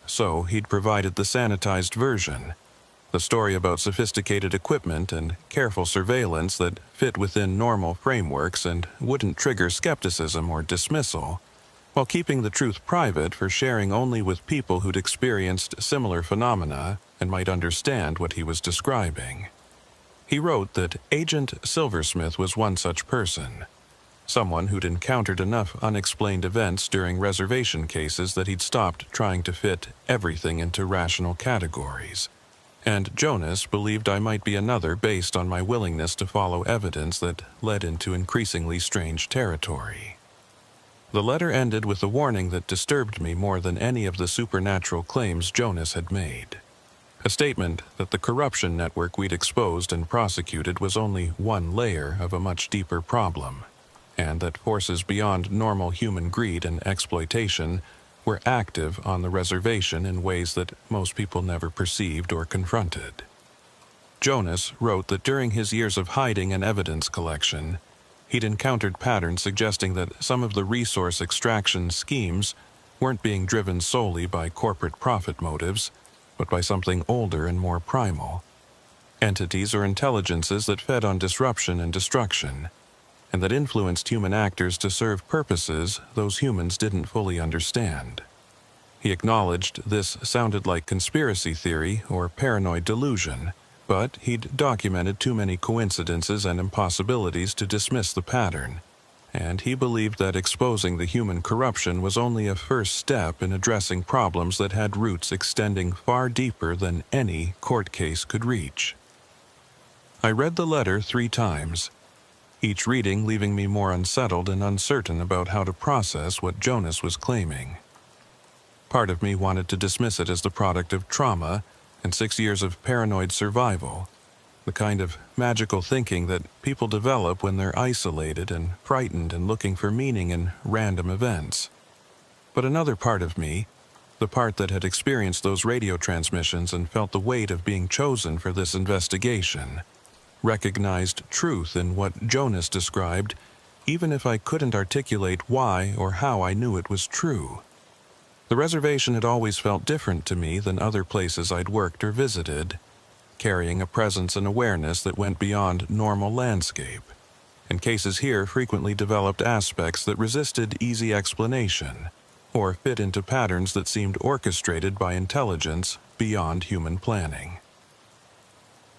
So he'd provided the sanitized version, the story about sophisticated equipment and careful surveillance that fit within normal frameworks and wouldn't trigger skepticism or dismissal, while keeping the truth private for sharing only with people who'd experienced similar phenomena and might understand what he was describing. He wrote that Agent Silversmith was one such person, someone who'd encountered enough unexplained events during reservation cases that he'd stopped trying to fit everything into rational categories. And Jonas believed I might be another based on my willingness to follow evidence that led into increasingly strange territory. The letter ended with a warning that disturbed me more than any of the supernatural claims Jonas had made. A statement that the corruption network we'd exposed and prosecuted was only one layer of a much deeper problem, and that forces beyond normal human greed and exploitation were active on the reservation in ways that most people never perceived or confronted. Jonas wrote that during his years of hiding and evidence collection, he'd encountered patterns suggesting that some of the resource extraction schemes weren't being driven solely by corporate profit motives, but by something older and more primal. Entities or intelligences that fed on disruption and destruction, and that influenced human actors to serve purposes those humans didn't fully understand. He acknowledged this sounded like conspiracy theory or paranoid delusion, but he'd documented too many coincidences and impossibilities to dismiss the pattern, and he believed that exposing the human corruption was only a first step in addressing problems that had roots extending far deeper than any court case could reach. I read the letter 3 times, each reading leaving me more unsettled and uncertain about how to process what Jonas was claiming. Part of me wanted to dismiss it as the product of trauma and 6 years of paranoid survival, the kind of magical thinking that people develop when they're isolated and frightened and looking for meaning in random events. But another part of me, the part that had experienced those radio transmissions and felt the weight of being chosen for this investigation, recognized truth in what Jonas described, even if I couldn't articulate why or how I knew it was true. The reservation had always felt different to me than other places I'd worked or visited, carrying a presence and awareness that went beyond normal landscape, and cases here frequently developed aspects that resisted easy explanation, or fit into patterns that seemed orchestrated by intelligence beyond human planning.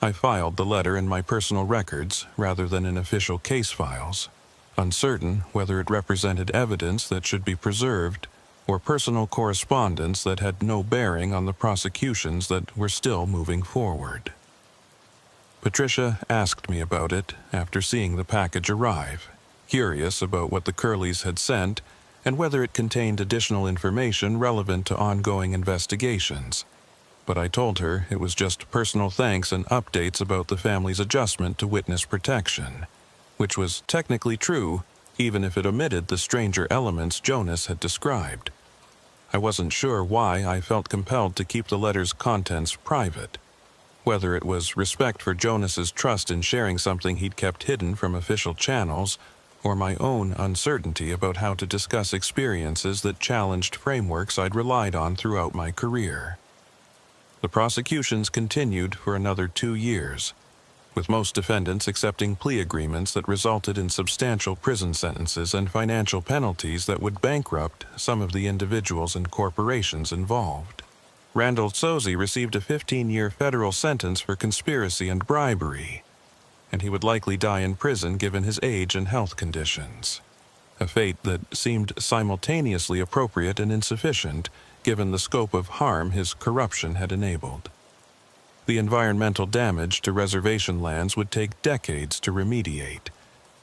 I filed the letter in my personal records rather than in official case files, uncertain whether it represented evidence that should be preserved or personal correspondence that had no bearing on the prosecutions that were still moving forward. Patricia asked me about it after seeing the package arrive, curious about what the Curleys had sent and whether it contained additional information relevant to ongoing investigations. But I told her it was just personal thanks and updates about the family's adjustment to witness protection, which was technically true, even if it omitted the stranger elements Jonas had described. I wasn't sure why I felt compelled to keep the letter's contents private, whether it was respect for Jonas's trust in sharing something he'd kept hidden from official channels, or my own uncertainty about how to discuss experiences that challenged frameworks I'd relied on throughout my career. The prosecutions continued for another 2 years, with most defendants accepting plea agreements that resulted in substantial prison sentences and financial penalties that would bankrupt some of the individuals and corporations involved. Randall Sozi received a 15-year federal sentence for conspiracy and bribery, and he would likely die in prison given his age and health conditions, a fate that seemed simultaneously appropriate and insufficient given the scope of harm his corruption had enabled. The environmental damage to reservation lands would take decades to remediate,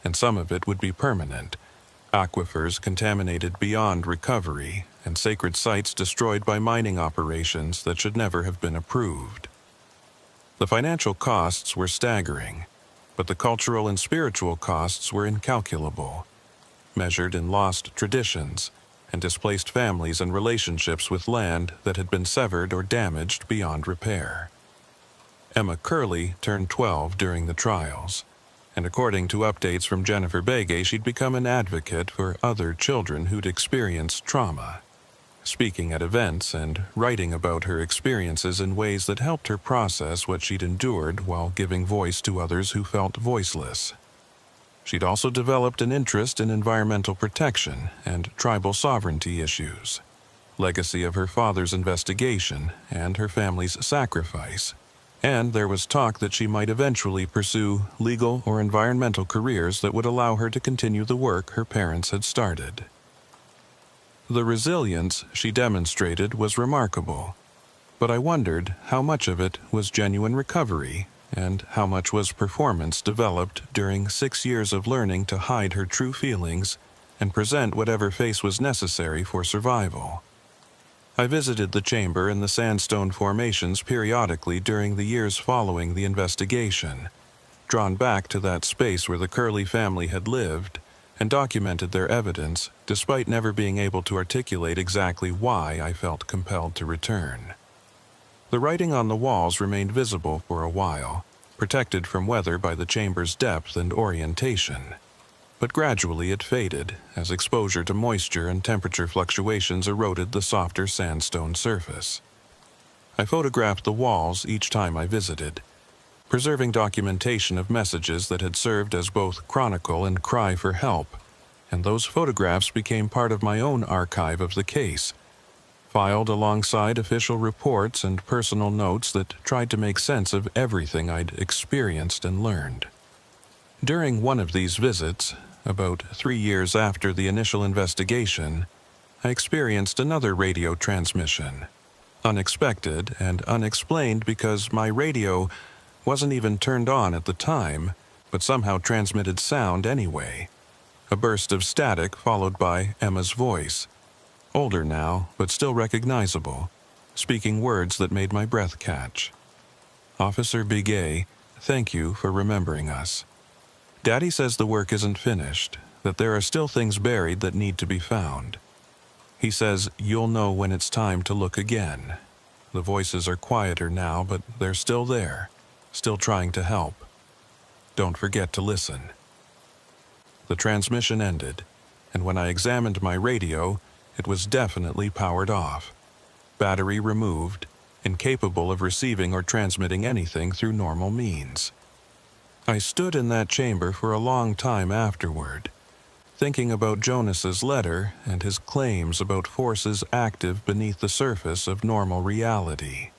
and some of it would be permanent. Aquifers contaminated beyond recovery, and sacred sites destroyed by mining operations that should never have been approved. The financial costs were staggering, but the cultural and spiritual costs were incalculable, measured in lost traditions and displaced families and relationships with land that had been severed or damaged beyond repair. Emma Curley turned 12 during the trials, and according to updates from Jennifer Begay, she'd become an advocate for other children who'd experienced trauma, speaking at events and writing about her experiences in ways that helped her process what she'd endured while giving voice to others who felt voiceless. She'd also developed an interest in environmental protection and tribal sovereignty issues, legacy of her father's investigation and her family's sacrifice, and there was talk that she might eventually pursue legal or environmental careers that would allow her to continue the work her parents had started. The resilience she demonstrated was remarkable, but I wondered how much of it was genuine recovery and how much was performance developed during 6 years of learning to hide her true feelings and present whatever face was necessary for survival. I visited the chamber and the sandstone formations periodically during the years following the investigation, drawn back to that space where the Curley family had lived, and documented their evidence, despite never being able to articulate exactly why I felt compelled to return. The writing on the walls remained visible for a while, protected from weather by the chamber's depth and orientation. But gradually it faded as exposure to moisture and temperature fluctuations eroded the softer sandstone surface. I photographed the walls each time I visited, preserving documentation of messages that had served as both chronicle and cry for help, and those photographs became part of my own archive of the case, filed alongside official reports and personal notes that tried to make sense of everything I'd experienced and learned. During one of these visits, about 3 years after the initial investigation, I experienced another radio transmission, unexpected and unexplained because my radio wasn't even turned on at the time, but somehow transmitted sound anyway. A burst of static followed by Emma's voice, older now but still recognizable, speaking words that made my breath catch. "Officer Begay, thank you for remembering us. Daddy says the work isn't finished, that there are still things buried that need to be found. He says you'll know when it's time to look again. The voices are quieter now, but they're still there, still trying to help. Don't forget to listen." The transmission ended, and when I examined my radio, it was definitely powered off. Battery removed, incapable of receiving or transmitting anything through normal means. I stood in that chamber for a long time afterward, thinking about Jonas's letter and his claims about forces active beneath the surface of normal reality,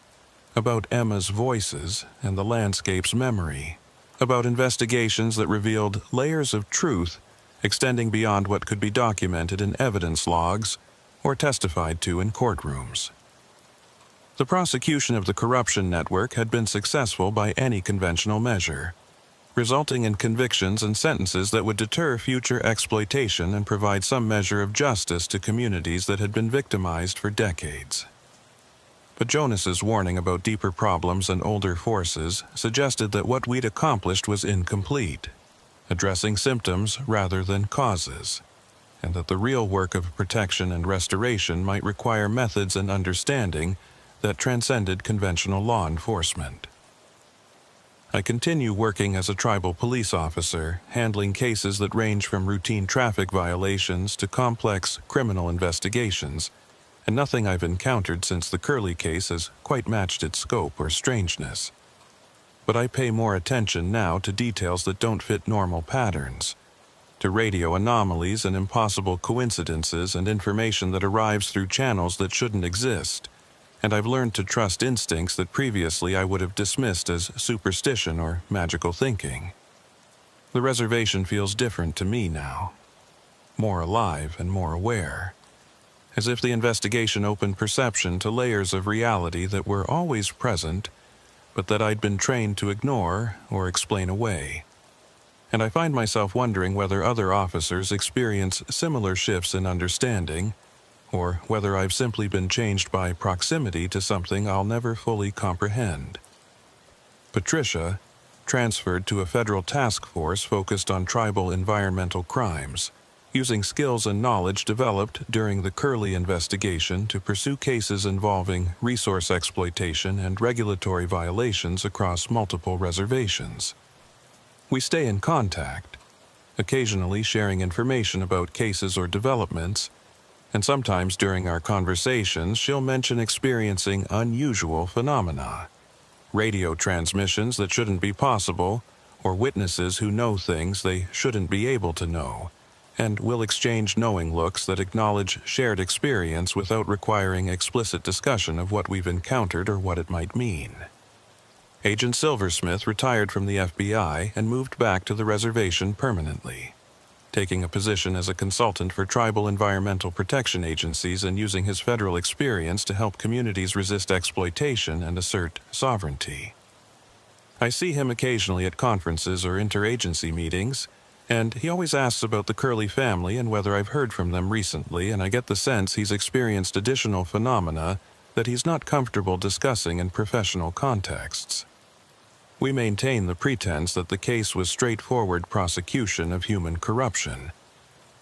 about Emma's voices and the landscape's memory, about investigations that revealed layers of truth extending beyond what could be documented in evidence logs or testified to in courtrooms. The prosecution of the corruption network had been successful by any conventional measure, resulting in convictions and sentences that would deter future exploitation and provide some measure of justice to communities that had been victimized for decades. But Jonas's warning about deeper problems and older forces suggested that what we'd accomplished was incomplete, addressing symptoms rather than causes, and that the real work of protection and restoration might require methods and understanding that transcended conventional law enforcement. I continue working as a tribal police officer, handling cases that range from routine traffic violations to complex criminal investigations, and nothing I've encountered since the Curly case has quite matched its scope or strangeness. But I pay more attention now to details that don't fit normal patterns, to radio anomalies and impossible coincidences and information that arrives through channels that shouldn't exist, and I've learned to trust instincts that previously I would have dismissed as superstition or magical thinking. The reservation feels different to me now, more alive and more aware, as if the investigation opened perception to layers of reality that were always present, but that I'd been trained to ignore or explain away. And I find myself wondering whether other officers experience similar shifts in understanding, or whether I've simply been changed by proximity to something I'll never fully comprehend. Patricia, transferred to a federal task force focused on tribal environmental crimes, using skills and knowledge developed during the Curly investigation to pursue cases involving resource exploitation and regulatory violations across multiple reservations. We stay in contact, occasionally sharing information about cases or developments, and sometimes during our conversations she'll mention experiencing unusual phenomena, radio transmissions that shouldn't be possible, or witnesses who know things they shouldn't be able to know, and we'll exchange knowing looks that acknowledge shared experience without requiring explicit discussion of what we've encountered or what it might mean. Agent Silversmith retired from the FBI and moved back to the reservation permanently, taking a position as a consultant for tribal environmental protection agencies and using his federal experience to help communities resist exploitation and assert sovereignty. I see him occasionally at conferences or interagency meetings, and he always asks about the Curly family and whether I've heard from them recently, and I get the sense he's experienced additional phenomena that he's not comfortable discussing in professional contexts. We maintain the pretense that the case was straightforward prosecution of human corruption,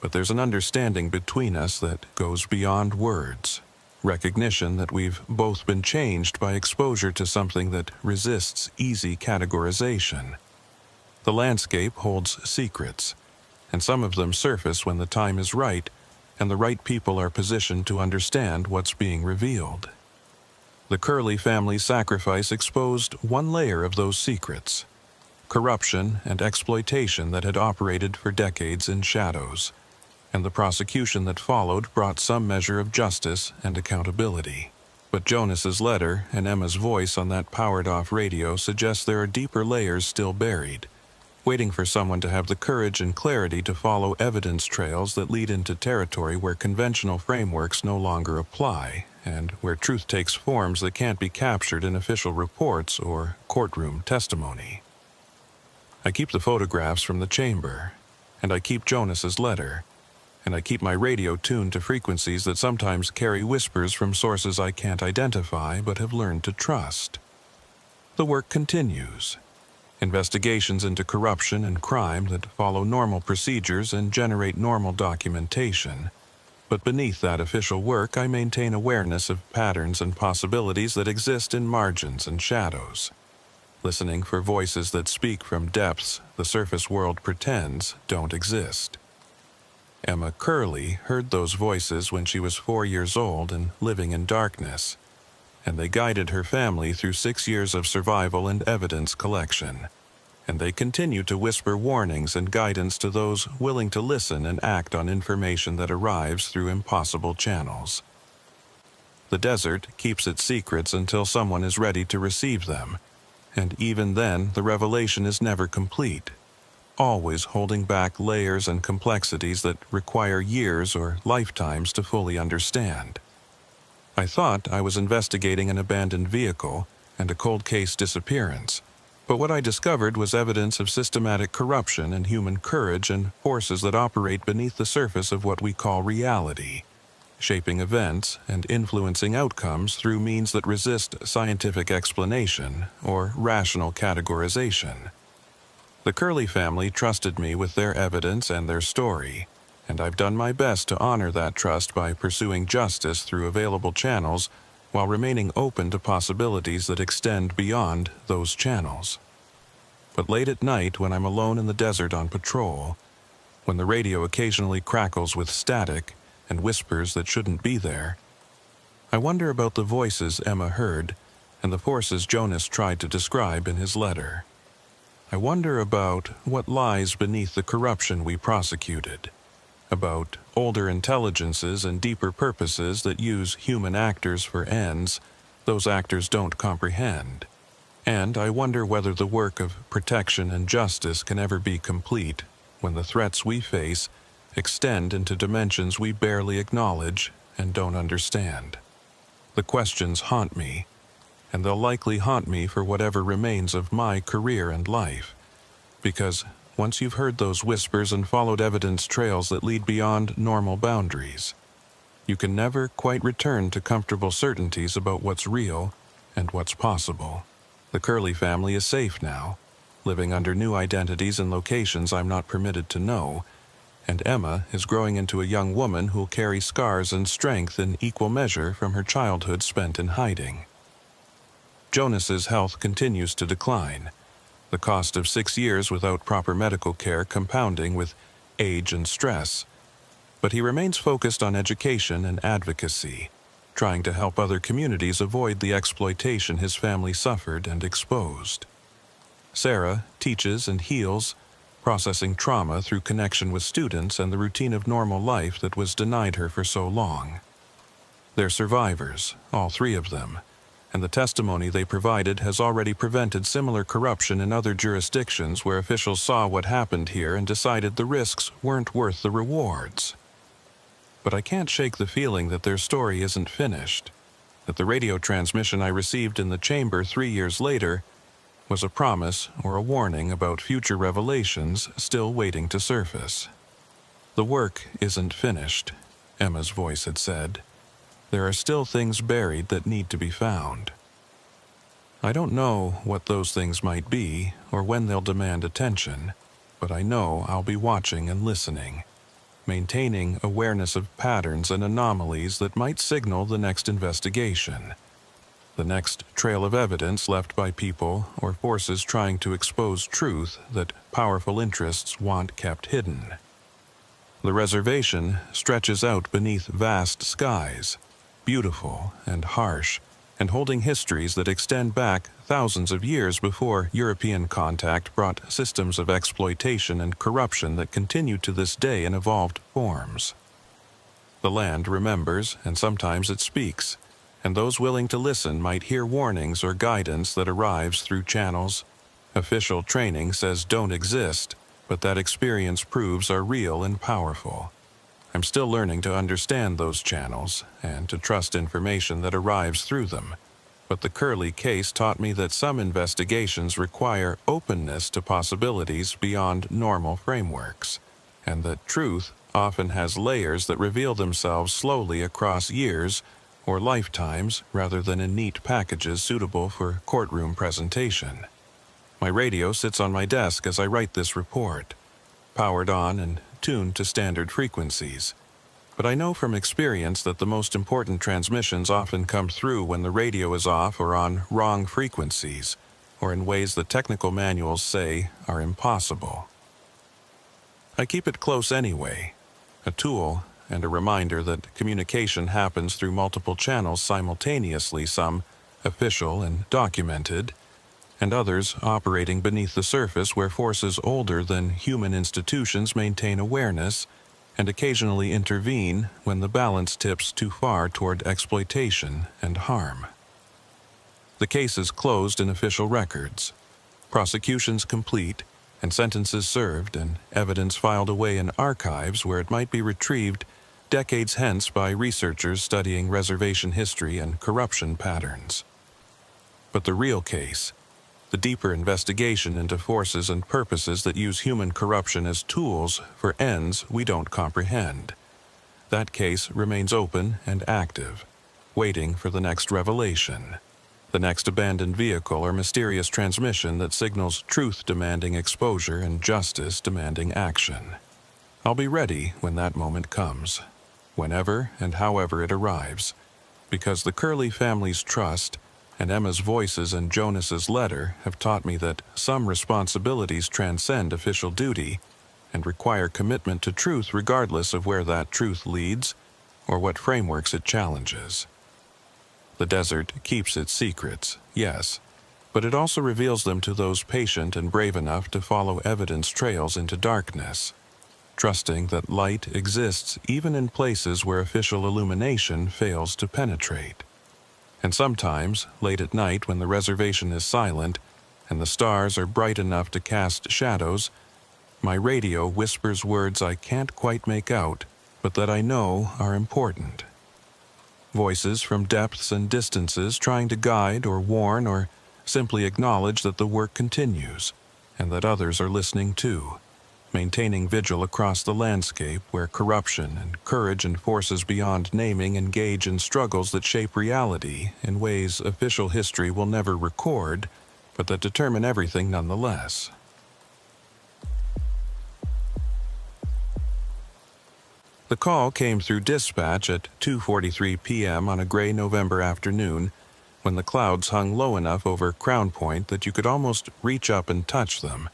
but there's an understanding between us that goes beyond words, recognition that we've both been changed by exposure to something that resists easy categorization. The landscape holds secrets, and some of them surface when the time is right and the right people are positioned to understand what's being revealed. The Curly family sacrifice exposed one layer of those secrets: corruption and exploitation that had operated for decades in shadows, and the prosecution that followed brought some measure of justice and accountability. But Jonas's letter and Emma's voice on that powered-off radio suggest there are deeper layers still buried, waiting for someone to have the courage and clarity to follow evidence trails that lead into territory where conventional frameworks no longer apply, and where truth takes forms that can't be captured in official reports or courtroom testimony. I keep the photographs from the chamber, and I keep Jonas's letter, and I keep my radio tuned to frequencies that sometimes carry whispers from sources I can't identify but have learned to trust. The work continues. Investigations into corruption and crime that follow normal procedures and generate normal documentation. But beneath that official work, I maintain awareness of patterns and possibilities that exist in margins and shadows, listening for voices that speak from depths the surface world pretends don't exist. Emma Curly heard those voices when she was 4 years old and living in darkness, and they guided her family through 6 years of survival and evidence collection, and they continue to whisper warnings and guidance to those willing to listen and act on information that arrives through impossible channels. The desert keeps its secrets until someone is ready to receive them, and even then the revelation is never complete, always holding back layers and complexities that require years or lifetimes to fully understand. I thought I was investigating an abandoned vehicle and a cold case disappearance, but what I discovered was evidence of systematic corruption and human courage and forces that operate beneath the surface of what we call reality, shaping events and influencing outcomes through means that resist scientific explanation or rational categorization. The Curly family trusted me with their evidence and their story, and I've done my best to honor that trust by pursuing justice through available channels while remaining open to possibilities that extend beyond those channels. But late at night, when I'm alone in the desert on patrol, when the radio occasionally crackles with static and whispers that shouldn't be there, I wonder about the voices Emma heard and the forces Jonas tried to describe in his letter. I wonder about what lies beneath the corruption we prosecuted, about older intelligences and deeper purposes that use human actors for ends those actors don't comprehend. And I wonder whether the work of protection and justice can ever be complete when the threats we face extend into dimensions we barely acknowledge and don't understand. The questions haunt me, and they'll likely haunt me for whatever remains of my career and life, because once you've heard those whispers and followed evidence trails that lead beyond normal boundaries, you can never quite return to comfortable certainties about what's real and what's possible. The Curley family is safe now, living under new identities and locations I'm not permitted to know, and Emma is growing into a young woman who'll carry scars and strength in equal measure from her childhood spent in hiding. Jonas's health continues to decline, the cost of 6 years without proper medical care compounding with age and stress. But he remains focused on education and advocacy, trying to help other communities avoid the exploitation his family suffered and exposed. Sarah teaches and heals, processing trauma through connection with students and the routine of normal life that was denied her for so long. They're survivors, all 3 of them, and the testimony they provided has already prevented similar corruption in other jurisdictions where officials saw what happened here and decided the risks weren't worth the rewards. But I can't shake the feeling that their story isn't finished, that the radio transmission I received in the chamber 3 years later was a promise or a warning about future revelations still waiting to surface. The work isn't finished, Emma's voice had said. There are still things buried that need to be found. I don't know what those things might be or when they'll demand attention, but I know I'll be watching and listening, maintaining awareness of patterns and anomalies that might signal the next investigation, the next trail of evidence left by people or forces trying to expose truth that powerful interests want kept hidden. The reservation stretches out beneath vast skies, beautiful and harsh, and holding histories that extend back thousands of years before European contact brought systems of exploitation and corruption that continue to this day in evolved forms. The land remembers, and sometimes it speaks, and those willing to listen might hear warnings or guidance that arrives through channels official training says don't exist, but that experience proves are real and powerful. I'm still learning to understand those channels and to trust information that arrives through them. But the Curley case taught me that some investigations require openness to possibilities beyond normal frameworks, and that truth often has layers that reveal themselves slowly across years or lifetimes rather than in neat packages suitable for courtroom presentation. My radio sits on my desk as I write this report, powered on and tuned to standard frequencies. But I know from experience that the most important transmissions often come through when the radio is off or on wrong frequencies, or in ways that technical manuals say are impossible. I keep it close anyway, a tool and a reminder that communication happens through multiple channels simultaneously, some official and documented, and others operating beneath the surface where forces older than human institutions maintain awareness and occasionally intervene when the balance tips too far toward exploitation and harm. The case is closed in official records, prosecutions complete, and sentences served, and evidence filed away in archives where it might be retrieved decades hence by researchers studying reservation history and corruption patterns. But the real case, the deeper investigation into forces and purposes that use human corruption as tools for ends we don't comprehend. That case remains open and active, waiting for the next revelation, the next abandoned vehicle or mysterious transmission that signals truth demanding exposure and justice demanding action. I'll be ready when that moment comes, whenever and however it arrives, because the Curley family's trust and Emma's voices and Jonas's letter have taught me that some responsibilities transcend official duty and require commitment to truth regardless of where that truth leads or what frameworks it challenges. The desert keeps its secrets, yes, but it also reveals them to those patient and brave enough to follow evidence trails into darkness, trusting that light exists even in places where official illumination fails to penetrate. And sometimes, late at night when the reservation is silent and the stars are bright enough to cast shadows, my radio whispers words I can't quite make out, but that I know are important. Voices from depths and distances trying to guide or warn or simply acknowledge that the work continues and that others are listening too, maintaining vigil across the landscape where corruption and courage and forces beyond naming engage in struggles that shape reality in ways official history will never record, but that determine everything nonetheless. The call came through dispatch at 2:43 p.m. on a gray November afternoon when the clouds hung low enough over Crown Point that you could almost reach up and touch them.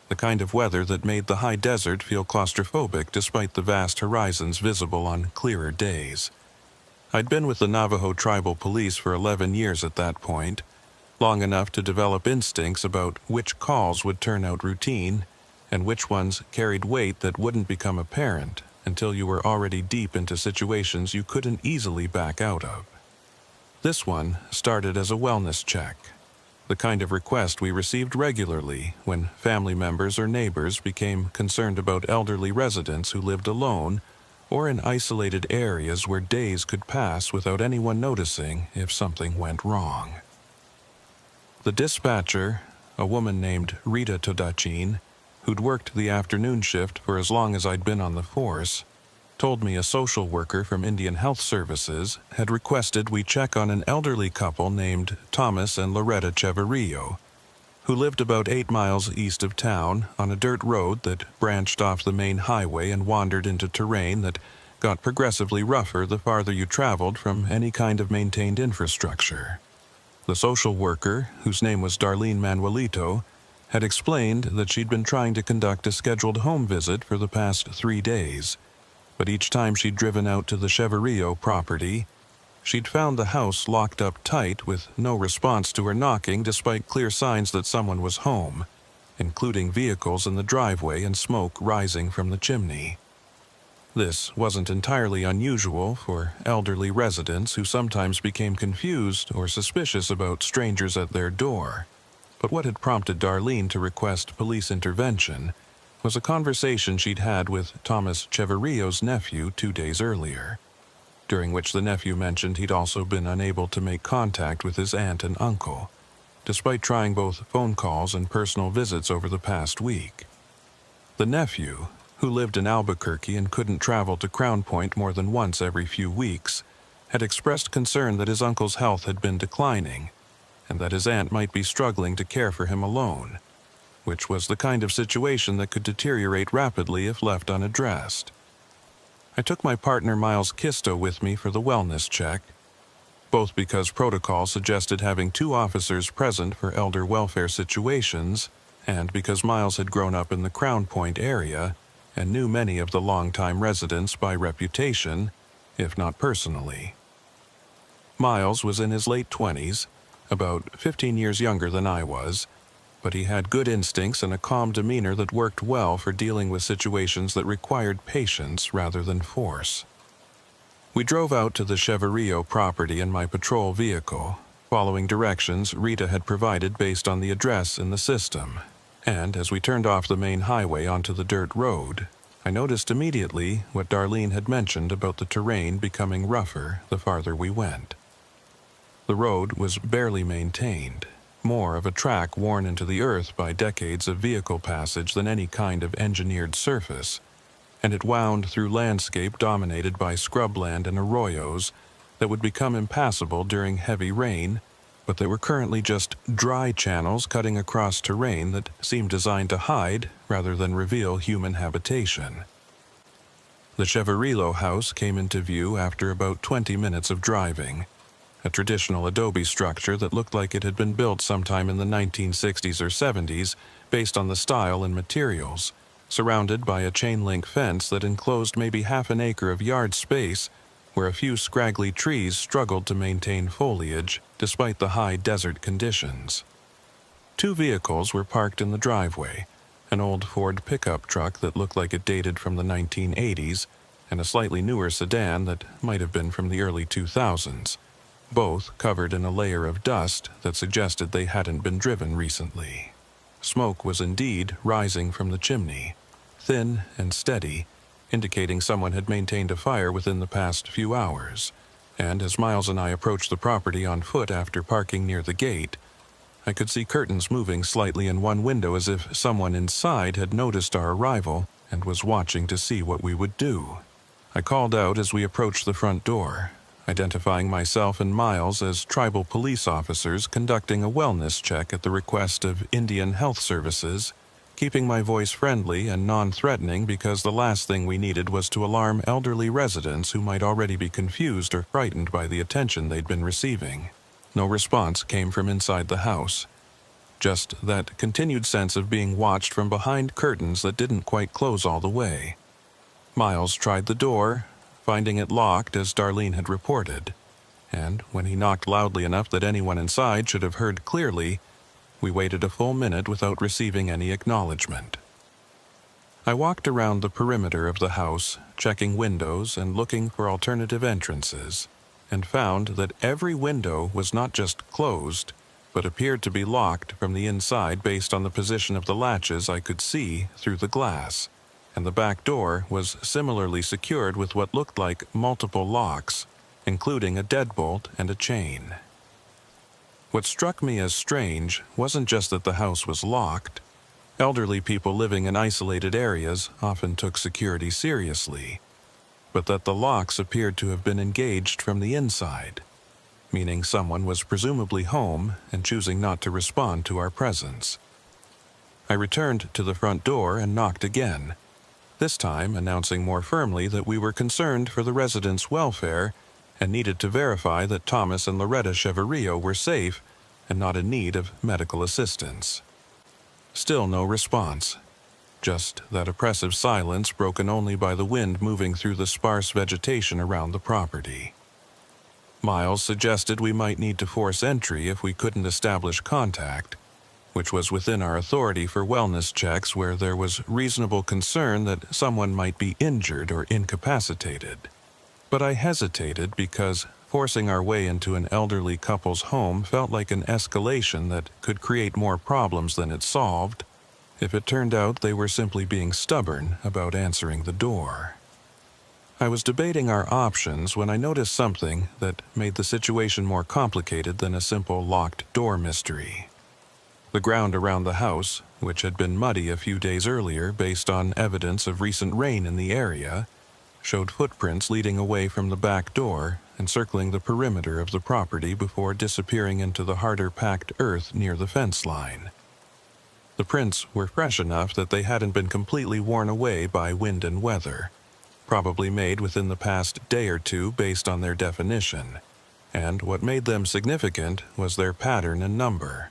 The kind of weather that made the high desert feel claustrophobic despite the vast horizons visible on clearer days. I'd been with the Navajo tribal police for 11 years at that point, long enough to develop instincts about which calls would turn out routine and which ones carried weight that wouldn't become apparent until you were already deep into situations you couldn't easily back out of. This one started as a wellness check, the kind of request we received regularly when family members or neighbors became concerned about elderly residents who lived alone or in isolated areas where days could pass without anyone noticing if something went wrong. The dispatcher, a woman named Rita Todachin, who'd worked the afternoon shift for as long as I'd been on the force, told me a social worker from Indian Health Services had requested we check on an elderly couple named Thomas and Loretta Cheverillo, who lived about 8 miles east of town on a dirt road that branched off the main highway and wandered into terrain that got progressively rougher the farther you traveled from any kind of maintained infrastructure. The social worker, whose name was Darlene Manuelito, had explained that she'd been trying to conduct a scheduled home visit for the past 3 days, but each time she'd driven out to the Cheverillo property, she'd found the house locked up tight with no response to her knocking despite clear signs that someone was home, including vehicles in the driveway and smoke rising from the chimney. This wasn't entirely unusual for elderly residents who sometimes became confused or suspicious about strangers at their door. But what had prompted Darlene to request police intervention was a conversation she'd had with Thomas Cheverillo's nephew 2 days earlier, during which the nephew mentioned he'd also been unable to make contact with his aunt and uncle, despite trying both phone calls and personal visits over the past week. The nephew, who lived in Albuquerque and couldn't travel to Crown Point more than once every few weeks, had expressed concern that his uncle's health had been declining, and that his aunt might be struggling to care for him alone, which was the kind of situation that could deteriorate rapidly if left unaddressed. I took my partner Miles Kisto with me for the wellness check, both because protocol suggested having 2 officers present for elder welfare situations, and because Miles had grown up in the Crown Point area and knew many of the longtime residents by reputation, if not personally. Miles was in his late 20s, about 15 years younger than I was, but he had good instincts and a calm demeanor that worked well for dealing with situations that required patience rather than force. We drove out to the Cheverillo property in my patrol vehicle, following directions Rita had provided based on the address in the system, and as we turned off the main highway onto the dirt road, I noticed immediately what Darlene had mentioned about the terrain becoming rougher the farther we went. The road was barely maintained, more of a track worn into the earth by decades of vehicle passage than any kind of engineered surface, and it wound through landscape dominated by scrubland and arroyos that would become impassable during heavy rain, but that were currently just dry channels cutting across terrain that seemed designed to hide rather than reveal human habitation. The Cheverillo house came into view after about 20 minutes of driving, a traditional adobe structure that looked like it had been built sometime in the 1960s or 70s based on the style and materials, surrounded by a chain-link fence that enclosed maybe half an acre of yard space where a few scraggly trees struggled to maintain foliage despite the high desert conditions. 2 vehicles were parked in the driveway, an old Ford pickup truck that looked like it dated from the 1980s, and a slightly newer sedan that might have been from the early 2000s, both covered in a layer of dust that suggested they hadn't been driven recently. Smoke was indeed rising from the chimney, thin and steady, indicating someone had maintained a fire within the past few hours, and as Miles and I approached the property on foot after parking near the gate, I could see curtains moving slightly in one window as if someone inside had noticed our arrival and was watching to see what we would do. I called out as we approached the front door, identifying myself and Miles as tribal police officers conducting a wellness check at the request of Indian Health Services, keeping my voice friendly and non-threatening because the last thing we needed was to alarm elderly residents who might already be confused or frightened by the attention they'd been receiving. No response came from inside the house. Just that continued sense of being watched from behind curtains that didn't quite close all the way. Miles tried the door, finding it locked as Darlene had reported, and when he knocked loudly enough that anyone inside should have heard clearly, we waited a full minute without receiving any acknowledgement. I walked around the perimeter of the house, checking windows and looking for alternative entrances, and found that every window was not just closed, but appeared to be locked from the inside based on the position of the latches I could see through the glass, and the back door was similarly secured with what looked like multiple locks, including a deadbolt and a chain. What struck me as strange wasn't just that the house was locked. Elderly people living in isolated areas often took security seriously, but that the locks appeared to have been engaged from the inside, meaning someone was presumably home and choosing not to respond to our presence. I returned to the front door and knocked again, this time announcing more firmly that we were concerned for the residents' welfare and needed to verify that Thomas and Loretta Cheverio were safe and not in need of medical assistance. Still no response. Just that oppressive silence broken only by the wind moving through the sparse vegetation around the property. Miles suggested we might need to force entry if we couldn't establish contact, which was within our authority for wellness checks where there was reasonable concern that someone might be injured or incapacitated. But I hesitated because forcing our way into an elderly couple's home felt like an escalation that could create more problems than it solved, if it turned out they were simply being stubborn about answering the door. I was debating our options when I noticed something that made the situation more complicated than a simple locked door mystery. The ground around the house, which had been muddy a few days earlier based on evidence of recent rain in the area, showed footprints leading away from the back door and circling the perimeter of the property before disappearing into the harder packed earth near the fence line. The prints were fresh enough that they hadn't been completely worn away by wind and weather, probably made within the past day or two based on their definition, and what made them significant was their pattern and number.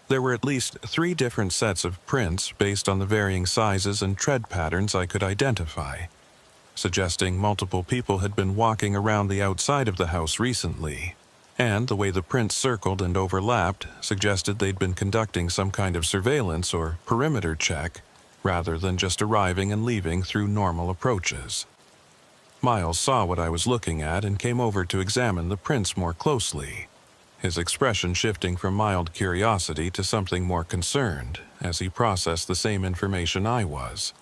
There were at least 3 different sets of prints based on the varying sizes and tread patterns I could identify, suggesting multiple people had been walking around the outside of the house recently, and the way the prints circled and overlapped suggested they'd been conducting some kind of surveillance or perimeter check rather than just arriving and leaving through normal approaches. Miles saw what I was looking at and came over to examine the prints more closely, his expression shifting from mild curiosity to something more concerned as he processed the same information I was.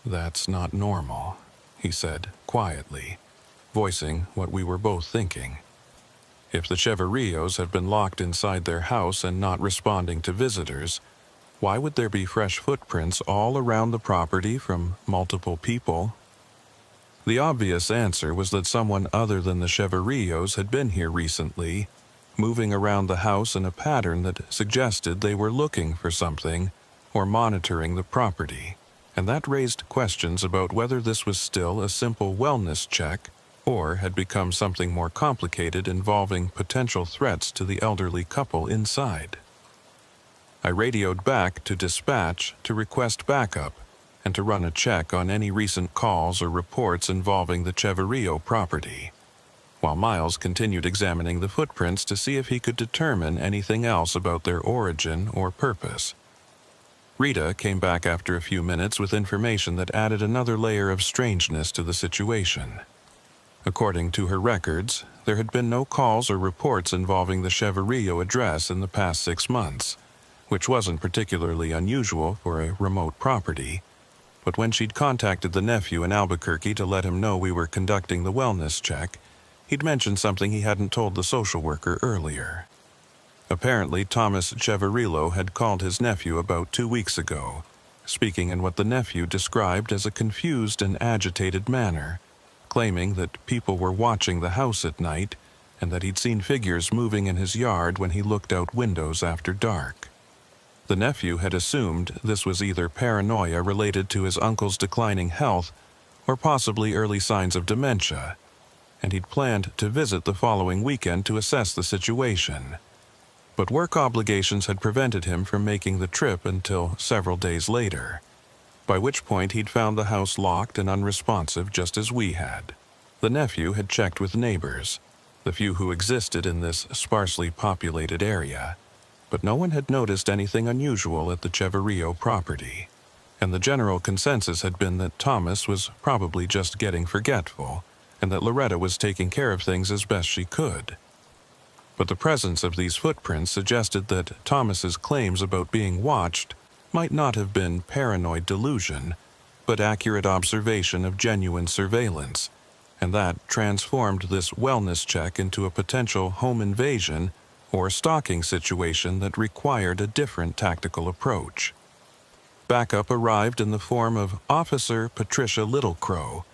"That's not normal," he said quietly, voicing what we were both thinking. If the Cheverios have been locked inside their house and not responding to visitors, why would there be fresh footprints all around the property from multiple people? The obvious answer was that someone other than the Cheverios had been here recently, moving around the house in a pattern that suggested they were looking for something or monitoring the property, and that raised questions about whether this was still a simple wellness check or had become something more complicated involving potential threats to the elderly couple inside. I radioed back to dispatch to request backup, and to run a check on any recent calls or reports involving the Cheverillo property, while Miles continued examining the footprints to see if he could determine anything else about their origin or purpose. Rita came back after a few minutes with information that added another layer of strangeness to the situation. According to her records, there had been no calls or reports involving the Cheverillo address in the past 6 months, which wasn't particularly unusual for a remote property. But when she'd contacted the nephew in Albuquerque to let him know we were conducting the wellness check, he'd mentioned something he hadn't told the social worker earlier. Apparently, Thomas Cheverillo had called his nephew about 2 weeks ago, speaking in what the nephew described as a confused and agitated manner, claiming that people were watching the house at night and that he'd seen figures moving in his yard when he looked out windows after dark. The nephew had assumed this was either paranoia related to his uncle's declining health or possibly early signs of dementia, and he'd planned to visit the following weekend to assess the situation. But work obligations had prevented him from making the trip until several days later, by which point he'd found the house locked and unresponsive just as we had. The nephew had checked with neighbors, the few who existed in this sparsely populated area, but no one had noticed anything unusual at the Cheverillo property, and the general consensus had been that Thomas was probably just getting forgetful, and that Loretta was taking care of things as best she could. But the presence of these footprints suggested that Thomas's claims about being watched might not have been paranoid delusion, but accurate observation of genuine surveillance, and that transformed this wellness check into a potential home invasion or stalking situation that required a different tactical approach. Backup arrived in the form of Officer Patricia Littlecrow,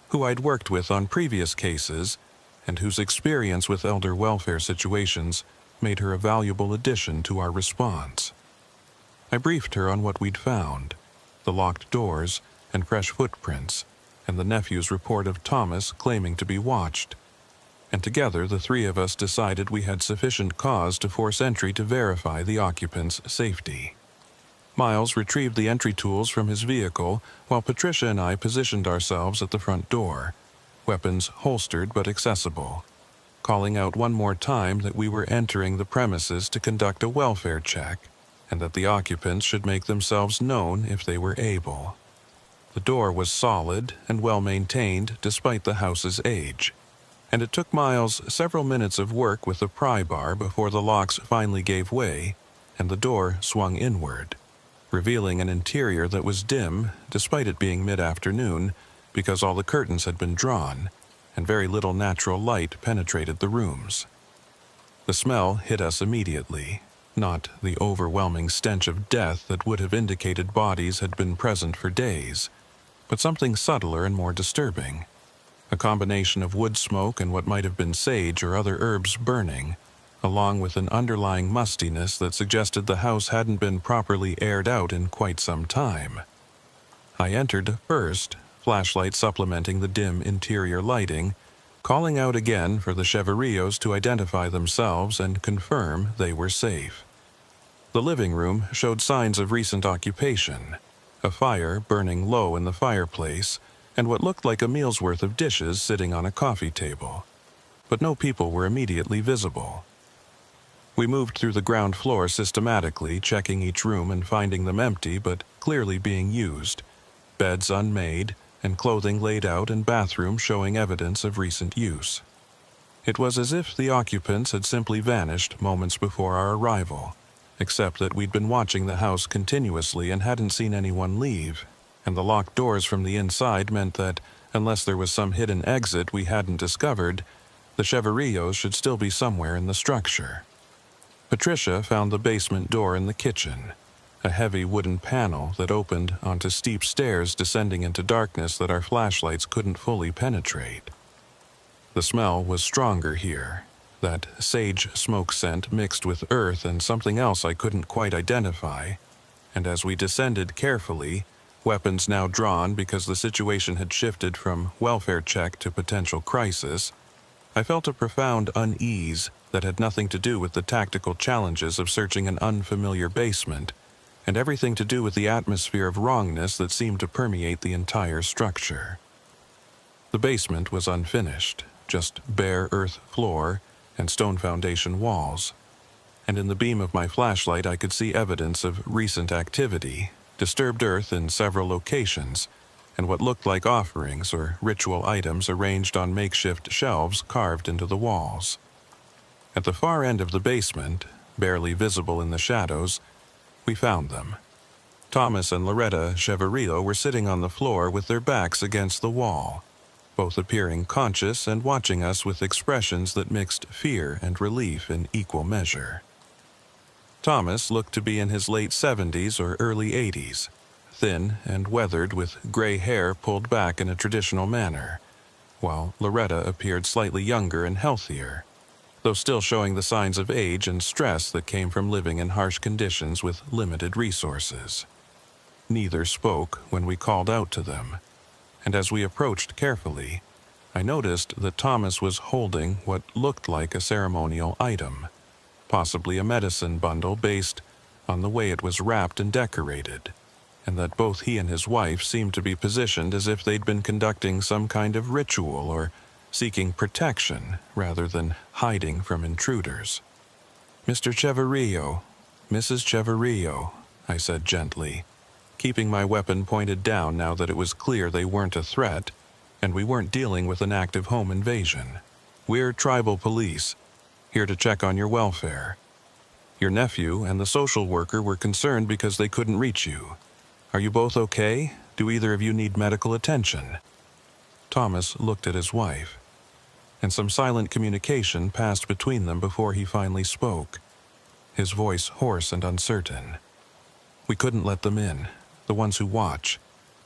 who I'd worked with on previous cases and whose experience with elder welfare situations made her a valuable addition to our response. I briefed her on what we'd found, the locked doors and fresh footprints, and the nephew's report of Thomas claiming to be watched, and together the three of us decided we had sufficient cause to force entry to verify the occupant's safety. Miles retrieved the entry tools from his vehicle while Patricia and I positioned ourselves at the front door, weapons holstered but accessible, calling out one more time that we were entering the premises to conduct a welfare check and that the occupants should make themselves known if they were able. The door was solid and well-maintained despite the house's age, and it took Miles several minutes of work with the pry bar before the locks finally gave way and the door swung inward, revealing an interior that was dim despite it being mid-afternoon because all the curtains had been drawn and very little natural light penetrated the rooms. The smell hit us immediately, not the overwhelming stench of death that would have indicated bodies had been present for days, but something subtler and more disturbing, a combination of wood smoke and what might have been sage or other herbs burning, along with an underlying mustiness that suggested the house hadn't been properly aired out in quite some time. I entered first, flashlight supplementing the dim interior lighting, calling out again for the Cheverillos to identify themselves and confirm they were safe. The living room showed signs of recent occupation, a fire burning low in the fireplace, and what looked like a meal's worth of dishes sitting on a coffee table. But no people were immediately visible. We moved through the ground floor systematically, checking each room and finding them empty but clearly being used, beds unmade, and clothing laid out and bathrooms showing evidence of recent use. It was as if the occupants had simply vanished moments before our arrival, except that we'd been watching the house continuously and hadn't seen anyone leave, and the locked doors from the inside meant that, unless there was some hidden exit we hadn't discovered, the Cheverillos should still be somewhere in the structure. Patricia found the basement door in the kitchen, a heavy wooden panel that opened onto steep stairs descending into darkness that our flashlights couldn't fully penetrate. The smell was stronger here, that sage smoke scent mixed with earth and something else I couldn't quite identify, and as we descended carefully, weapons now drawn because the situation had shifted from welfare check to potential crisis, I felt a profound unease that had nothing to do with the tactical challenges of searching an unfamiliar basement, and everything to do with the atmosphere of wrongness that seemed to permeate the entire structure. The basement was unfinished, just bare earth floor and stone foundation walls, and in the beam of my flashlight I could see evidence of recent activity, disturbed earth in several locations, and what looked like offerings or ritual items arranged on makeshift shelves carved into the walls. At the far end of the basement, barely visible in the shadows, we found them. Thomas and Loretta Cheverillo were sitting on the floor with their backs against the wall, both appearing conscious and watching us with expressions that mixed fear and relief in equal measure. Thomas looked to be in his late 70s or early 80s, thin and weathered with gray hair pulled back in a traditional manner, while Loretta appeared slightly younger and healthier, though still showing the signs of age and stress that came from living in harsh conditions with limited resources. Neither spoke when we called out to them, and as we approached carefully, I noticed that Thomas was holding what looked like a ceremonial item, possibly a medicine bundle based on the way it was wrapped and decorated, and that both he and his wife seemed to be positioned as if they'd been conducting some kind of ritual or seeking protection rather than hiding from intruders. "Mr. Cheverillo, Mrs. Cheverillo," I said gently, keeping my weapon pointed down now that it was clear they weren't a threat and we weren't dealing with an active home invasion. "We're tribal police, here to check on your welfare. Your nephew and the social worker were concerned because they couldn't reach you. Are you both okay? Do either of you need medical attention?" Thomas looked at his wife, and some silent communication passed between them before he finally spoke, his voice hoarse and uncertain. "We couldn't let them in, the ones who watch.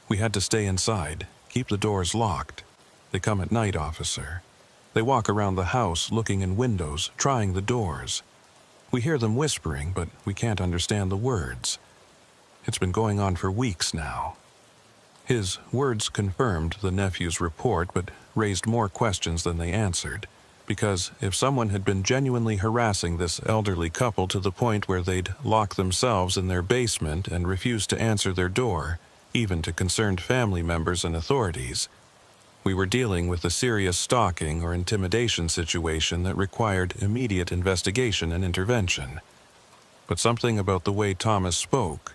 We had to stay inside, keep the doors locked. They come at night, officer. They walk around the house looking in windows, trying the doors. We hear them whispering, but we can't understand the words. It's been going on for weeks now." His words confirmed the nephew's report, but raised more questions than they answered, because if someone had been genuinely harassing this elderly couple to the point where they'd lock themselves in their basement and refuse to answer their door, even to concerned family members and authorities, we were dealing with a serious stalking or intimidation situation that required immediate investigation and intervention. But something about the way Thomas spoke,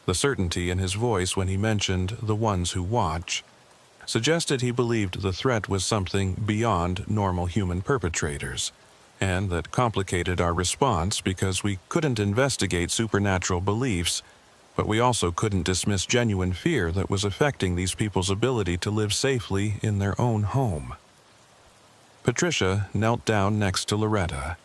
the certainty in his voice when he mentioned the ones who watch, suggested he believed the threat was something beyond normal human perpetrators, and that complicated our response because we couldn't investigate supernatural beliefs, but we also couldn't dismiss genuine fear that was affecting these people's ability to live safely in their own home. Patricia knelt down next to Loretta,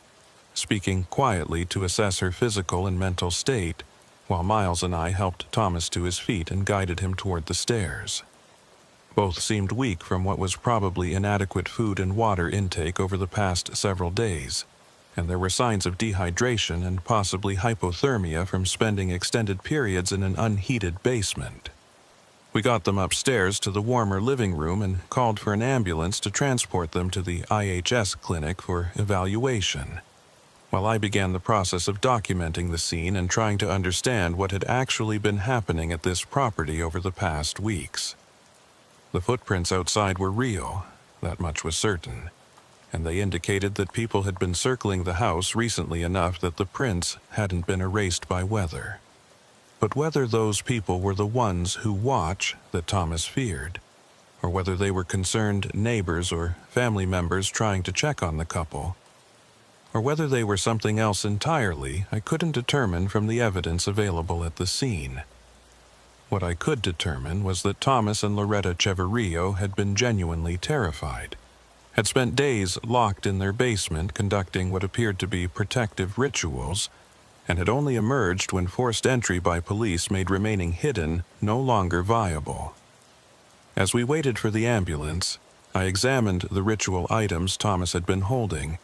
speaking quietly to assess her physical and mental state, while Miles and I helped Thomas to his feet and guided him toward the stairs. Both seemed weak from what was probably inadequate food and water intake over the past several days, and there were signs of dehydration and possibly hypothermia from spending extended periods in an unheated basement. We got them upstairs to the warmer living room and called for an ambulance to transport them to the IHS clinic for evaluation, while I began the process of documenting the scene and trying to understand what had actually been happening at this property over the past weeks. The footprints outside were real, that much was certain, and they indicated that people had been circling the house recently enough that the prints hadn't been erased by weather. But whether those people were the ones who watch that Thomas feared, or whether they were concerned neighbors or family members trying to check on the couple, or whether they were something else entirely, I couldn't determine from the evidence available at the scene. What I could determine was that Thomas and Loretta Cheverillo had been genuinely terrified, had spent days locked in their basement conducting what appeared to be protective rituals, and had only emerged when forced entry by police made remaining hidden no longer viable. As we waited for the ambulance, I examined the ritual items Thomas had been holding,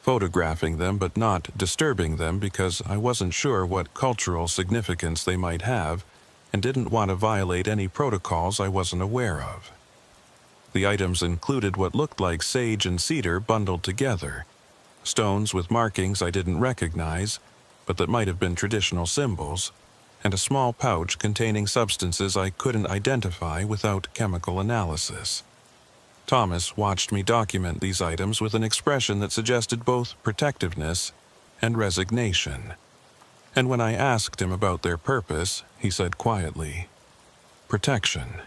photographing them but not disturbing them because I wasn't sure what cultural significance they might have and didn't want to violate any protocols I wasn't aware of. The items included what looked like sage and cedar bundled together, stones with markings I didn't recognize, but that might have been traditional symbols, and a small pouch containing substances I couldn't identify without chemical analysis. Thomas watched me document these items with an expression that suggested both protectiveness and resignation. And when I asked him about their purpose, he said quietly, "Protection,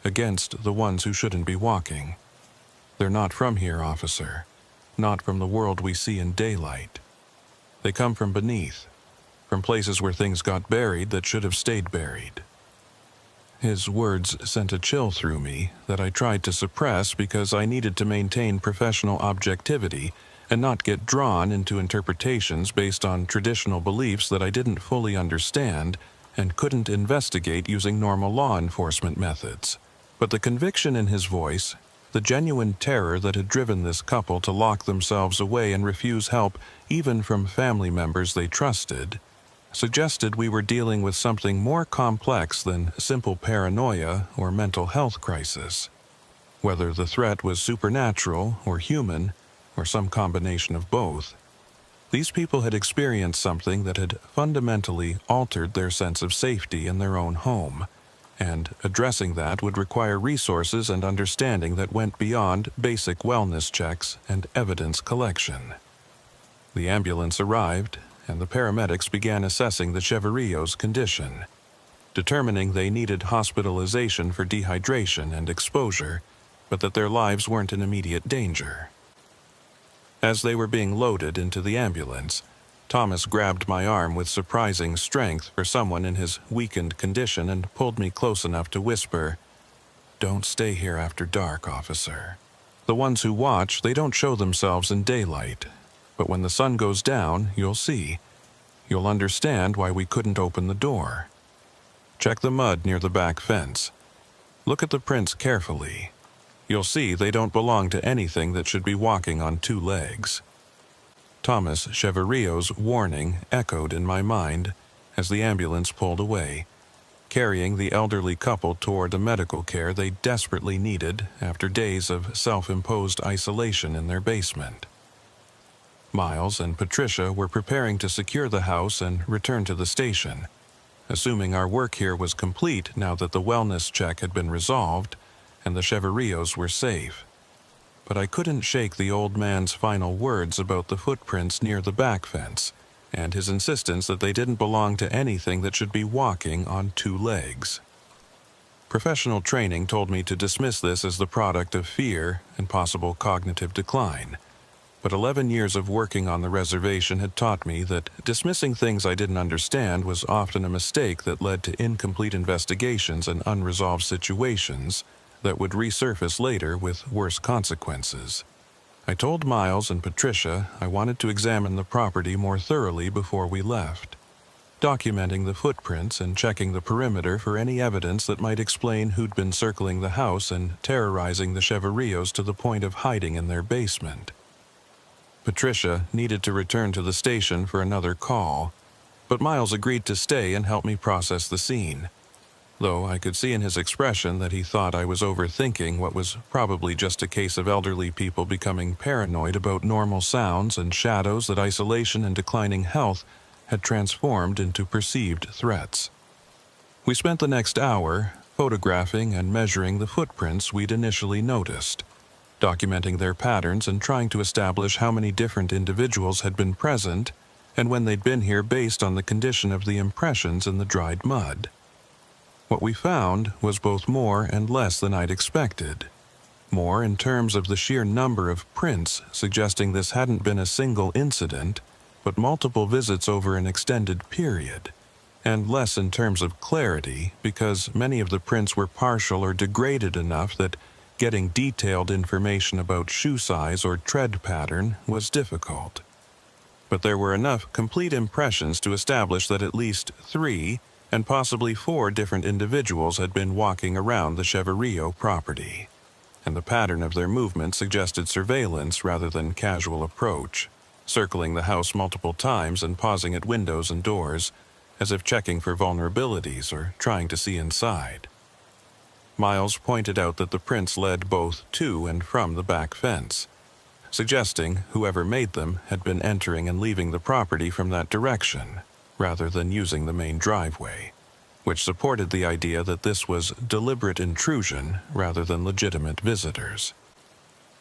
against the ones who shouldn't be walking. They're not from here, officer, not from the world we see in daylight. They come from beneath, from places where things got buried that should have stayed buried." His words sent a chill through me that I tried to suppress because I needed to maintain professional objectivity and not get drawn into interpretations based on traditional beliefs that I didn't fully understand and couldn't investigate using normal law enforcement methods. But the conviction in his voice, the genuine terror that had driven this couple to lock themselves away and refuse help even from family members they trusted, suggested we were dealing with something more complex than simple paranoia or mental health crisis. Whether the threat was supernatural or human, or some combination of both, these people had experienced something that had fundamentally altered their sense of safety in their own home, and addressing that would require resources and understanding that went beyond basic wellness checks and evidence collection. The ambulance arrived, and the paramedics began assessing the Cheverio's condition, determining they needed hospitalization for dehydration and exposure, but that their lives weren't in immediate danger. As they were being loaded into the ambulance, Thomas grabbed my arm with surprising strength for someone in his weakened condition and pulled me close enough to whisper, "Don't stay here after dark, officer. The ones who watch, they don't show themselves in daylight. But when the sun goes down, you'll see. You'll understand why we couldn't open the door. Check the mud near the back fence. Look at the prints carefully. You'll see they don't belong to anything that should be walking on two legs." Thomas Cheverio's warning echoed in my mind as the ambulance pulled away, carrying the elderly couple toward the medical care they desperately needed after days of self-imposed isolation in their basement. Miles and Patricia were preparing to secure the house and return to the station. Assuming our work here was complete now that the wellness check had been resolved and the Cheverios were safe. But I couldn't shake the old man's final words about the footprints near the back fence and his insistence that they didn't belong to anything that should be walking on two legs. Professional training told me to dismiss this as the product of fear and possible cognitive decline. But 11 years of working on the reservation had taught me that dismissing things I didn't understand was often a mistake that led to incomplete investigations and unresolved situations that would resurface later with worse consequences. I told Miles and Patricia I wanted to examine the property more thoroughly before we left, documenting the footprints and checking the perimeter for any evidence that might explain who'd been circling the house and terrorizing the Cheverios to the point of hiding in their basement. Patricia needed to return to the station for another call, but Miles agreed to stay and help me process the scene, though I could see in his expression that he thought I was overthinking what was probably just a case of elderly people becoming paranoid about normal sounds and shadows that isolation and declining health had transformed into perceived threats. We spent the next hour photographing and measuring the footprints we'd initially noticed, documenting their patterns and trying to establish how many different individuals had been present and when they'd been here based on the condition of the impressions in the dried mud. What we found was both more and less than I'd expected. More in terms of the sheer number of prints, suggesting this hadn't been a single incident, but multiple visits over an extended period, and less in terms of clarity because many of the prints were partial or degraded enough that getting detailed information about shoe size or tread pattern was difficult. But there were enough complete impressions to establish that at least 3 and possibly 4 different individuals had been walking around the Cheverio property, and the pattern of their movement suggested surveillance rather than casual approach, circling the house multiple times and pausing at windows and doors, as if checking for vulnerabilities or trying to see inside. Miles pointed out that the prints led both to and from the back fence, suggesting whoever made them had been entering and leaving the property from that direction, rather than using the main driveway. which supported the idea that this was deliberate intrusion rather than legitimate visitors.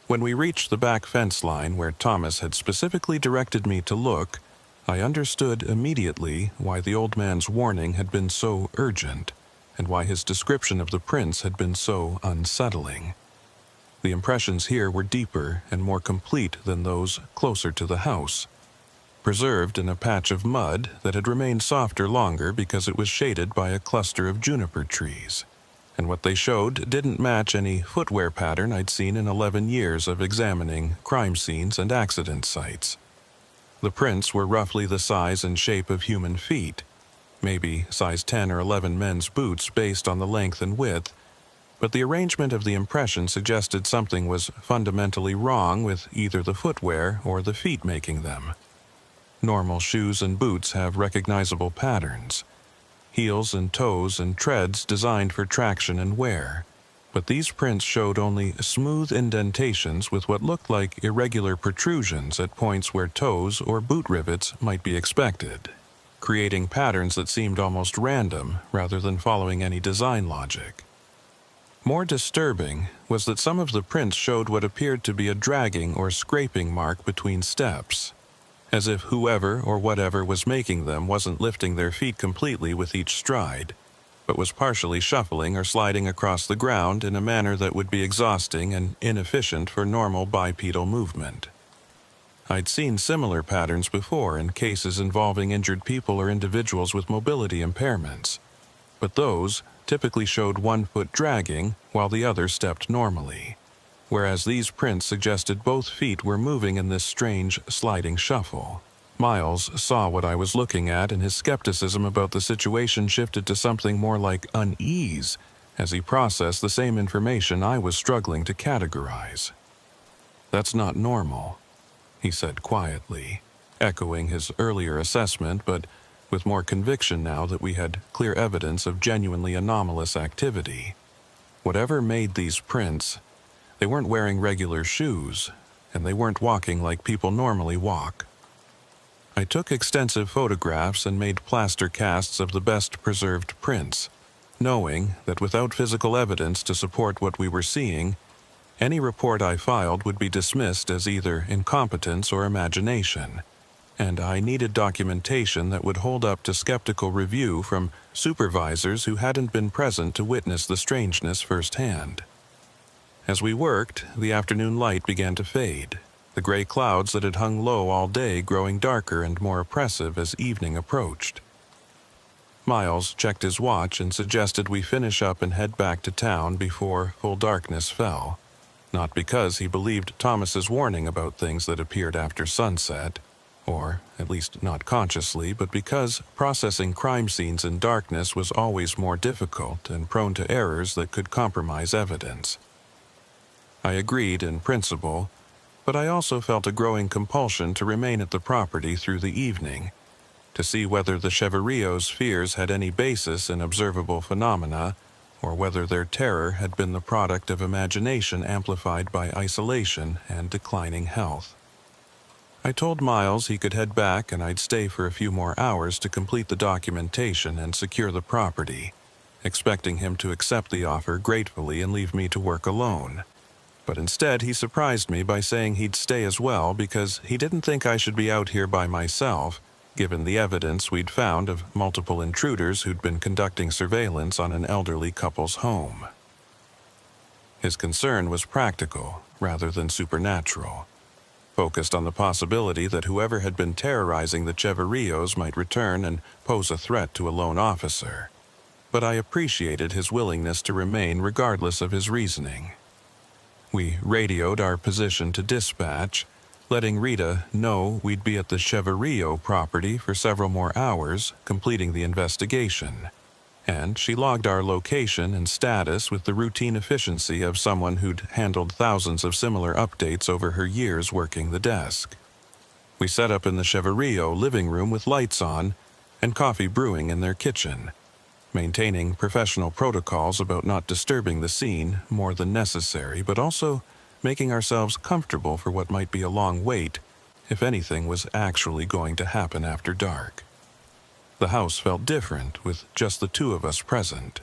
When we reached the back fence line where Thomas had specifically directed me to look, I understood immediately why the old man's warning had been so urgent, and why his description of the prints had been so unsettling. The impressions here were deeper and more complete than those closer to the house, preserved in a patch of mud that had remained softer longer because it was shaded by a cluster of juniper trees, and what they showed didn't match any footwear pattern I'd seen in 11 years of examining crime scenes and accident sites. The prints were roughly the size and shape of human feet, maybe size 10 or 11 men's boots based on the length and width, but the arrangement of the impression suggested something was fundamentally wrong with either the footwear or the feet making them. Normal shoes and boots have recognizable patterns, heels and toes and treads designed for traction and wear, but these prints showed only smooth indentations with what looked like irregular protrusions at points where toes or boot rivets might be expected, creating patterns that seemed almost random rather than following any design logic. More disturbing was that some of the prints showed what appeared to be a dragging or scraping mark between steps, as if whoever or whatever was making them wasn't lifting their feet completely with each stride, but was partially shuffling or sliding across the ground in a manner that would be exhausting and inefficient for normal bipedal movement. I'd seen similar patterns before in cases involving injured people or individuals with mobility impairments, but those typically showed one foot dragging while the other stepped normally, whereas these prints suggested both feet were moving in this strange sliding shuffle. Miles saw what I was looking at, and his skepticism about the situation shifted to something more like unease as he processed the same information I was struggling to categorize. "That's not normal," he said quietly, echoing his earlier assessment, but with more conviction now that we had clear evidence of genuinely anomalous activity. Whatever made these prints, they weren't wearing regular shoes, and they weren't walking like people normally walk. I took extensive photographs and made plaster casts of the best preserved prints, knowing that without physical evidence to support what we were seeing, any report I filed would be dismissed as either incompetence or imagination, and I needed documentation that would hold up to skeptical review from supervisors who hadn't been present to witness the strangeness firsthand. As we worked, the afternoon light began to fade, the gray clouds that had hung low all day growing darker and more oppressive as evening approached. Miles checked his watch and suggested we finish up and head back to town before full darkness fell, not because he believed Thomas's warning about things that appeared after sunset, or at least not consciously, but because processing crime scenes in darkness was always more difficult and prone to errors that could compromise evidence. I agreed in principle, but I also felt a growing compulsion to remain at the property through the evening, to see whether the Cheverio's fears had any basis in observable phenomena, or whether their terror had been the product of imagination amplified by isolation and declining health. I told Miles he could head back and I'd stay for a few more hours to complete the documentation and secure the property, expecting him to accept the offer gratefully and leave me to work alone. But instead he surprised me by saying he'd stay as well because he didn't think I should be out here by myself, given the evidence we'd found of multiple intruders who'd been conducting surveillance on an elderly couple's home. His concern was practical rather than supernatural, focused on the possibility that whoever had been terrorizing the Cheverios might return and pose a threat to a lone officer. But I appreciated his willingness to remain regardless of his reasoning. We radioed our position to dispatch, letting Rita know we'd be at the Cheverio property for several more hours, completing the investigation, and she logged our location and status with the routine efficiency of someone who'd handled thousands of similar updates over her years working the desk. We set up in the Cheverio living room with lights on and coffee brewing in their kitchen, maintaining professional protocols about not disturbing the scene more than necessary, but also making ourselves comfortable for what might be a long wait if anything was actually going to happen after dark. The house felt different with just the two of us present,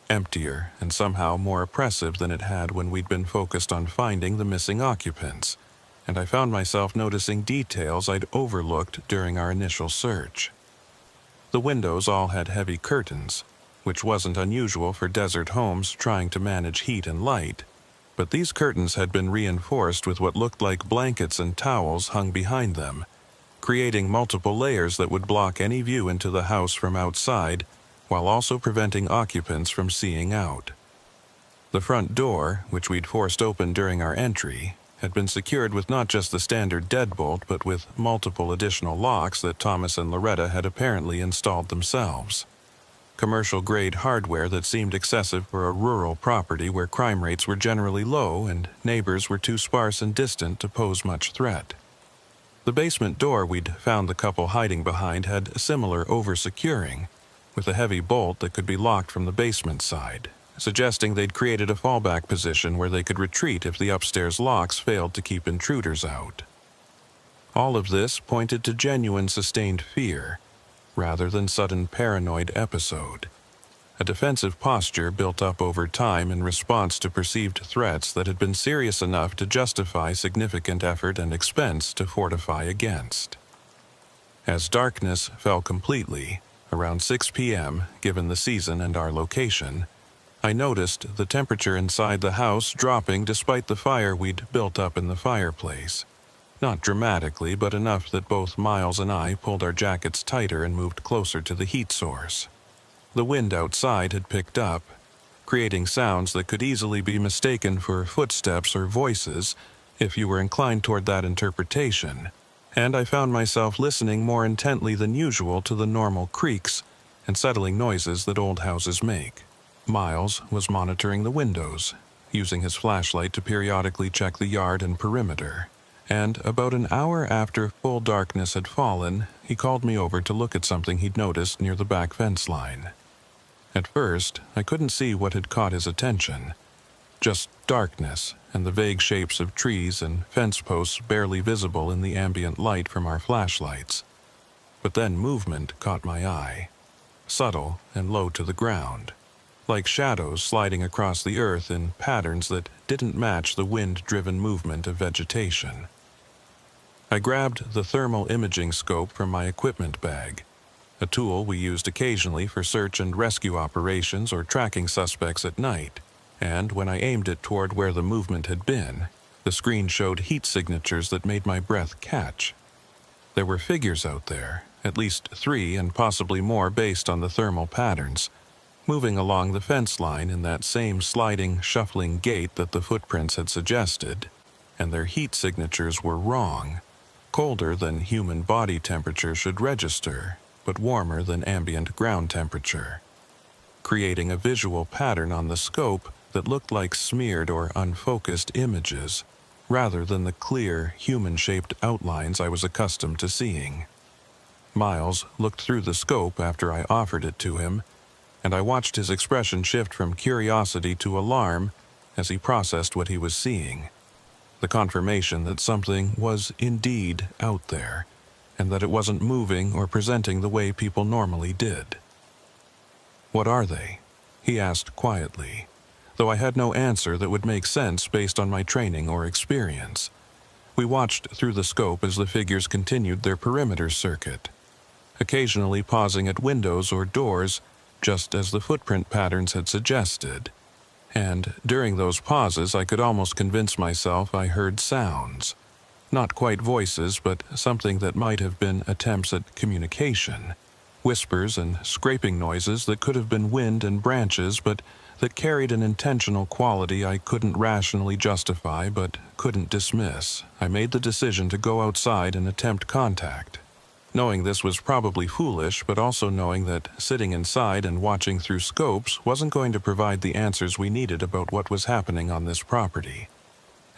emptier and somehow more oppressive than it had when we'd been focused on finding the missing occupants, and I found myself noticing details I'd overlooked during our initial search. The windows all had heavy curtains, which wasn't unusual for desert homes trying to manage heat and light, but these curtains had been reinforced with what looked like blankets and towels hung behind them, creating multiple layers that would block any view into the house from outside, while also preventing occupants from seeing out. The front door, which we'd forced open during our entry, had been secured with not just the standard deadbolt but with multiple additional locks that Thomas and Loretta had apparently installed themselves. Commercial-grade hardware that seemed excessive for a rural property where crime rates were generally low and neighbors were too sparse and distant to pose much threat. The basement door we'd found the couple hiding behind had similar over-securing, with a heavy bolt that could be locked from the basement side, suggesting they'd created a fallback position where they could retreat if the upstairs locks failed to keep intruders out. All of this pointed to genuine sustained fear, rather than sudden paranoid episode. A defensive posture built up over time in response to perceived threats that had been serious enough to justify significant effort and expense to fortify against. As darkness fell completely, around 6 p.m., given the season and our location, I noticed the temperature inside the house dropping despite the fire we'd built up in the fireplace. Not dramatically, but enough that both Miles and I pulled our jackets tighter and moved closer to the heat source. The wind outside had picked up, creating sounds that could easily be mistaken for footsteps or voices if you were inclined toward that interpretation, and I found myself listening more intently than usual to the normal creaks and settling noises that old houses make. Miles was monitoring the windows, using his flashlight to periodically check the yard and perimeter, and about an hour after full darkness had fallen, he called me over to look at something he'd noticed near the back fence line. At first, I couldn't see what had caught his attention, just darkness and the vague shapes of trees and fence posts barely visible in the ambient light from our flashlights. But then movement caught my eye, subtle and low to the ground, like shadows sliding across the earth in patterns that didn't match the wind-driven movement of vegetation. I grabbed the thermal imaging scope from my equipment bag, a tool we used occasionally for search and rescue operations or tracking suspects at night, and when I aimed it toward where the movement had been, the screen showed heat signatures that made my breath catch. There were figures out there, at least 3 and possibly more based on the thermal patterns, moving along the fence line in that same sliding, shuffling gait that the footprints had suggested, and their heat signatures were wrong, colder than human body temperature should register, but warmer than ambient ground temperature, creating a visual pattern on the scope that looked like smeared or unfocused images, rather than the clear, human-shaped outlines I was accustomed to seeing. Miles looked through the scope after I offered it to him, and I watched his expression shift from curiosity to alarm as he processed what he was seeing. The confirmation that something was indeed out there, and that it wasn't moving or presenting the way people normally did. "What are they?" he asked quietly, though I had no answer that would make sense based on my training or experience. We watched through the scope as the figures continued their perimeter circuit, occasionally pausing at windows or doors, just as the footprint patterns had suggested. And during those pauses, I could almost convince myself I heard sounds. Not quite voices, but something that might have been attempts at communication. Whispers and scraping noises that could have been wind and branches, but that carried an intentional quality I couldn't rationally justify but couldn't dismiss. I made the decision to go outside and attempt contact, knowing this was probably foolish, but also knowing that sitting inside and watching through scopes wasn't going to provide the answers we needed about what was happening on this property,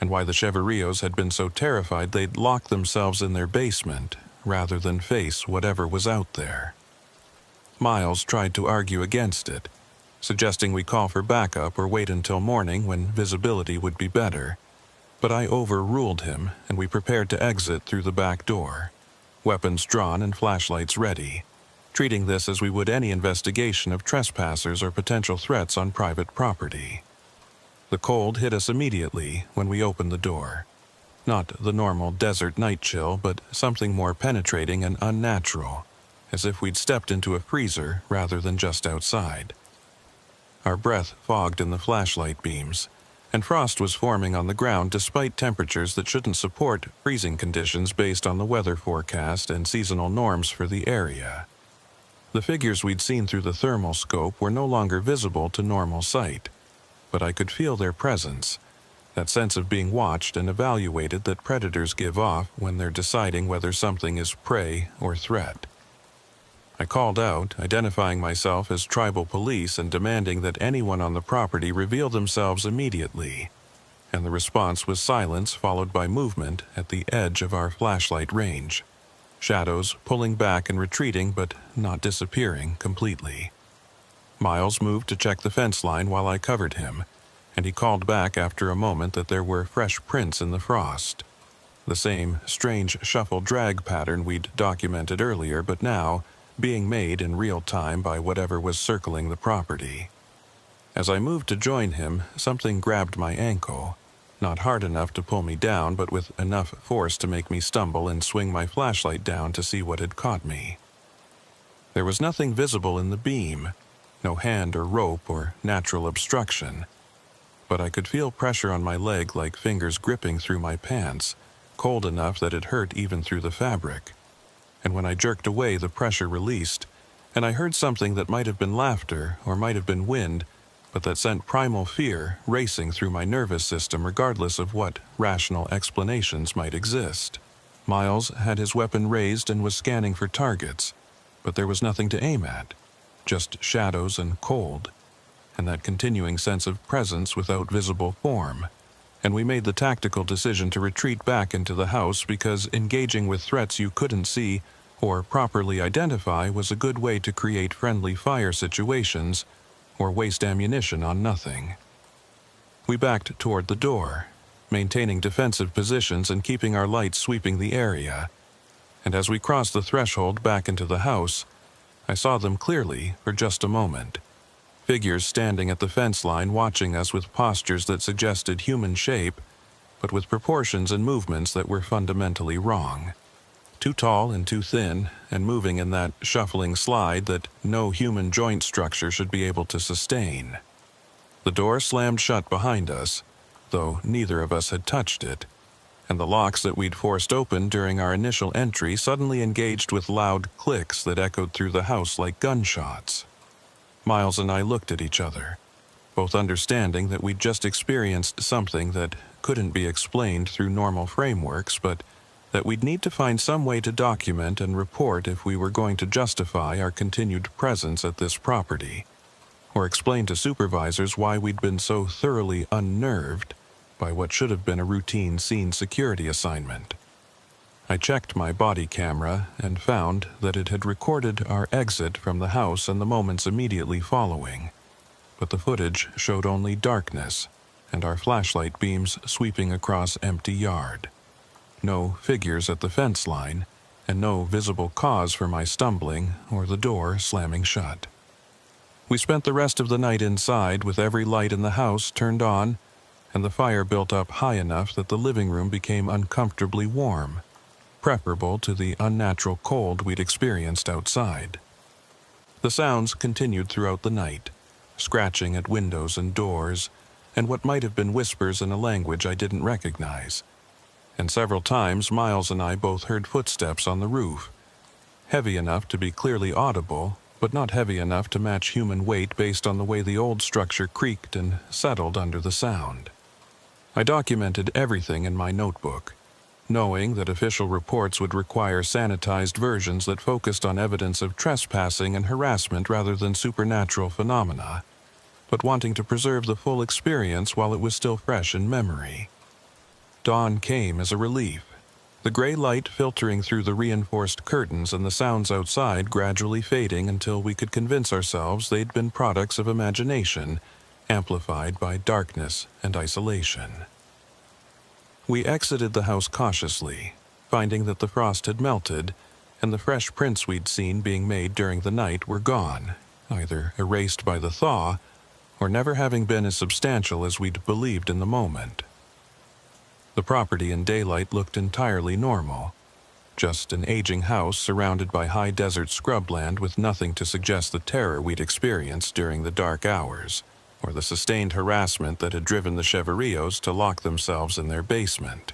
and why the Cheverrios had been so terrified they'd lock themselves in their basement rather than face whatever was out there. Miles tried to argue against it, suggesting we call for backup or wait until morning when visibility would be better, but I overruled him and we prepared to exit through the back door, weapons drawn and flashlights ready, treating this as we would any investigation of trespassers or potential threats on private property. The cold hit us immediately when we opened the door. Not the normal desert night chill, but something more penetrating and unnatural, as if we'd stepped into a freezer rather than just outside. Our breath fogged in the flashlight beams, and frost was forming on the ground despite temperatures that shouldn't support freezing conditions based on the weather forecast and seasonal norms for the area. The figures we'd seen through the thermal scope were no longer visible to normal sight, but I could feel their presence, that sense of being watched and evaluated that predators give off when they're deciding whether something is prey or threat. I called out, identifying myself as tribal police and demanding that anyone on the property reveal themselves immediately, and the response was silence followed by movement at the edge of our flashlight range. Shadows pulling back and retreating, but not disappearing completely. Miles moved to check the fence line while I covered him, and he called back after a moment that there were fresh prints in the frost. The same strange shuffle drag pattern we'd documented earlier, but now being made in real time by whatever was circling the property. As I moved to join him, something grabbed my ankle, not hard enough to pull me down, but with enough force to make me stumble and swing my flashlight down to see what had caught me. There was nothing visible in the beam, no hand or rope or natural obstruction, but I could feel pressure on my leg like fingers gripping through my pants, cold enough that it hurt even through the fabric. And when I jerked away, the pressure released, and I heard something that might have been laughter or might have been wind, but that sent primal fear racing through my nervous system regardless of what rational explanations might exist. Miles had his weapon raised and was scanning for targets, but there was nothing to aim at, just shadows and cold, and that continuing sense of presence without visible form. And we made the tactical decision to retreat back into the house because engaging with threats you couldn't see or properly identify was a good way to create friendly fire situations or waste ammunition on nothing. We backed toward the door, maintaining defensive positions and keeping our lights sweeping the area. And as we crossed the threshold back into the house, I saw them clearly for just a moment. Figures standing at the fence line watching us with postures that suggested human shape, but with proportions and movements that were fundamentally wrong. Too tall and too thin, and moving in that shuffling slide that no human joint structure should be able to sustain. The door slammed shut behind us, though neither of us had touched it, and the locks that we'd forced open during our initial entry suddenly engaged with loud clicks that echoed through the house like gunshots. Miles and I looked at each other, both understanding that we'd just experienced something that couldn't be explained through normal frameworks, but that we'd need to find some way to document and report if we were going to justify our continued presence at this property, or explain to supervisors why we'd been so thoroughly unnerved by what should have been a routine scene security assignment. I checked my body camera and found that it had recorded our exit from the house and the moments immediately following, but the footage showed only darkness and our flashlight beams sweeping across empty yard. No figures at the fence line, and no visible cause for my stumbling or the door slamming shut. We spent the rest of the night inside with every light in the house turned on, and the fire built up high enough that the living room became uncomfortably warm, preferable to the unnatural cold we'd experienced outside. The sounds continued throughout the night, scratching at windows and doors, and what might have been whispers in a language I didn't recognize. And several times Miles and I both heard footsteps on the roof, heavy enough to be clearly audible, but not heavy enough to match human weight based on the way the old structure creaked and settled under the sound. I documented everything in my notebook, knowing that official reports would require sanitized versions that focused on evidence of trespassing and harassment rather than supernatural phenomena, but wanting to preserve the full experience while it was still fresh in memory. Dawn came as a relief, the gray light filtering through the reinforced curtains and the sounds outside gradually fading until we could convince ourselves they'd been products of imagination, amplified by darkness and isolation. We exited the house cautiously, finding that the frost had melted, and the fresh prints we'd seen being made during the night were gone, either erased by the thaw or never having been as substantial as we'd believed in the moment. The property in daylight looked entirely normal, just an aging house surrounded by high desert scrubland with nothing to suggest the terror we'd experienced during the dark hours, or the sustained harassment that had driven the Cheverillos to lock themselves in their basement.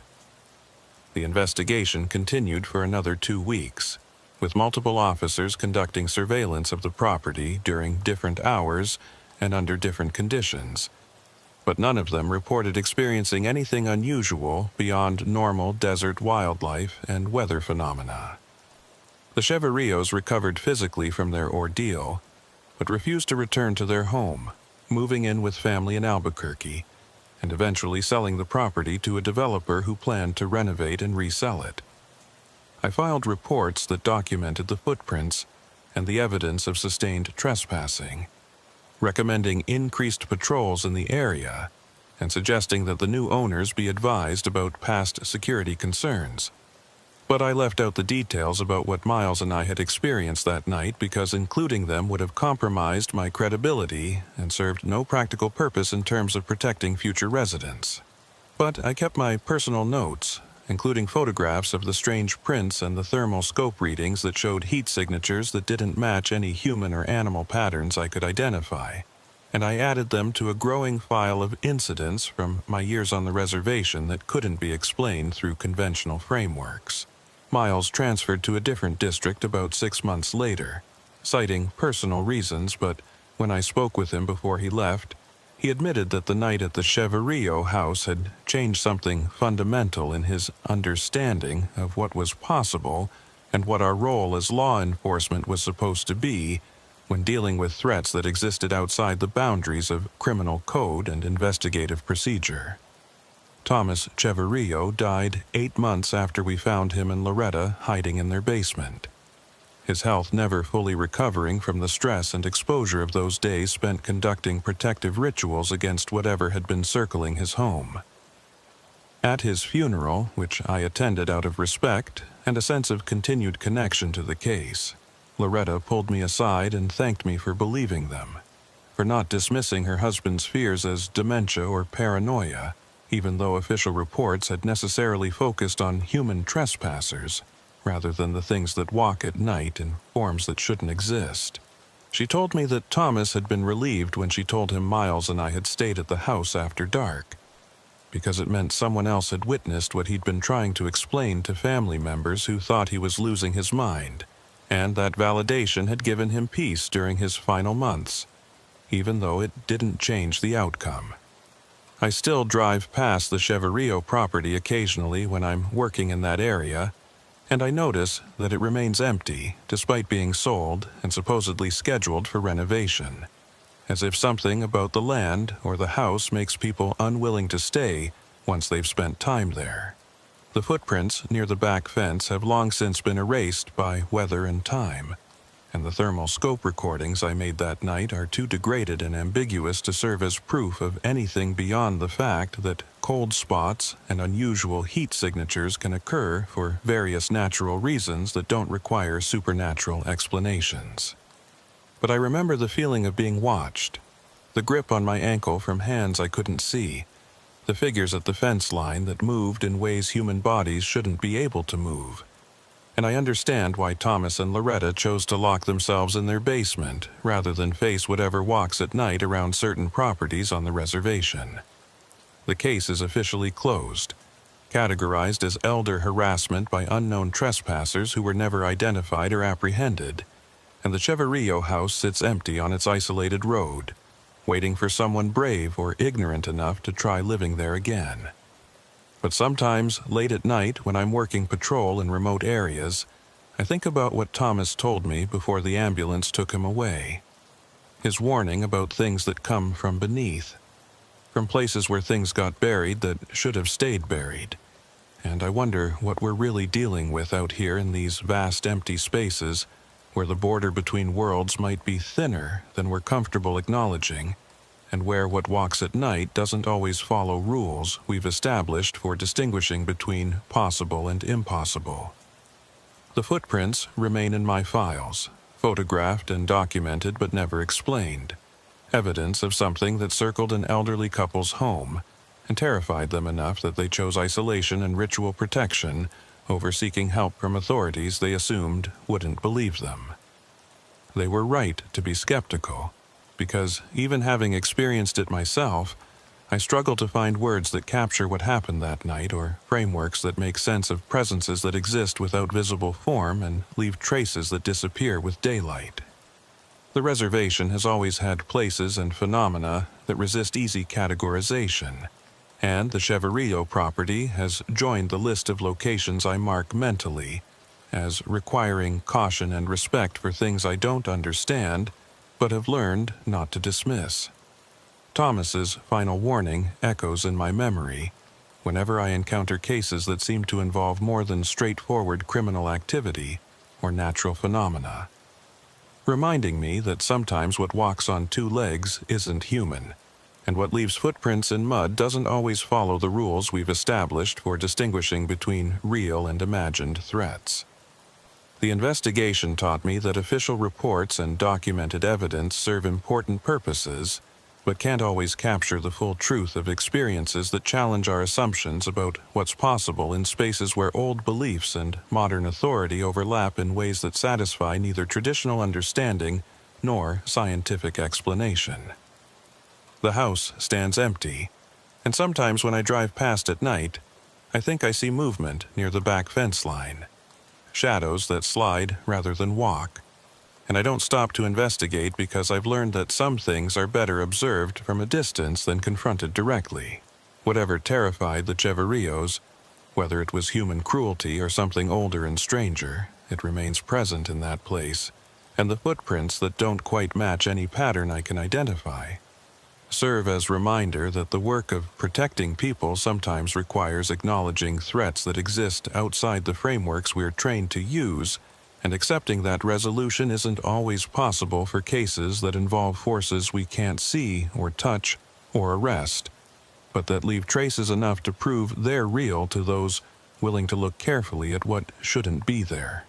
The investigation continued for another 2 weeks, with multiple officers conducting surveillance of the property during different hours and under different conditions, but none of them reported experiencing anything unusual beyond normal desert wildlife and weather phenomena. The Cheverillos recovered physically from their ordeal, but refused to return to their home, moving in with family in Albuquerque, and eventually selling the property to a developer who planned to renovate and resell it. I filed reports that documented the footprints and the evidence of sustained trespassing, recommending increased patrols in the area and suggesting that the new owners be advised about past security concerns. But I left out the details about what Miles and I had experienced that night because including them would have compromised my credibility and served no practical purpose in terms of protecting future residents. But I kept my personal notes, including photographs of the strange prints and the thermal scope readings that showed heat signatures that didn't match any human or animal patterns I could identify, and I added them to a growing file of incidents from my years on the reservation that couldn't be explained through conventional frameworks. Miles transferred to a different district about 6 months later, citing personal reasons, but when I spoke with him before he left, he admitted that the night at the Cheverillo house had changed something fundamental in his understanding of what was possible and what our role as law enforcement was supposed to be when dealing with threats that existed outside the boundaries of criminal code and investigative procedure. Thomas Cheverillo died 8 months after we found him and Loretta hiding in their basement, his health never fully recovering from the stress and exposure of those days spent conducting protective rituals against whatever had been circling his home. At his funeral, which I attended out of respect and a sense of continued connection to the case, Loretta pulled me aside and thanked me for believing them, for not dismissing her husband's fears as dementia or paranoia, even though official reports had necessarily focused on human trespassers rather than the things that walk at night in forms that shouldn't exist. She told me that Thomas had been relieved when she told him Miles and I had stayed at the house after dark, because it meant someone else had witnessed what he'd been trying to explain to family members who thought he was losing his mind, and that validation had given him peace during his final months, even though it didn't change the outcome. I still drive past the Cheverillo property occasionally when I'm working in that area, and I notice that it remains empty despite being sold and supposedly scheduled for renovation, as if something about the land or the house makes people unwilling to stay once they've spent time there. The footprints near the back fence have long since been erased by weather and time, and the thermal scope recordings I made that night are too degraded and ambiguous to serve as proof of anything beyond the fact that cold spots and unusual heat signatures can occur for various natural reasons that don't require supernatural explanations. But I remember the feeling of being watched, the grip on my ankle from hands I couldn't see, the figures at the fence line that moved in ways human bodies shouldn't be able to move. And I understand why Thomas and Loretta chose to lock themselves in their basement rather than face whatever walks at night around certain properties on the reservation. The case is officially closed, categorized as elder harassment by unknown trespassers who were never identified or apprehended, and the Cheverillo house sits empty on its isolated road, waiting for someone brave or ignorant enough to try living there again. But sometimes, late at night, when I'm working patrol in remote areas, I think about what Thomas told me before the ambulance took him away. His warning about things that come from beneath, from places where things got buried that should have stayed buried. And I wonder what we're really dealing with out here in these vast empty spaces where the border between worlds might be thinner than we're comfortable acknowledging, and where what walks at night doesn't always follow rules we've established for distinguishing between possible and impossible. The footprints remain in my files, photographed and documented but never explained, evidence of something that circled an elderly couple's home and terrified them enough that they chose isolation and ritual protection over seeking help from authorities they assumed wouldn't believe them. They were right to be skeptical, because even having experienced it myself, I struggle to find words that capture what happened that night or frameworks that make sense of presences that exist without visible form and leave traces that disappear with daylight. The reservation has always had places and phenomena that resist easy categorization, and the Cheverillo property has joined the list of locations I mark mentally as requiring caution and respect for things I don't understand but have learned not to dismiss. Thomas's final warning echoes in my memory whenever I encounter cases that seem to involve more than straightforward criminal activity or natural phenomena, reminding me that sometimes what walks on two legs isn't human, and what leaves footprints in mud doesn't always follow the rules we've established for distinguishing between real and imagined threats. The investigation taught me that official reports and documented evidence serve important purposes, but can't always capture the full truth of experiences that challenge our assumptions about what's possible in spaces where old beliefs and modern authority overlap in ways that satisfy neither traditional understanding nor scientific explanation. The house stands empty, and sometimes when I drive past at night, I think I see movement near the back fence line, shadows that slide rather than walk. And I don't stop to investigate because I've learned that some things are better observed from a distance than confronted directly. Whatever terrified the Cheverillos, whether it was human cruelty or something older and stranger, it remains present in that place, and the footprints that don't quite match any pattern I can identify serve as reminder that the work of protecting people sometimes requires acknowledging threats that exist outside the frameworks we're trained to use, and accepting that resolution isn't always possible for cases that involve forces we can't see or touch or arrest, but that leave traces enough to prove they're real to those willing to look carefully at what shouldn't be there.